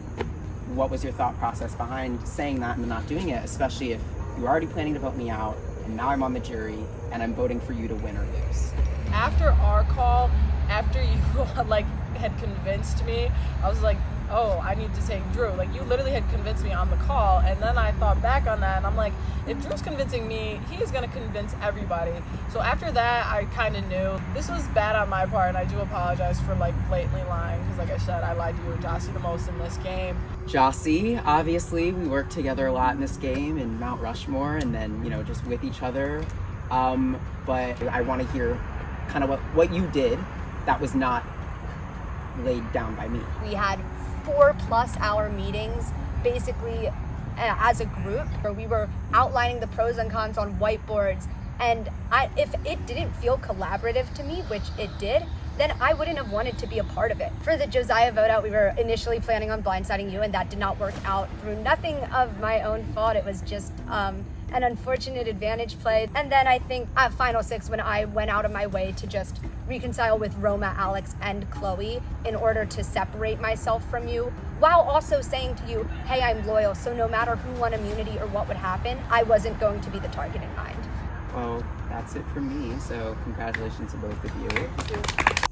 S7: What was your thought process behind saying that and not doing it, especially if you were already planning to vote me out, and now I'm on the jury, and I'm voting for you to win or lose?
S9: After our call, after you like had convinced me, I was like, oh, I need to take Drew. Like you literally had convinced me on the call, and then I thought back on that and I'm like, if Drew's convincing me, he's gonna convince everybody. So after that, I kind of knew this was bad on my part, and I do apologize for like blatantly lying, because like I said, I lied to you and Jossie the most in this game.
S7: Jossie, obviously we worked together a lot in this game in Mount Rushmore, and then, you know, just with each other. But I want to hear kind of what you did that was not laid down by me.
S8: We had 4+ hour meetings, basically as a group, where we were outlining the pros and cons on whiteboards. And if it didn't feel collaborative to me, which it did, then I wouldn't have wanted to be a part of it. For the Josiah vote out, we were initially planning on blindsiding you, and that did not work out through nothing of my own fault. It was just an unfortunate advantage play. And then I think at Final 6, when I went out of my way to just reconcile with Roma, Alex, and Chloe in order to separate myself from you, while also saying to you, hey, I'm loyal, so no matter who won immunity or what would happen, I wasn't going to be the target in mind.
S7: Well, that's it from me, so congratulations to both of you.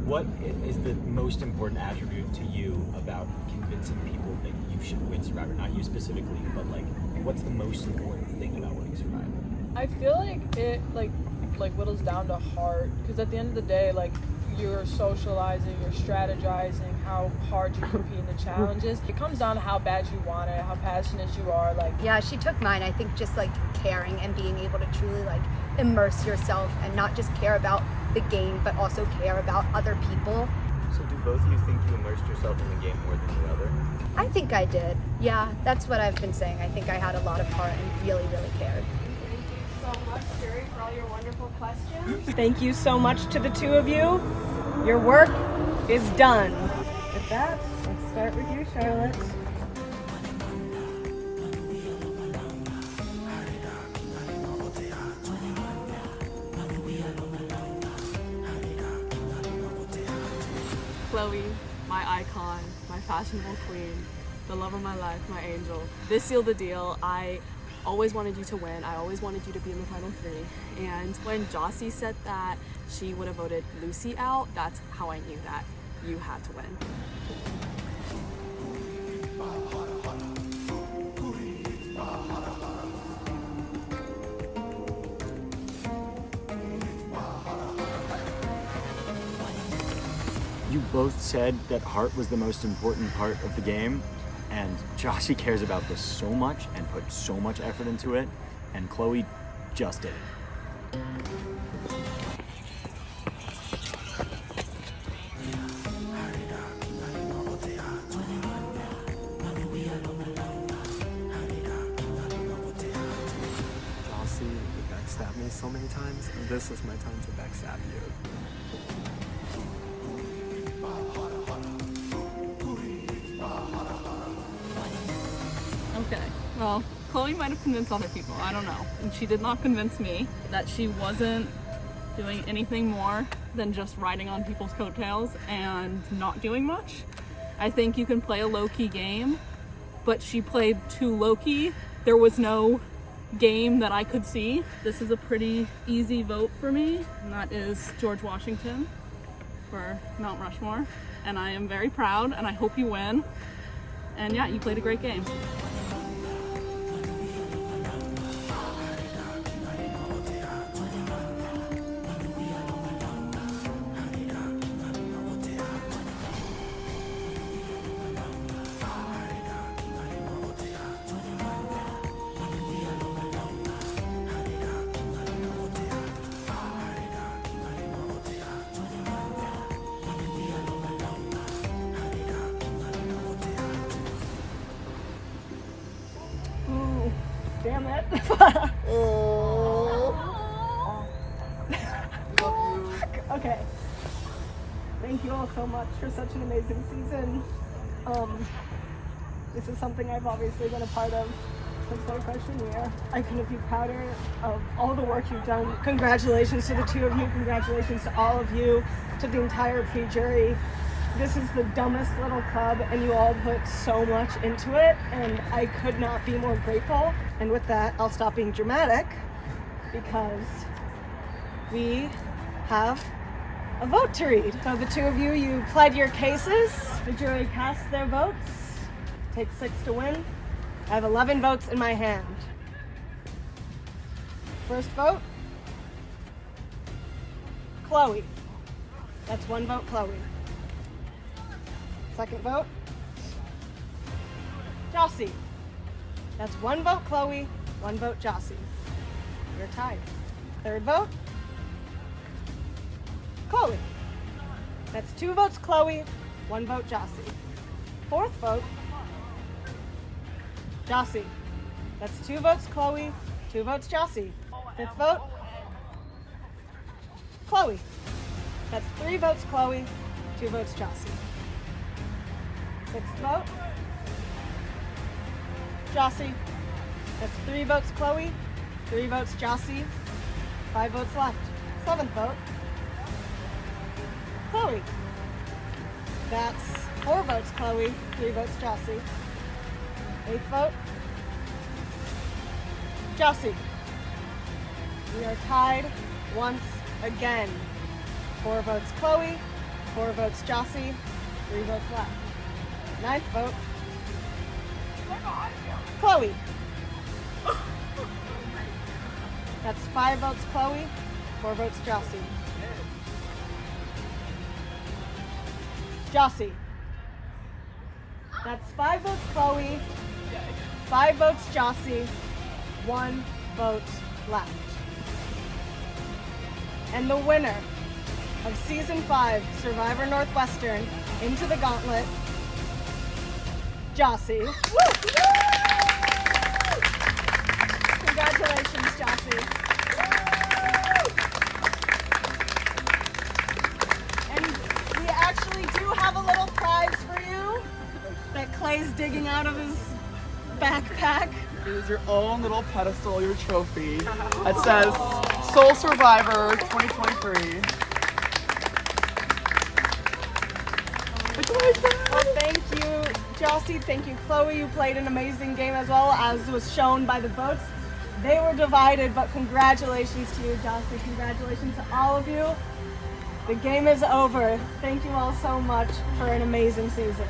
S20: What is the most important attribute to you about convincing people that you should win Survivor? Not you specifically, but like, what's the most important thing about winning Survivor?
S9: I feel like it like whittles down to heart, because at the end of the day, like you're socializing, you're strategizing, how hard you compete in the challenges. It comes down to how bad you want it, how passionate you are. Like,
S8: yeah, she took mine. I think just like caring and being able to truly like immerse yourself and not just care about the game, but also care about other people.
S20: So do both of you think you immersed yourself in the game more than the other?
S8: I think I did. Yeah, that's what I've been saying. I think I had a lot of heart and really, really cared.
S19: Thank you so much, Jerry, for all your wonderful questions. Thank you so much to the two of you. Your work is done. With that, let's start with you, Charlotte.
S3: Chloe, my icon, my fashionable queen, the love of my life, my angel. This sealed the deal. I always wanted you to win. I always wanted you to be in the final 3. And when Jossie said that she would have voted Lucy out, that's how I knew that you had to win.
S20: You both said that heart was the most important part of the game, and Jossie cares about this so much and put so much effort into it, and Chloe just did it.
S6: Jossie, you backstabbed me so many times, and this is my time to backstab you.
S3: Okay, well, Chloe might have convinced other people, I don't know. And she did not convince me that she wasn't doing anything more than just riding on people's coattails and not doing much. I think you can play a low-key game, but she played too low-key. There was no game that I could see. This is a pretty easy vote for me, and that is George Washington for Mount Rushmore. And I am very proud, and I hope you win. And yeah, you played a great game.
S19: damn it. Okay. Thank you all so much for such an amazing season. This is something I've obviously been a part of since my freshman year. I couldn't be prouder of all the work you've done. Congratulations to the two of you. Congratulations to all of you, to the entire pre-jury. This is the dumbest little club, and you all put so much into it, and I could not be more grateful. And with that, I'll stop being dramatic, because we have a vote to read. So the two of you, you pled your cases. The jury cast their votes. Takes 6 to win. I have 11 votes in my hand. First vote, Chloe. That's 1 vote, Chloe. Second vote, Jossie. That's 1 vote, Chloe, 1 vote, Jossie. You're tied. Third vote, Chloe. That's 2 votes, Chloe, 1 vote, Jossie. Fourth vote, Jossie. That's 2 votes, Chloe, 2 votes, Jossie. Fifth vote, Chloe. That's 3 votes, Chloe, 2 votes, Jossie. Sixth vote, Jossie. That's 3 votes, Chloe, 3 votes, Jossie. 5 votes left. Seventh vote, Chloe. That's 4 votes, Chloe, 3 votes, Jossie. Eighth vote, Jossie. We are tied once again. 4 votes, Chloe, 4 votes, Jossie, 3 votes left. Ninth vote, Chloe. That's 5 votes, Chloe, 4 votes, Jossie. Jossie. That's 5 votes, Chloe, 5 votes, Jossie, 1 vote left. And the winner of Season 5 Survivor Northwestern Into the Gauntlet, Jossie. Congratulations, Jossie. And we actually do have a little prize for you that Clay's digging out of his backpack.
S4: It is your own little pedestal, your trophy. It says Soul Survivor 2023.
S19: Well, thank you, Jossie. Thank you, Chloe. You played an amazing game as well, as was shown by the votes. They were divided, but congratulations to you, Jossie. Congratulations to all of you. The game is over. Thank you all so much for an amazing season.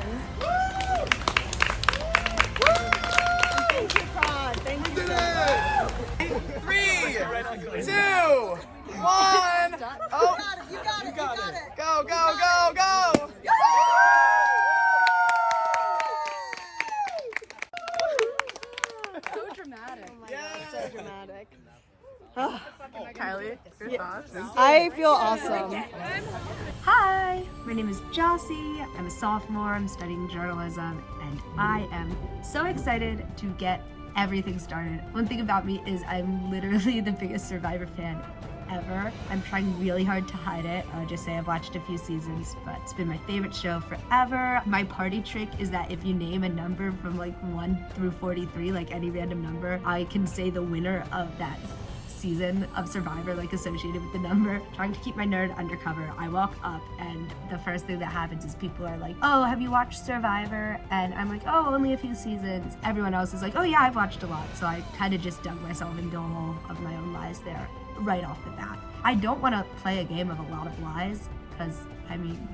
S19: Thank you, Prod. Thank you so much.
S4: 3, 2, 1. Oh, you got it. Go, go, go, go.
S19: So dramatic. Oh my God, so dramatic.
S4: Kylie, your thoughts?
S19: I feel awesome.
S12: Hi, my name is Jossie. I'm a sophomore. I'm studying journalism, and I am so excited to get everything started. One thing about me is I'm literally the biggest Survivor fan ever. I'm trying really hard to hide it. I'll just say I've watched a few seasons, but it's been my favorite show forever. My party trick is that if you name a number from like 1 through 43, like any random number, I can say the winner of that season of Survivor, like associated with the number. Trying to keep my nerd undercover, I walk up and the first thing that happens is people are like, oh, have you watched Survivor? And I'm like, oh, only a few seasons. Everyone else is like, oh yeah, I've watched a lot. So I kind of just dug myself into a hole of my own lies there right off the bat. I don't want to play a game of a lot of lies because, I mean,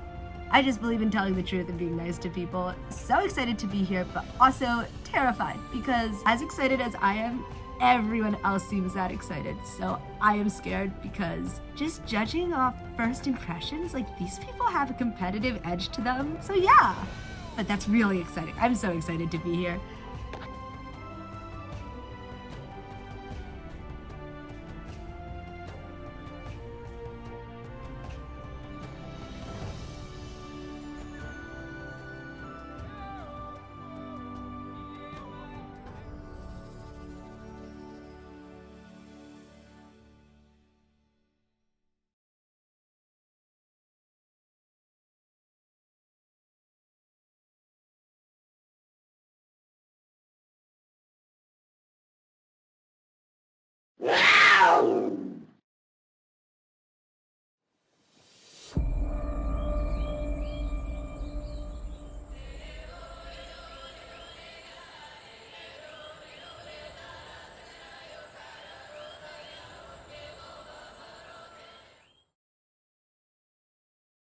S12: I just believe in telling the truth and being nice to people. So excited to be here, but also terrified because as excited as I am, everyone else seems that excited. So I am scared because just judging off first impressions, like these people have a competitive edge to them. So yeah, but that's really exciting. I'm so excited to be here.